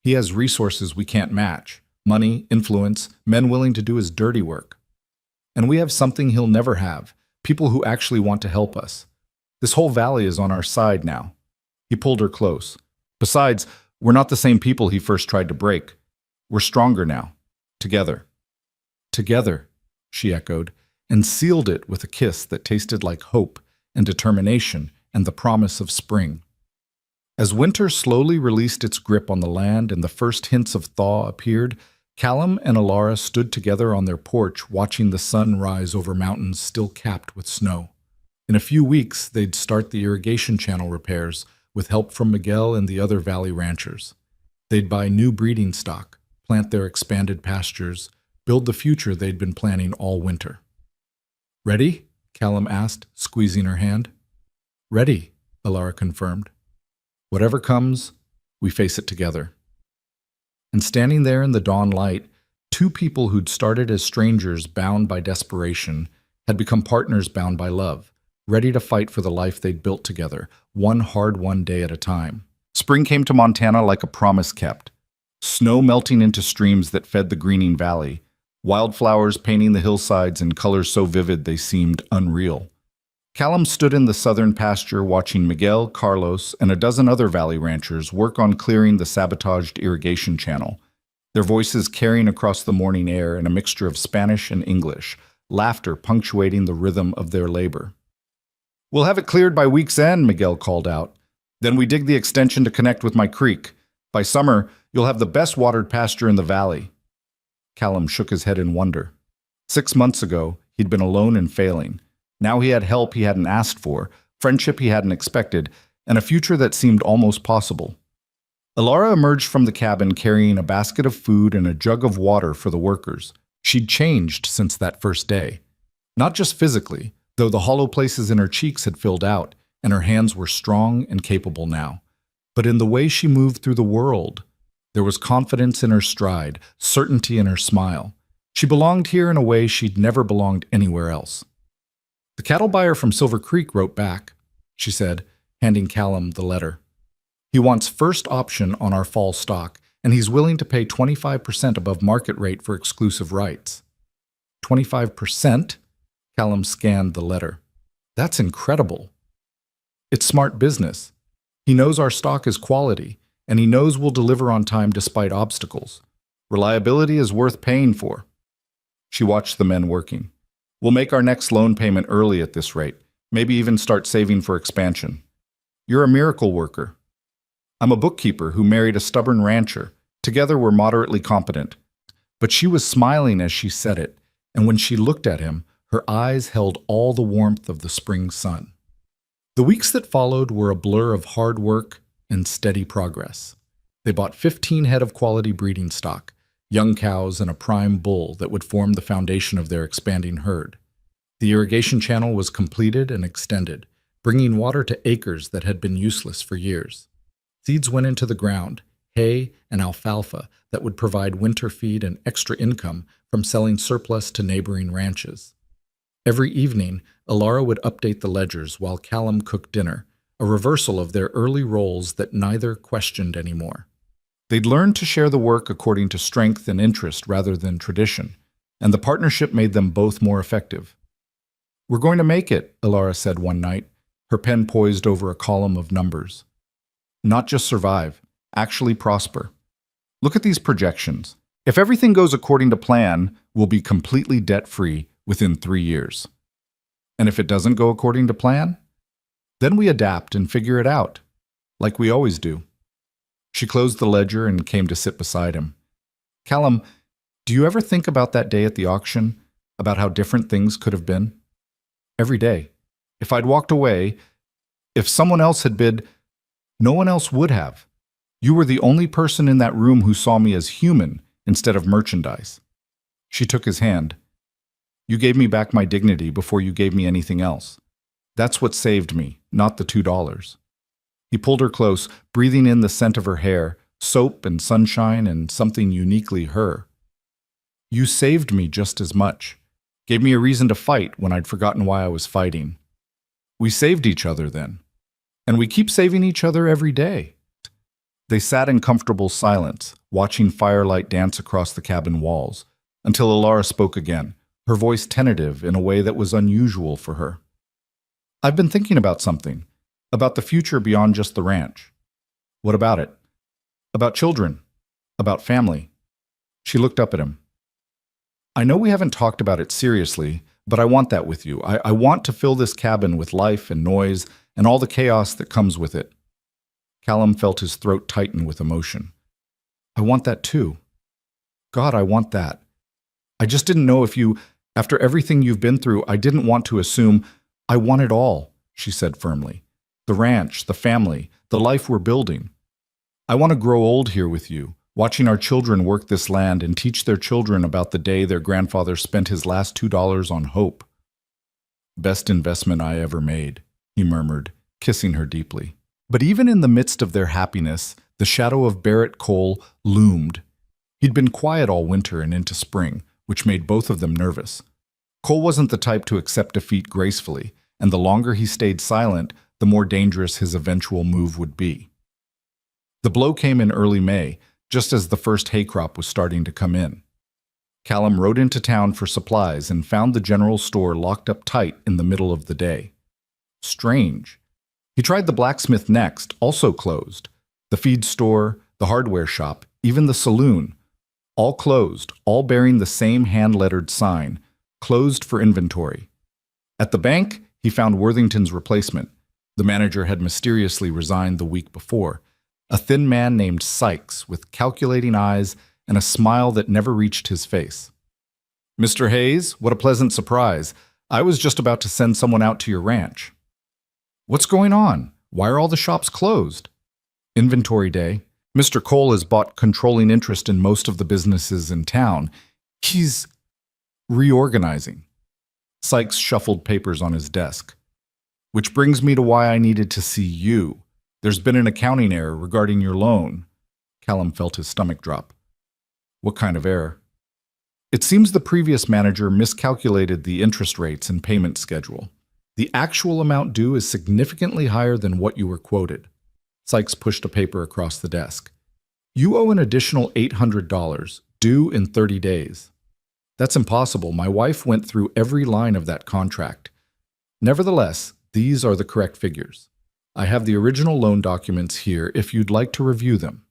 he has resources we can't match. Money, influence, men willing to do his dirty work. And we have something he'll never have, people who actually want to help us. This whole valley is on our side now." He pulled her close. "Besides, we're not the same people he first tried to break. We're stronger now. Together." "Together," she echoed, and sealed it with a kiss that tasted like hope and determination and the promise of spring. As winter slowly released its grip on the land and the first hints of thaw appeared, Callum and Alara stood together on their porch watching the sun rise over mountains still capped with snow. In a few weeks, they'd start the irrigation channel repairs with help from Miguel and the other valley ranchers. They'd buy new breeding stock, plant their expanded pastures, build the future they'd been planning all winter. "Ready?" Callum asked, squeezing her hand. "Ready," Alara confirmed. "Whatever comes, we face it together." And standing there in the dawn light, two people who'd started as strangers bound by desperation had become partners bound by love, ready to fight for the life they'd built together, one hard-won day at a time. Spring came to Montana like a promise kept. Snow melting into streams that fed the greening valley, wildflowers painting the hillsides in colors so vivid they seemed unreal. Callum stood in the southern pasture watching Miguel, Carlos, and a dozen other valley ranchers work on clearing the sabotaged irrigation channel, their voices carrying across the morning air in a mixture of Spanish and English, laughter punctuating the rhythm of their labor. "We'll have it cleared by week's end," Miguel called out. "Then we dig the extension to connect with my creek. By summer, you'll have the best watered pasture in the valley." Callum shook his head in wonder. 6 months ago, he'd been alone and failing. Now he had help he hadn't asked for, friendship he hadn't expected, and a future that seemed almost possible. Alara emerged from the cabin carrying a basket of food and a jug of water for the workers. She'd changed since that first day. Not just physically, though the hollow places in her cheeks had filled out, and her hands were strong and capable now, but in the way she moved through the world. There was confidence in her stride, certainty in her smile. She belonged here in a way she'd never belonged anywhere else. "The cattle buyer from Silver Creek wrote back," she said, handing Callum the letter. "He wants first option on our fall stock, and he's willing to pay 25% above market rate for exclusive rights." 25%? Callum scanned the letter. "That's incredible." "It's smart business. He knows our stock is quality, and he knows we'll deliver on time despite obstacles. Reliability is worth paying for." She watched the men working. "We'll make our next loan payment early at this rate, maybe even start saving for expansion. You're a miracle worker." "I'm a bookkeeper who married a stubborn rancher. Together we're moderately competent." But she was smiling as she said it, and when she looked at him, her eyes held all the warmth of the spring sun. The weeks that followed were a blur of hard work and steady progress. They bought 15 head of quality breeding stock, young cows and a prime bull that would form the foundation of their expanding herd. The irrigation channel was completed and extended, bringing water to acres that had been useless for years. Seeds went into the ground, hay and alfalfa that would provide winter feed and extra income from selling surplus to neighboring ranches. Every evening, Alara would update the ledgers while Callum cooked dinner, a reversal of their early roles that neither questioned anymore. They'd learned to share the work according to strength and interest rather than tradition, and the partnership made them both more effective. "We're going to make it," Alara said one night, her pen poised over a column of numbers. "Not just survive, actually prosper. Look at these projections. If everything goes according to plan, we'll be completely debt-free within 3 years. And if it doesn't go according to plan, then we adapt and figure it out, like we always do." She closed the ledger and came to sit beside him. "Callum, do you ever think about that day at the auction, about how different things could have been? Every day. If I'd walked away, if someone else had bid, no one else would have. You were the only person in that room who saw me as human instead of merchandise." She took his hand. "You gave me back my dignity before you gave me anything else. That's what saved me, not the $2. He pulled her close, breathing in the scent of her hair, soap and sunshine and something uniquely her. You saved me just as much. Gave me a reason to fight when I'd forgotten why I was fighting. We saved each other then. And we keep saving each other every day. They sat in comfortable silence, watching firelight dance across the cabin walls, until Alara spoke again, her voice tentative in a way that was unusual for her. I've been thinking about something, about the future beyond just the ranch. What about it? About children, about family. She looked up at him. I know we haven't talked about it seriously, but I want that with you. I want to fill this cabin with life and noise and all the chaos that comes with it. Callum felt his throat tighten with emotion. I want that too. God, I want that. I just didn't know if you, after everything you've been through, I didn't want to assume. I want it all, she said firmly. The ranch, the family, the life we're building. I want to grow old here with you, watching our children work this land and teach their children about the day their grandfather spent his last $2 on hope. Best investment I ever made, he murmured, kissing her deeply. But even in the midst of their happiness, the shadow of Barrett Cole loomed. He'd been quiet all winter and into spring, which made both of them nervous. Cole wasn't the type to accept defeat gracefully, and the longer he stayed silent, the more dangerous his eventual move would be. The blow came in early May, just as the first hay crop was starting to come in. Callum rode into town for supplies and found the general store locked up tight in the middle of the day. Strange. He tried the blacksmith next, also closed. The feed store, the hardware shop, even the saloon. All closed, all bearing the same hand-lettered sign, closed for inventory. At the bank, he found Worthington's replacement. The manager had mysteriously resigned the week before. A thin man named Sykes, with calculating eyes and a smile that never reached his face. Mr. Hayes, what a pleasant surprise. I was just about to send someone out to your ranch. What's going on? Why are all the shops closed? Inventory day. Mr. Cole has bought controlling interest in most of the businesses in town. He's reorganizing. Sykes shuffled papers on his desk. Which brings me to why I needed to see you. There's been an accounting error regarding your loan. Callum felt his stomach drop. What kind of error? It seems the previous manager miscalculated the interest rates and payment schedule. The actual amount due is significantly higher than what you were quoted. Sykes pushed a paper across the desk. You owe an additional $800, due in 30 days. That's impossible. My wife went through every line of that contract. Nevertheless, these are the correct figures. I have the original loan documents here if you'd like to review them.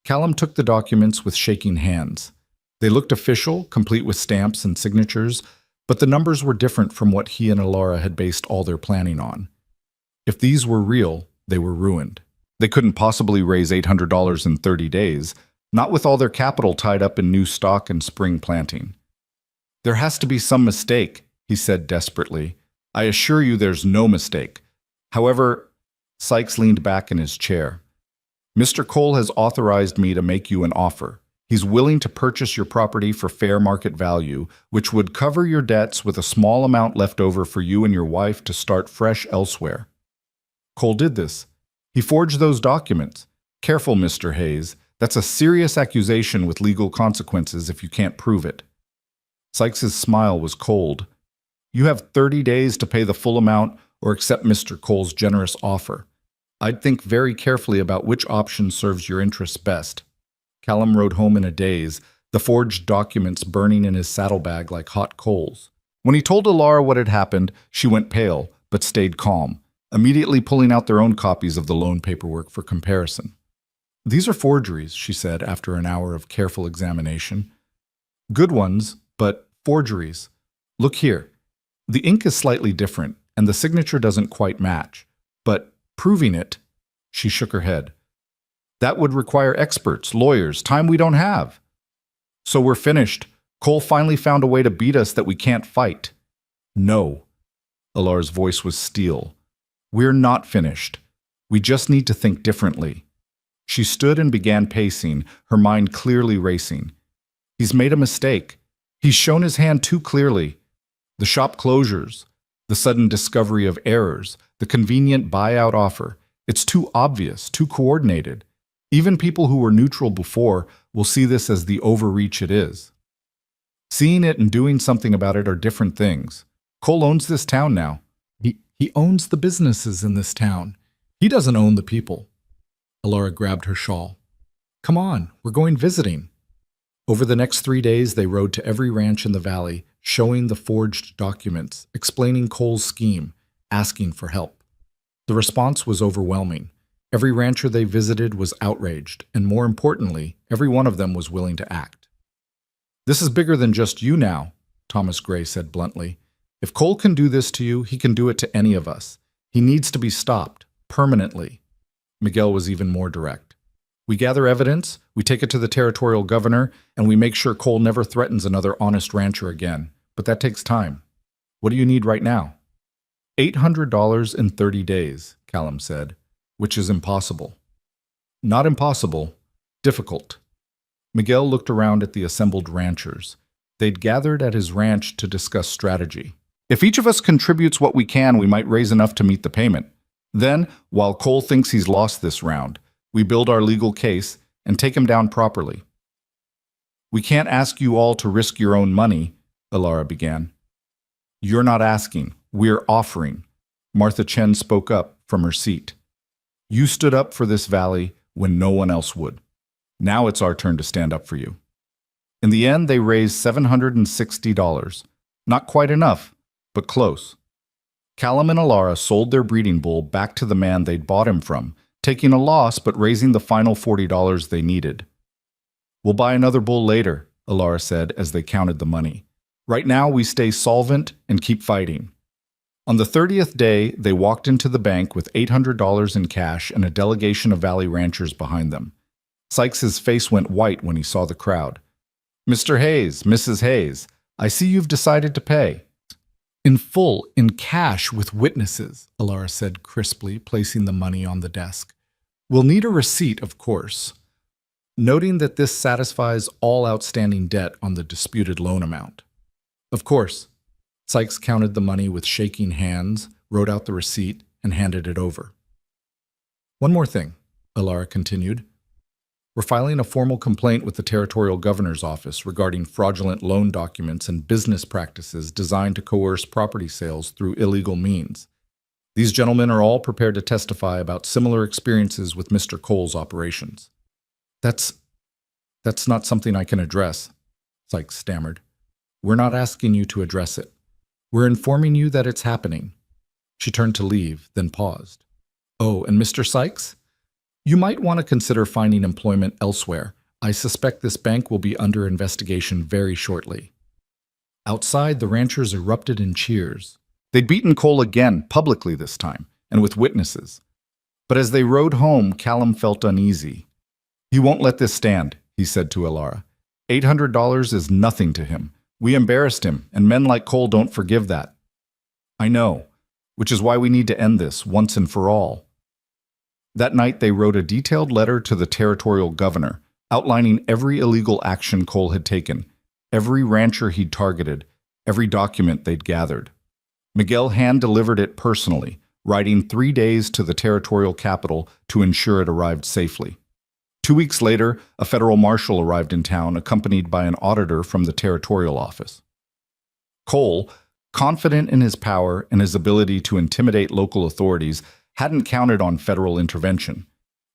Callum took the documents with shaking hands. They looked official, complete with stamps and signatures, but the numbers were different from what he and Alara had based all their planning on. If these were real, they were ruined. They couldn't possibly raise $800 in 30 days, not with all their capital tied up in new stock and spring planting. There has to be some mistake, he said desperately. I assure you there's no mistake. However, Sykes leaned back in his chair. Mr. Cole has authorized me to make you an offer. He's willing to purchase your property for fair market value, which would cover your debts with a small amount left over for you and your wife to start fresh elsewhere. Cole did this. He forged those documents. Careful, Mr. Hayes. That's a serious accusation with legal consequences if you can't prove it. Sykes' smile was cold. You have 30 days to pay the full amount or accept Mr. Cole's generous offer. I'd think very carefully about which option serves your interests best. Callum rode home in a daze, the forged documents burning in his saddlebag like hot coals. When he told Alara what had happened, she went pale, but stayed calm, immediately pulling out their own copies of the loan paperwork for comparison. These are forgeries, she said after an hour of careful examination. Good ones, but forgeries. Look here. The ink is slightly different, and the signature doesn't quite match. But proving it, she shook her head. That would require experts, lawyers, time we don't have. So we're finished. Cole finally found a way to beat us that we can't fight. No. Alara's voice was steel. We're not finished. We just need to think differently. She stood and began pacing, her mind clearly racing. He's made a mistake. He's shown his hand too clearly. The shop closures, The sudden discovery of errors, the convenient buyout offer. It's too obvious, too coordinated. Even people who were neutral before will see this as the overreach it is. Seeing it and doing something about it are different things. Cole owns this town now. He owns the businesses in this town. He doesn't own the people. Alara grabbed her shawl. Come on, we're going visiting. Over the next 3 days, they rode to every ranch in the valley, showing the forged documents, explaining Cole's scheme, asking for help. The response was overwhelming. Every rancher they visited was outraged, and more importantly, every one of them was willing to act. This is bigger than just you now, Thomas Gray said bluntly. If Cole can do this to you, he can do it to any of us. He needs to be stopped, permanently. Miguel was even more direct. We gather evidence, we take it to the territorial governor, and we make sure Cole never threatens another honest rancher again. But that takes time. What do you need right now? $800 in 30 days, Callum said, which is impossible. Not impossible, difficult. Miguel looked around at the assembled ranchers. They'd gathered at his ranch to discuss strategy. If each of us contributes what we can, we might raise enough to meet the payment. Then, while Cole thinks he's lost this round, we build our legal case and take him down properly. We can't ask you all to risk your own money, Alara began. You're not asking, we're offering. Martha Chen spoke up from her seat. You stood up for this valley when no one else would. Now it's our turn to stand up for you. In the end, they raised $760. Not quite enough, but close. Callum and Alara sold their breeding bull back to the man they'd bought him from, taking a loss but raising the final $40 they needed. We'll buy another bull later, Alara said as they counted the money. Right now, we stay solvent and keep fighting. On the 30th day, they walked into the bank with $800 in cash and a delegation of valley ranchers behind them. Sykes's face went white when he saw the crowd. Mr. Hayes, Mrs. Hayes, I see you've decided to pay. In full, in cash with witnesses, Alara said crisply, placing the money on the desk. We'll need a receipt, of course. Noting that this satisfies all outstanding debt on the disputed loan amount. Of course. Sykes counted the money with shaking hands, wrote out the receipt, and handed it over. One more thing, Alara continued. We're filing a formal complaint with the Territorial Governor's Office regarding fraudulent loan documents and business practices designed to coerce property sales through illegal means. These gentlemen are all prepared to testify about similar experiences with Mr. Cole's operations. That's not something I can address, Sykes stammered. We're not asking you to address it. We're informing you that it's happening. She turned to leave, then paused. Oh, and Mr. Sykes? You might want to consider finding employment elsewhere. I suspect this bank will be under investigation very shortly. Outside, the ranchers erupted in cheers. They'd beaten Cole again, publicly this time, and with witnesses. But as they rode home, Callum felt uneasy. He won't let this stand, he said to Alara. $800 is nothing to him. We embarrassed him, and men like Cole don't forgive that. I know, which is why we need to end this once and for all. That night, they wrote a detailed letter to the territorial governor, outlining every illegal action Cole had taken, every rancher he'd targeted, every document they'd gathered. Miguel hand-delivered it personally, riding 3 days to the territorial capital to ensure it arrived safely. 2 weeks later, a federal marshal arrived in town, accompanied by an auditor from the territorial office. Cole, confident in his power and his ability to intimidate local authorities, hadn't counted on federal intervention.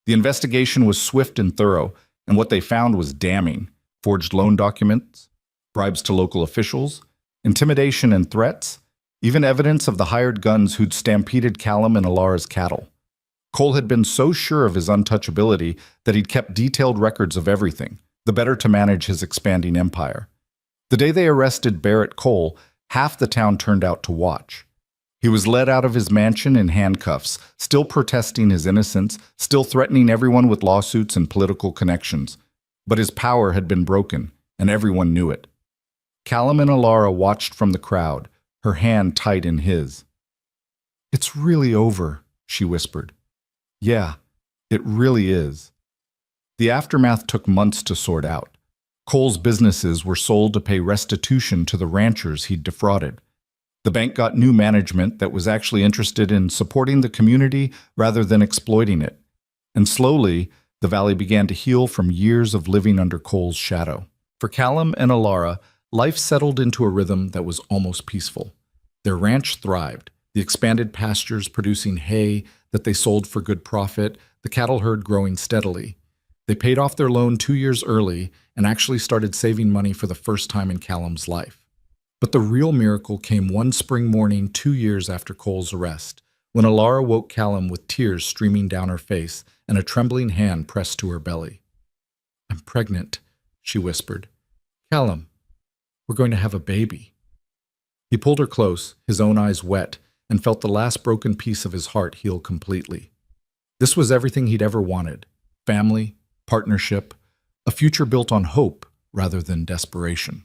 The investigation was swift and thorough, and what they found was damning. Forged loan documents, bribes to local officials, intimidation and threats, even evidence of the hired guns who'd stampeded Callum and Alara's cattle. Cole had been so sure of his untouchability that he'd kept detailed records of everything, the better to manage his expanding empire. The day they arrested Barrett Cole, half the town turned out to watch. He was led out of his mansion in handcuffs, still protesting his innocence, still threatening everyone with lawsuits and political connections. But his power had been broken, and everyone knew it. Callum and Alara watched from the crowd, her hand tight in his. It's really over, she whispered. Yeah, it really is. The aftermath took months to sort out. Cole's businesses were sold to pay restitution to the ranchers he'd defrauded. The bank got new management that was actually interested in supporting the community rather than exploiting it. And slowly, the valley began to heal from years of living under Cole's shadow. For Callum and Alara, life settled into a rhythm that was almost peaceful. Their ranch thrived, the expanded pastures producing hay that they sold for good profit, the cattle herd growing steadily. They paid off their loan 2 years early and actually started saving money for the first time in Callum's life. But the real miracle came one spring morning 2 years after Cole's arrest, when Alara woke Callum with tears streaming down her face and a trembling hand pressed to her belly. "I'm pregnant," she whispered. "Callum, we're going to have a baby." He pulled her close, his own eyes wet, and felt the last broken piece of his heart heal completely. This was everything he'd ever wanted: family, partnership, a future built on hope rather than desperation.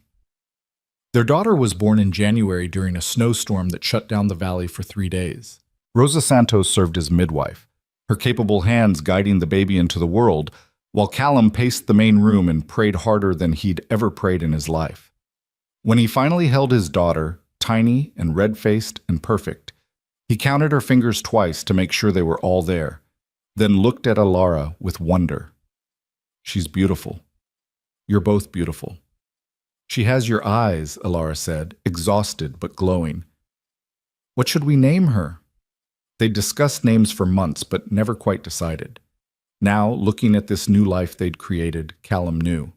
Their daughter was born in January during a snowstorm that shut down the valley for 3 days. Rosa Santos served as midwife, her capable hands guiding the baby into the world, while Callum paced the main room and prayed harder than he'd ever prayed in his life. When he finally held his daughter, tiny and red-faced and perfect, he counted her fingers twice to make sure they were all there, then looked at Alara with wonder. "She's beautiful. You're both beautiful." "She has your eyes," Alara said, exhausted but glowing. "What should we name her?" They'd discussed names for months but never quite decided. Now, looking at this new life they'd created, Callum knew.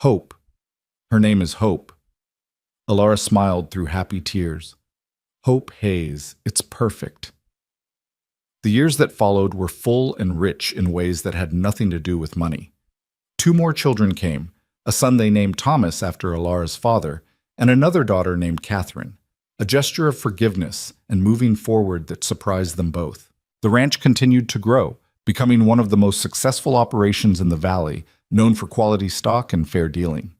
"Hope. Her name is Hope." Alara smiled through happy tears. "Hope Hayes. It's perfect." The years that followed were full and rich in ways that had nothing to do with money. 2 more children came, a son they named Thomas after Alara's father, and another daughter named Catherine, a gesture of forgiveness and moving forward that surprised them both. The ranch continued to grow, becoming one of the most successful operations in the valley, known for quality stock and fair dealing.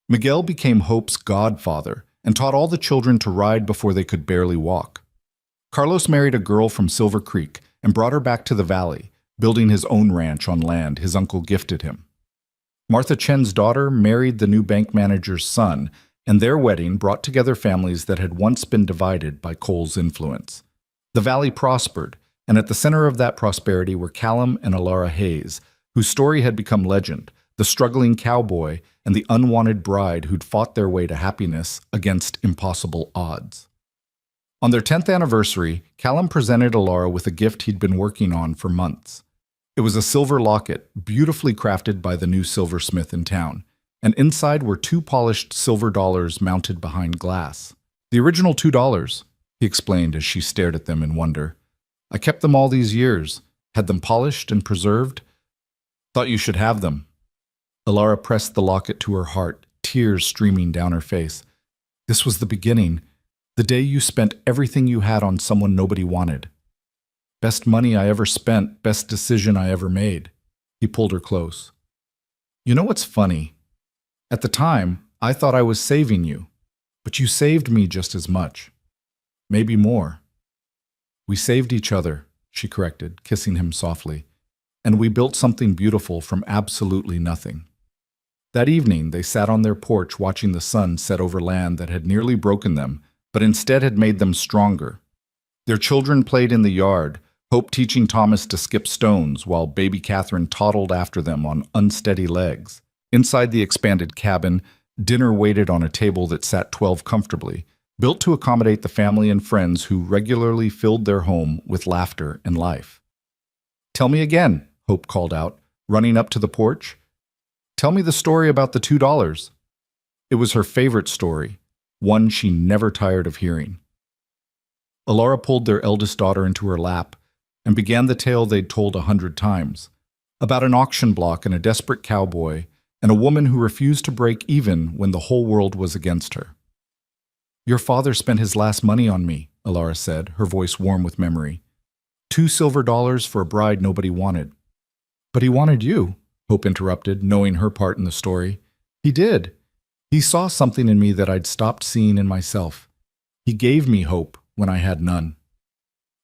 Miguel became Hope's godfather and taught all the children to ride before they could barely walk. Carlos married a girl from Silver Creek and brought her back to the valley, building his own ranch on land his uncle gifted him. Martha Chen's daughter married the new bank manager's son, and their wedding brought together families that had once been divided by Cole's influence. The valley prospered, and at the center of that prosperity were Callum and Alara Hayes, whose story had become legend, the struggling cowboy and the unwanted bride who'd fought their way to happiness against impossible odds. On their 10th anniversary, Callum presented Alara with a gift he'd been working on for months. It was a silver locket, beautifully crafted by the new silversmith in town, and inside were 2 polished silver dollars mounted behind glass. "The original $2, he explained as she stared at them in wonder. "I kept them all these years, had them polished and preserved. Thought you should have them." Alara pressed the locket to her heart, tears streaming down her face. "This was the beginning, the day you spent everything you had on someone nobody wanted. Best money I ever spent, best decision I ever made." He pulled her close. "You know what's funny? At the time, I thought I was saving you, but you saved me just as much. Maybe more." "We saved each other," she corrected, kissing him softly, "and we built something beautiful from absolutely nothing." That evening, they sat on their porch watching the sun set over land that had nearly broken them, but instead had made them stronger. Their children played in the yard, Hope teaching Thomas to skip stones while baby Catherine toddled after them on unsteady legs. Inside the expanded cabin, dinner waited on a table that sat 12 comfortably, built to accommodate the family and friends who regularly filled their home with laughter and life. "Tell me again," Hope called out, running up to the porch. "Tell me the story about the $2. It was her favorite story, one she never tired of hearing. Alara pulled their eldest daughter into her lap and began the tale they'd told 100 times, about an auction block and a desperate cowboy and a woman who refused to break even when the whole world was against her. "Your father spent his last money on me," Alara said, her voice warm with memory. $2 silver for a bride nobody wanted." "But he wanted you," Hope interrupted, knowing her part in the story. "He did. He saw something in me that I'd stopped seeing in myself. He gave me hope when I had none."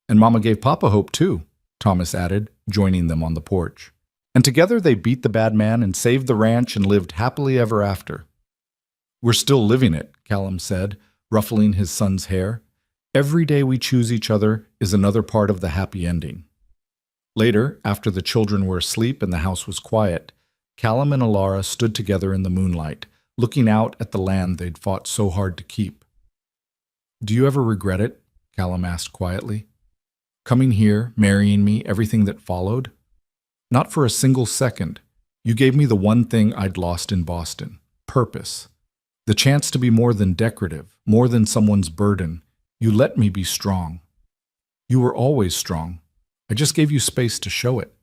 "And Mama gave Papa hope too," Thomas added, joining them on the porch. And together they beat the bad man and saved the ranch and lived happily ever after. "We're still living it," Callum said, ruffling his son's hair. Every day we choose each other is another part of the happy ending. Later, after the children were asleep and the house was quiet, Callum and Alara stood together in the moonlight, looking out at the land they'd fought so hard to keep. "Do you ever regret it?" Callum asked quietly. "Coming here, marrying me, everything that followed?" "Not for a single second. You gave me the one thing I'd lost in Boston: purpose. The chance to be more than decorative, more than someone's burden. You let me be strong. You were always strong. I just gave you space to show it."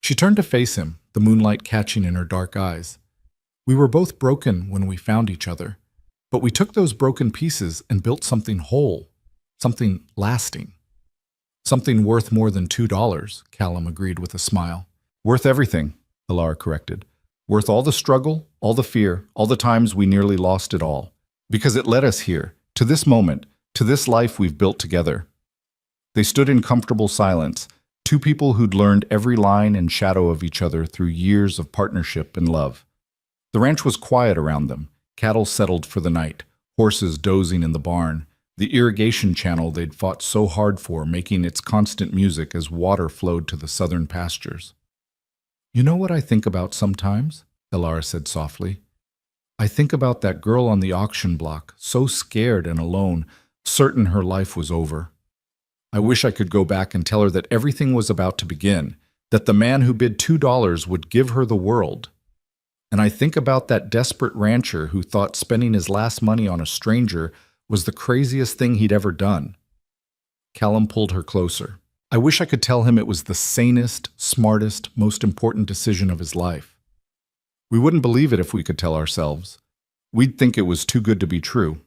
She turned to face him, the moonlight catching in her dark eyes. "We were both broken when we found each other, but we took those broken pieces and built something whole, something lasting. Something worth more than $2, Callum agreed with a smile. "Worth everything," Alara corrected. "Worth all the struggle, all the fear, all the times we nearly lost it all. Because it led us here, to this moment, to this life we've built together." They stood in comfortable silence, two people who'd learned every line and shadow of each other through years of partnership and love. The ranch was quiet around them. Cattle settled for the night, horses dozing in the barn, the irrigation channel they'd fought so hard for making its constant music as water flowed to the southern pastures. "You know what I think about sometimes?" Alara said softly. "I think about that girl on the auction block, so scared and alone, certain her life was over. I wish I could go back and tell her that everything was about to begin, that the man who bid $2 would give her the world. And I think about that desperate rancher who thought spending his last money on a stranger was the craziest thing he'd ever done." Callum pulled her closer. "I wish I could tell him it was the sanest, smartest, most important decision of his life. We wouldn't believe it if we could tell ourselves. We'd think it was too good to be true.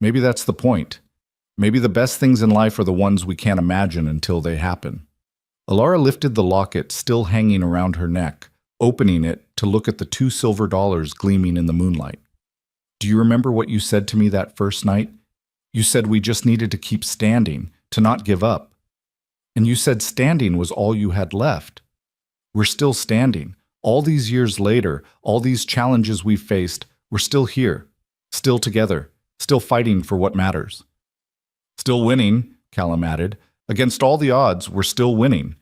Maybe that's the point. Maybe the best things in life are the ones we can't imagine until they happen." Alara lifted the locket still hanging around her neck, opening it to look at the $2 silver gleaming in the moonlight. "Do you remember what you said to me that first night? You said we just needed to keep standing, to not give up. And you said standing was all you had left. We're still standing. All these years later, all these challenges we've faced, we're still here, still together, still fighting for what matters." "Still winning," Callum added. "Against all the odds, we're still winning."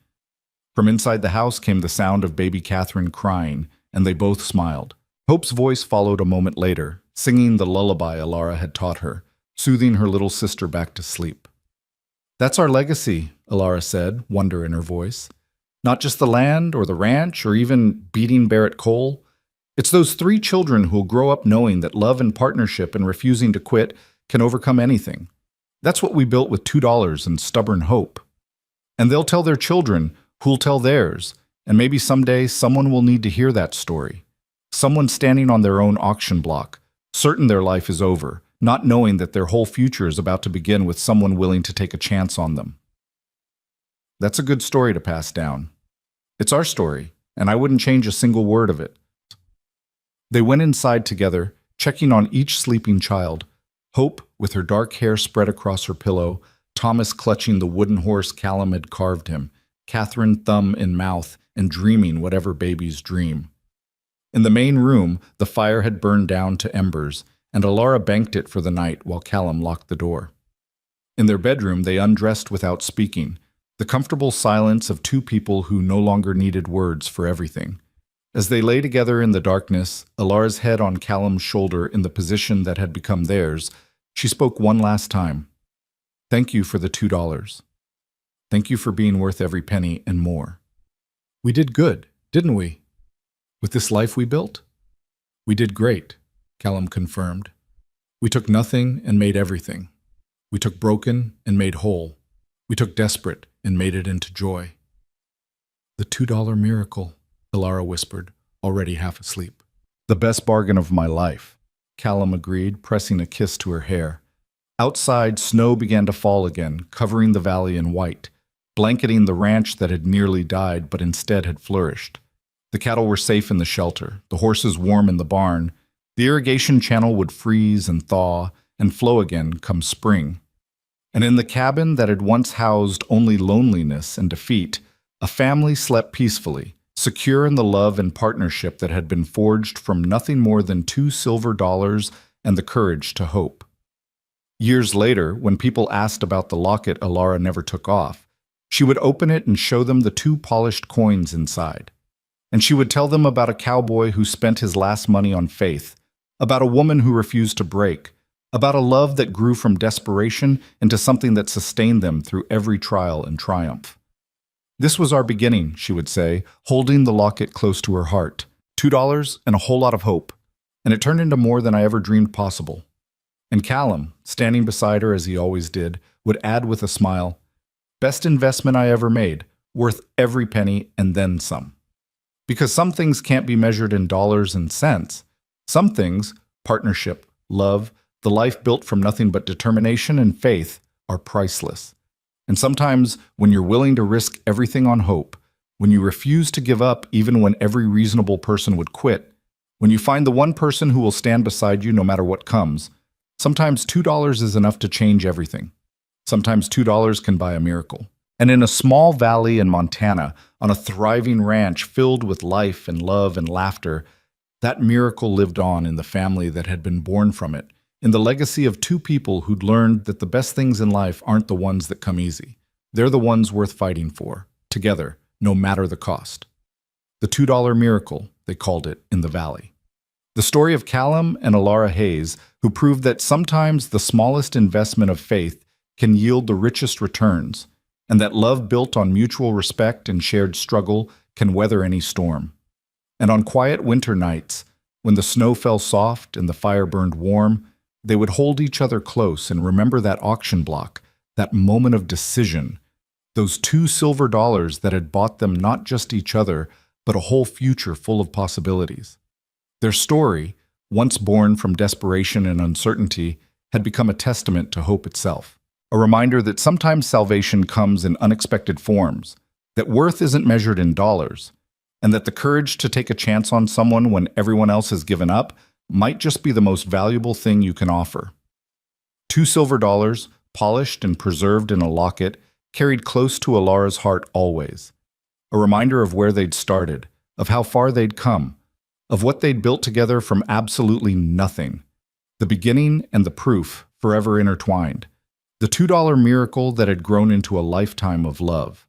From inside the house came the sound of baby Catherine crying, and they both smiled. Hope's voice followed a moment later, singing the lullaby Alara had taught her, soothing her little sister back to sleep. "That's our legacy," Alara said, wonder in her voice. "Not just the land or the ranch or even beating Barrett Cole. It's those 3 children who'll grow up knowing that love and partnership and refusing to quit can overcome anything. That's what we built with $2 and stubborn hope. And they'll tell their children, who'll tell theirs, and maybe someday someone will need to hear that story. Someone standing on their own auction block, certain their life is over, not knowing that their whole future is about to begin with someone willing to take a chance on them. That's a good story to pass down. It's our story, and I wouldn't change a single word of it." They went inside together, checking on each sleeping child. Hope, with her dark hair spread across her pillow, Thomas clutching the wooden horse Callum had carved him, Catherine thumb in mouth and dreaming whatever babies dream. In the main room, the fire had burned down to embers, and Alara banked it for the night while Callum locked the door. In their bedroom, they undressed without speaking, the comfortable silence of 2 people who no longer needed words for everything. As they lay together in the darkness, Alara's head on Callum's shoulder in the position that had become theirs, she spoke one last time. "Thank you for the $2. Thank you for being worth every penny and more. We did good, didn't we? With this life we built?" "We did great," Callum confirmed. "We took nothing and made everything. We took broken and made whole. We took desperate and made it into joy." "The $2 miracle," Alara whispered, already half asleep. "The best bargain of my life," Callum agreed, pressing a kiss to her hair. Outside, snow began to fall again, covering the valley in white, blanketing the ranch that had nearly died but instead had flourished. The cattle were safe in the shelter, the horses warm in the barn. The irrigation channel would freeze and thaw and flow again come spring. And in the cabin that had once housed only loneliness and defeat, a family slept peacefully, secure in the love and partnership that had been forged from nothing more than $2 silver and the courage to hope. Years later, when people asked about the locket Alara never took off, she would open it and show them the two polished coins inside. And she would tell them about a cowboy who spent his last money on faith, about a woman who refused to break, about a love that grew from desperation into something that sustained them through every trial and triumph. This was our beginning, she would say, holding the locket close to her heart. $2 and a whole lot of hope. And it turned into more than I ever dreamed possible. And Callum, standing beside her as he always did, would add with a smile, "Best investment I ever made, worth every penny and then some." Because some things can't be measured in dollars and cents. Some things, partnership, love, the life built from nothing but determination and faith, are priceless. And sometimes, when you're willing to risk everything on hope, when you refuse to give up even when every reasonable person would quit, when you find the one person who will stand beside you no matter what comes, sometimes $2 is enough to change everything. Sometimes $2 can buy a miracle. And in a small valley in Montana, on a thriving ranch filled with life and love and laughter, that miracle lived on in the family that had been born from it, in the legacy of two people who'd learned that the best things in life aren't the ones that come easy. They're the ones worth fighting for, together, no matter the cost. The $2 miracle, they called it in the valley. The story of Callum and Alara Hayes, who proved that sometimes the smallest investment of faith can yield the richest returns, and that love built on mutual respect and shared struggle can weather any storm. And on quiet winter nights, when the snow fell soft and the fire burned warm, they would hold each other close and remember that auction block, that moment of decision, those $2 silver that had bought them not just each other, but a whole future full of possibilities. Their story, once born from desperation and uncertainty, had become a testament to hope itself. A reminder that sometimes salvation comes in unexpected forms, that worth isn't measured in dollars, and that the courage to take a chance on someone when everyone else has given up might just be the most valuable thing you can offer. $2 silver, polished and preserved in a locket, carried close to Alara's heart always. A reminder of where they'd started, of how far they'd come, of what they'd built together from absolutely nothing. The beginning and the proof forever intertwined. The $2 miracle that had grown into a lifetime of love.